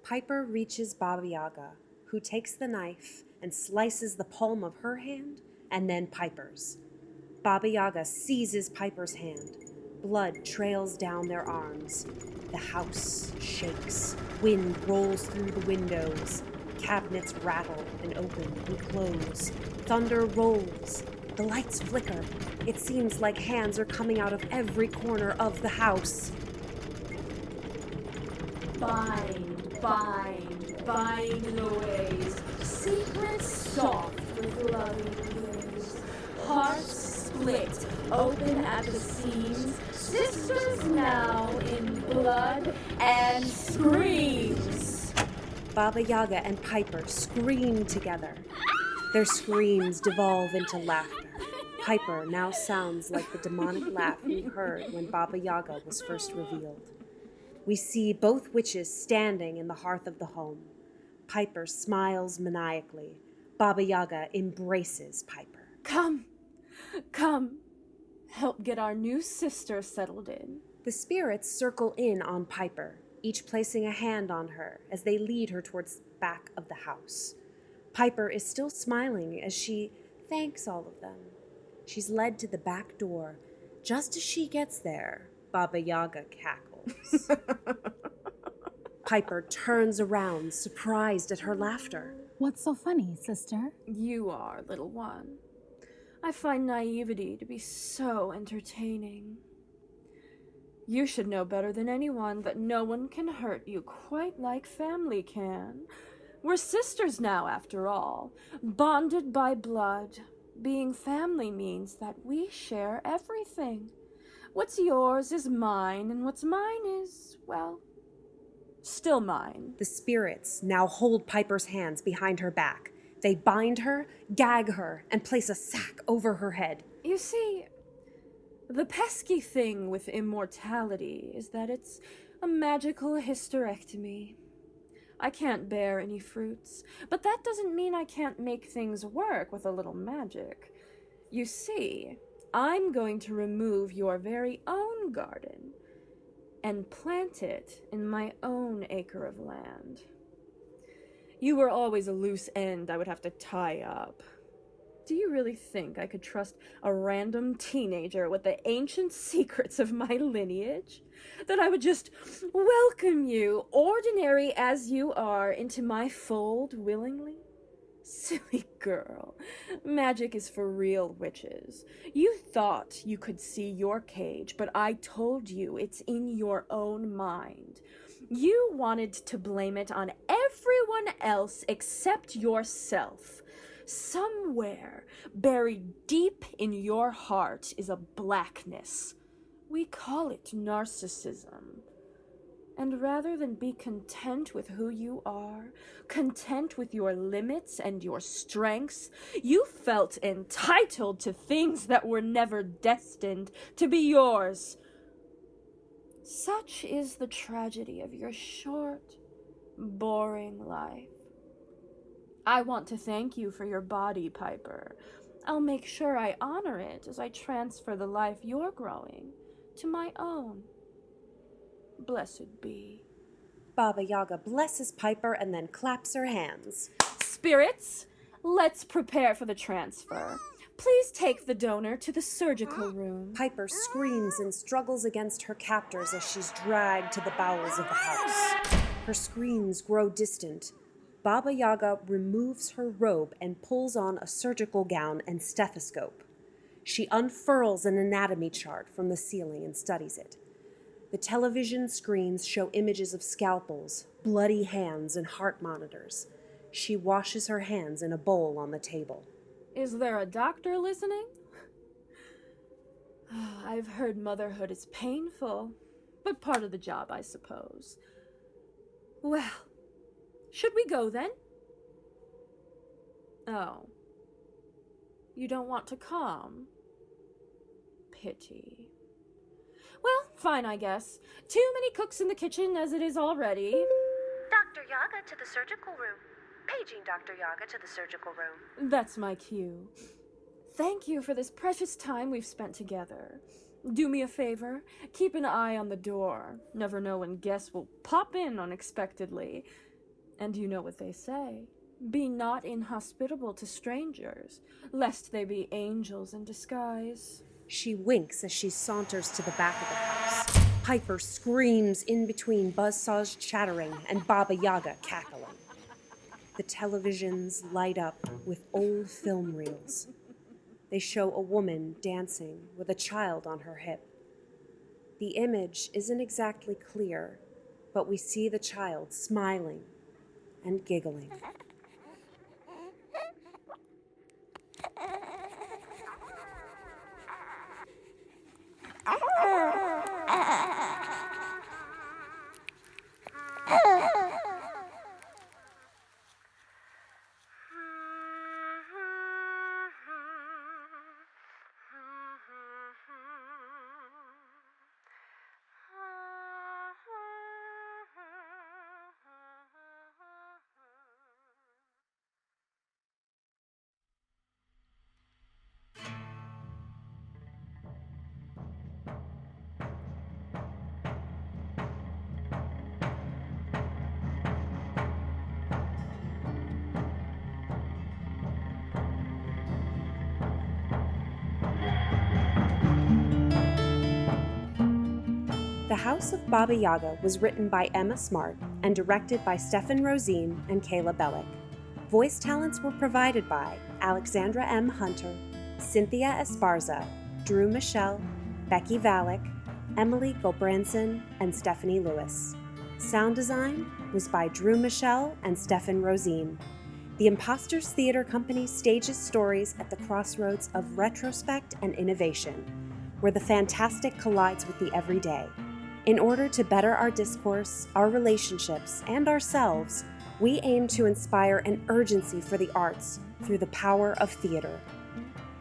Piper reaches Baba Yaga, who takes the knife and slices the palm of her hand and then Piper's. Baba Yaga seizes Piper's hand. Blood trails down their arms. The house shakes. Wind rolls through the windows. Cabinets rattle and open and close. Thunder rolls. The lights flicker. It seems like hands are coming out of every corner of the house. Bind, bind, bind the ways. Secrets soft with loving years. Hearts split, open at the seams. Sisters now in blood and screams. Baba Yaga and Piper scream together. Their screams devolve into laughter. Piper now sounds like the demonic laugh we heard when Baba Yaga was first revealed. We see both witches standing in the hearth of the home. Piper smiles maniacally. Baba Yaga embraces Piper. Come, come, help get our new sister settled in. The spirits circle in on Piper, each placing a hand on her as they lead her towards the back of the house. Piper is still smiling as she thanks all of them. She's led to the back door. Just as she gets there, Baba Yaga cackles. Piper turns around, surprised at her laughter. What's so funny, sister? You are, little one. I find naivety to be so entertaining. You should know better than anyone that no one can hurt you quite like family can. We're sisters now, after all, bonded by blood. Being family means that we share everything. What's yours is mine, and what's mine is, well, still mine. The spirits now hold Piper's hands behind her back. They bind her, gag her, and place a sack over her head. You see, the pesky thing with immortality is that it's a magical hysterectomy. I can't bear any fruits, but that doesn't mean I can't make things work with a little magic. You see, I'm going to remove your very own garden and plant it in my own acre of land. You were always a loose end I would have to tie up. Do you really think I could trust a random teenager with the ancient secrets of my lineage? That I would just welcome you, ordinary as you are, into my fold willingly? Silly girl. Magic is for real witches. You thought you could see your cage, but I told you it's in your own mind. You wanted to blame it on everyone else except yourself. Somewhere, buried deep in your heart, is a blackness. We call it narcissism. And rather than be content with who you are, content with your limits and your strengths, you felt entitled to things that were never destined to be yours. Such is the tragedy of your short, boring life. I want to thank you for your body, Piper. I'll make sure I honor it as I transfer the life you're growing to my own. Blessed be. Baba Yaga blesses Piper and then claps her hands. Spirits, let's prepare for the transfer. Please take the donor to the surgical room. Piper screams and struggles against her captors as she's dragged to the bowels of the house. Her screams grow distant. Baba Yaga removes her robe and pulls on a surgical gown and stethoscope. She unfurls an anatomy chart from the ceiling and studies it. The television screens show images of scalpels, bloody hands, and heart monitors. She washes her hands in a bowl on the table. Is there a doctor listening? I've heard motherhood is painful, but part of the job, I suppose. Well, should we go then? Oh. You don't want to come? Pity. Well, fine, I guess. Too many cooks in the kitchen as it is already. Dr. Yaga to the surgical room. Paging Dr. Yaga to the surgical room. That's my cue. Thank you for this precious time we've spent together. Do me a favor. Keep an eye on the door. Never know when guests will pop in unexpectedly. And you know what they say. Be not inhospitable to strangers, lest they be angels in disguise. She winks as she saunters to the back of the house. Piper screams in between buzzsaws chattering and Baba Yaga cackling. The televisions light up with old film reels. They show a woman dancing with a child on her hip. The image isn't exactly clear, but we see the child smiling and giggling. The House of Baba Yaga was written by Emma Smart and directed by Stefan, Roseen, and Kayla Belec. Voice talents were provided by Alexandra M. Hunter, Cynthia Esparza, Michele, Becky Valek, Emily Gulbrandsen, and Stephanie Lewis. Sound design was by Michele and Stefan Roseen. The Impostors Theatre Company stages stories at the crossroads of retrospect and innovation, where the fantastic collides with the everyday. In order to better our discourse, our relationships, and ourselves, we aim to inspire an urgency for the arts through the power of theater.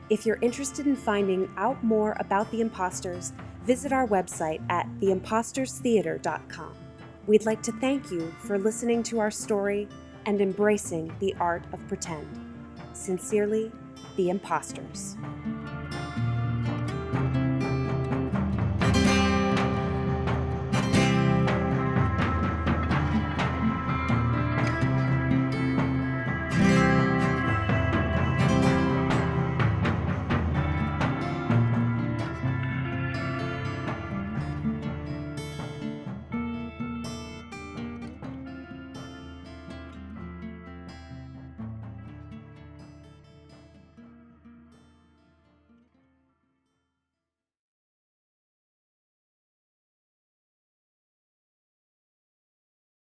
If you're interested in finding out more about the Impostors, visit our website at theimpostorstheatre.com. We'd like to thank you for listening to our story and embracing the art of pretend. Sincerely, the Impostors.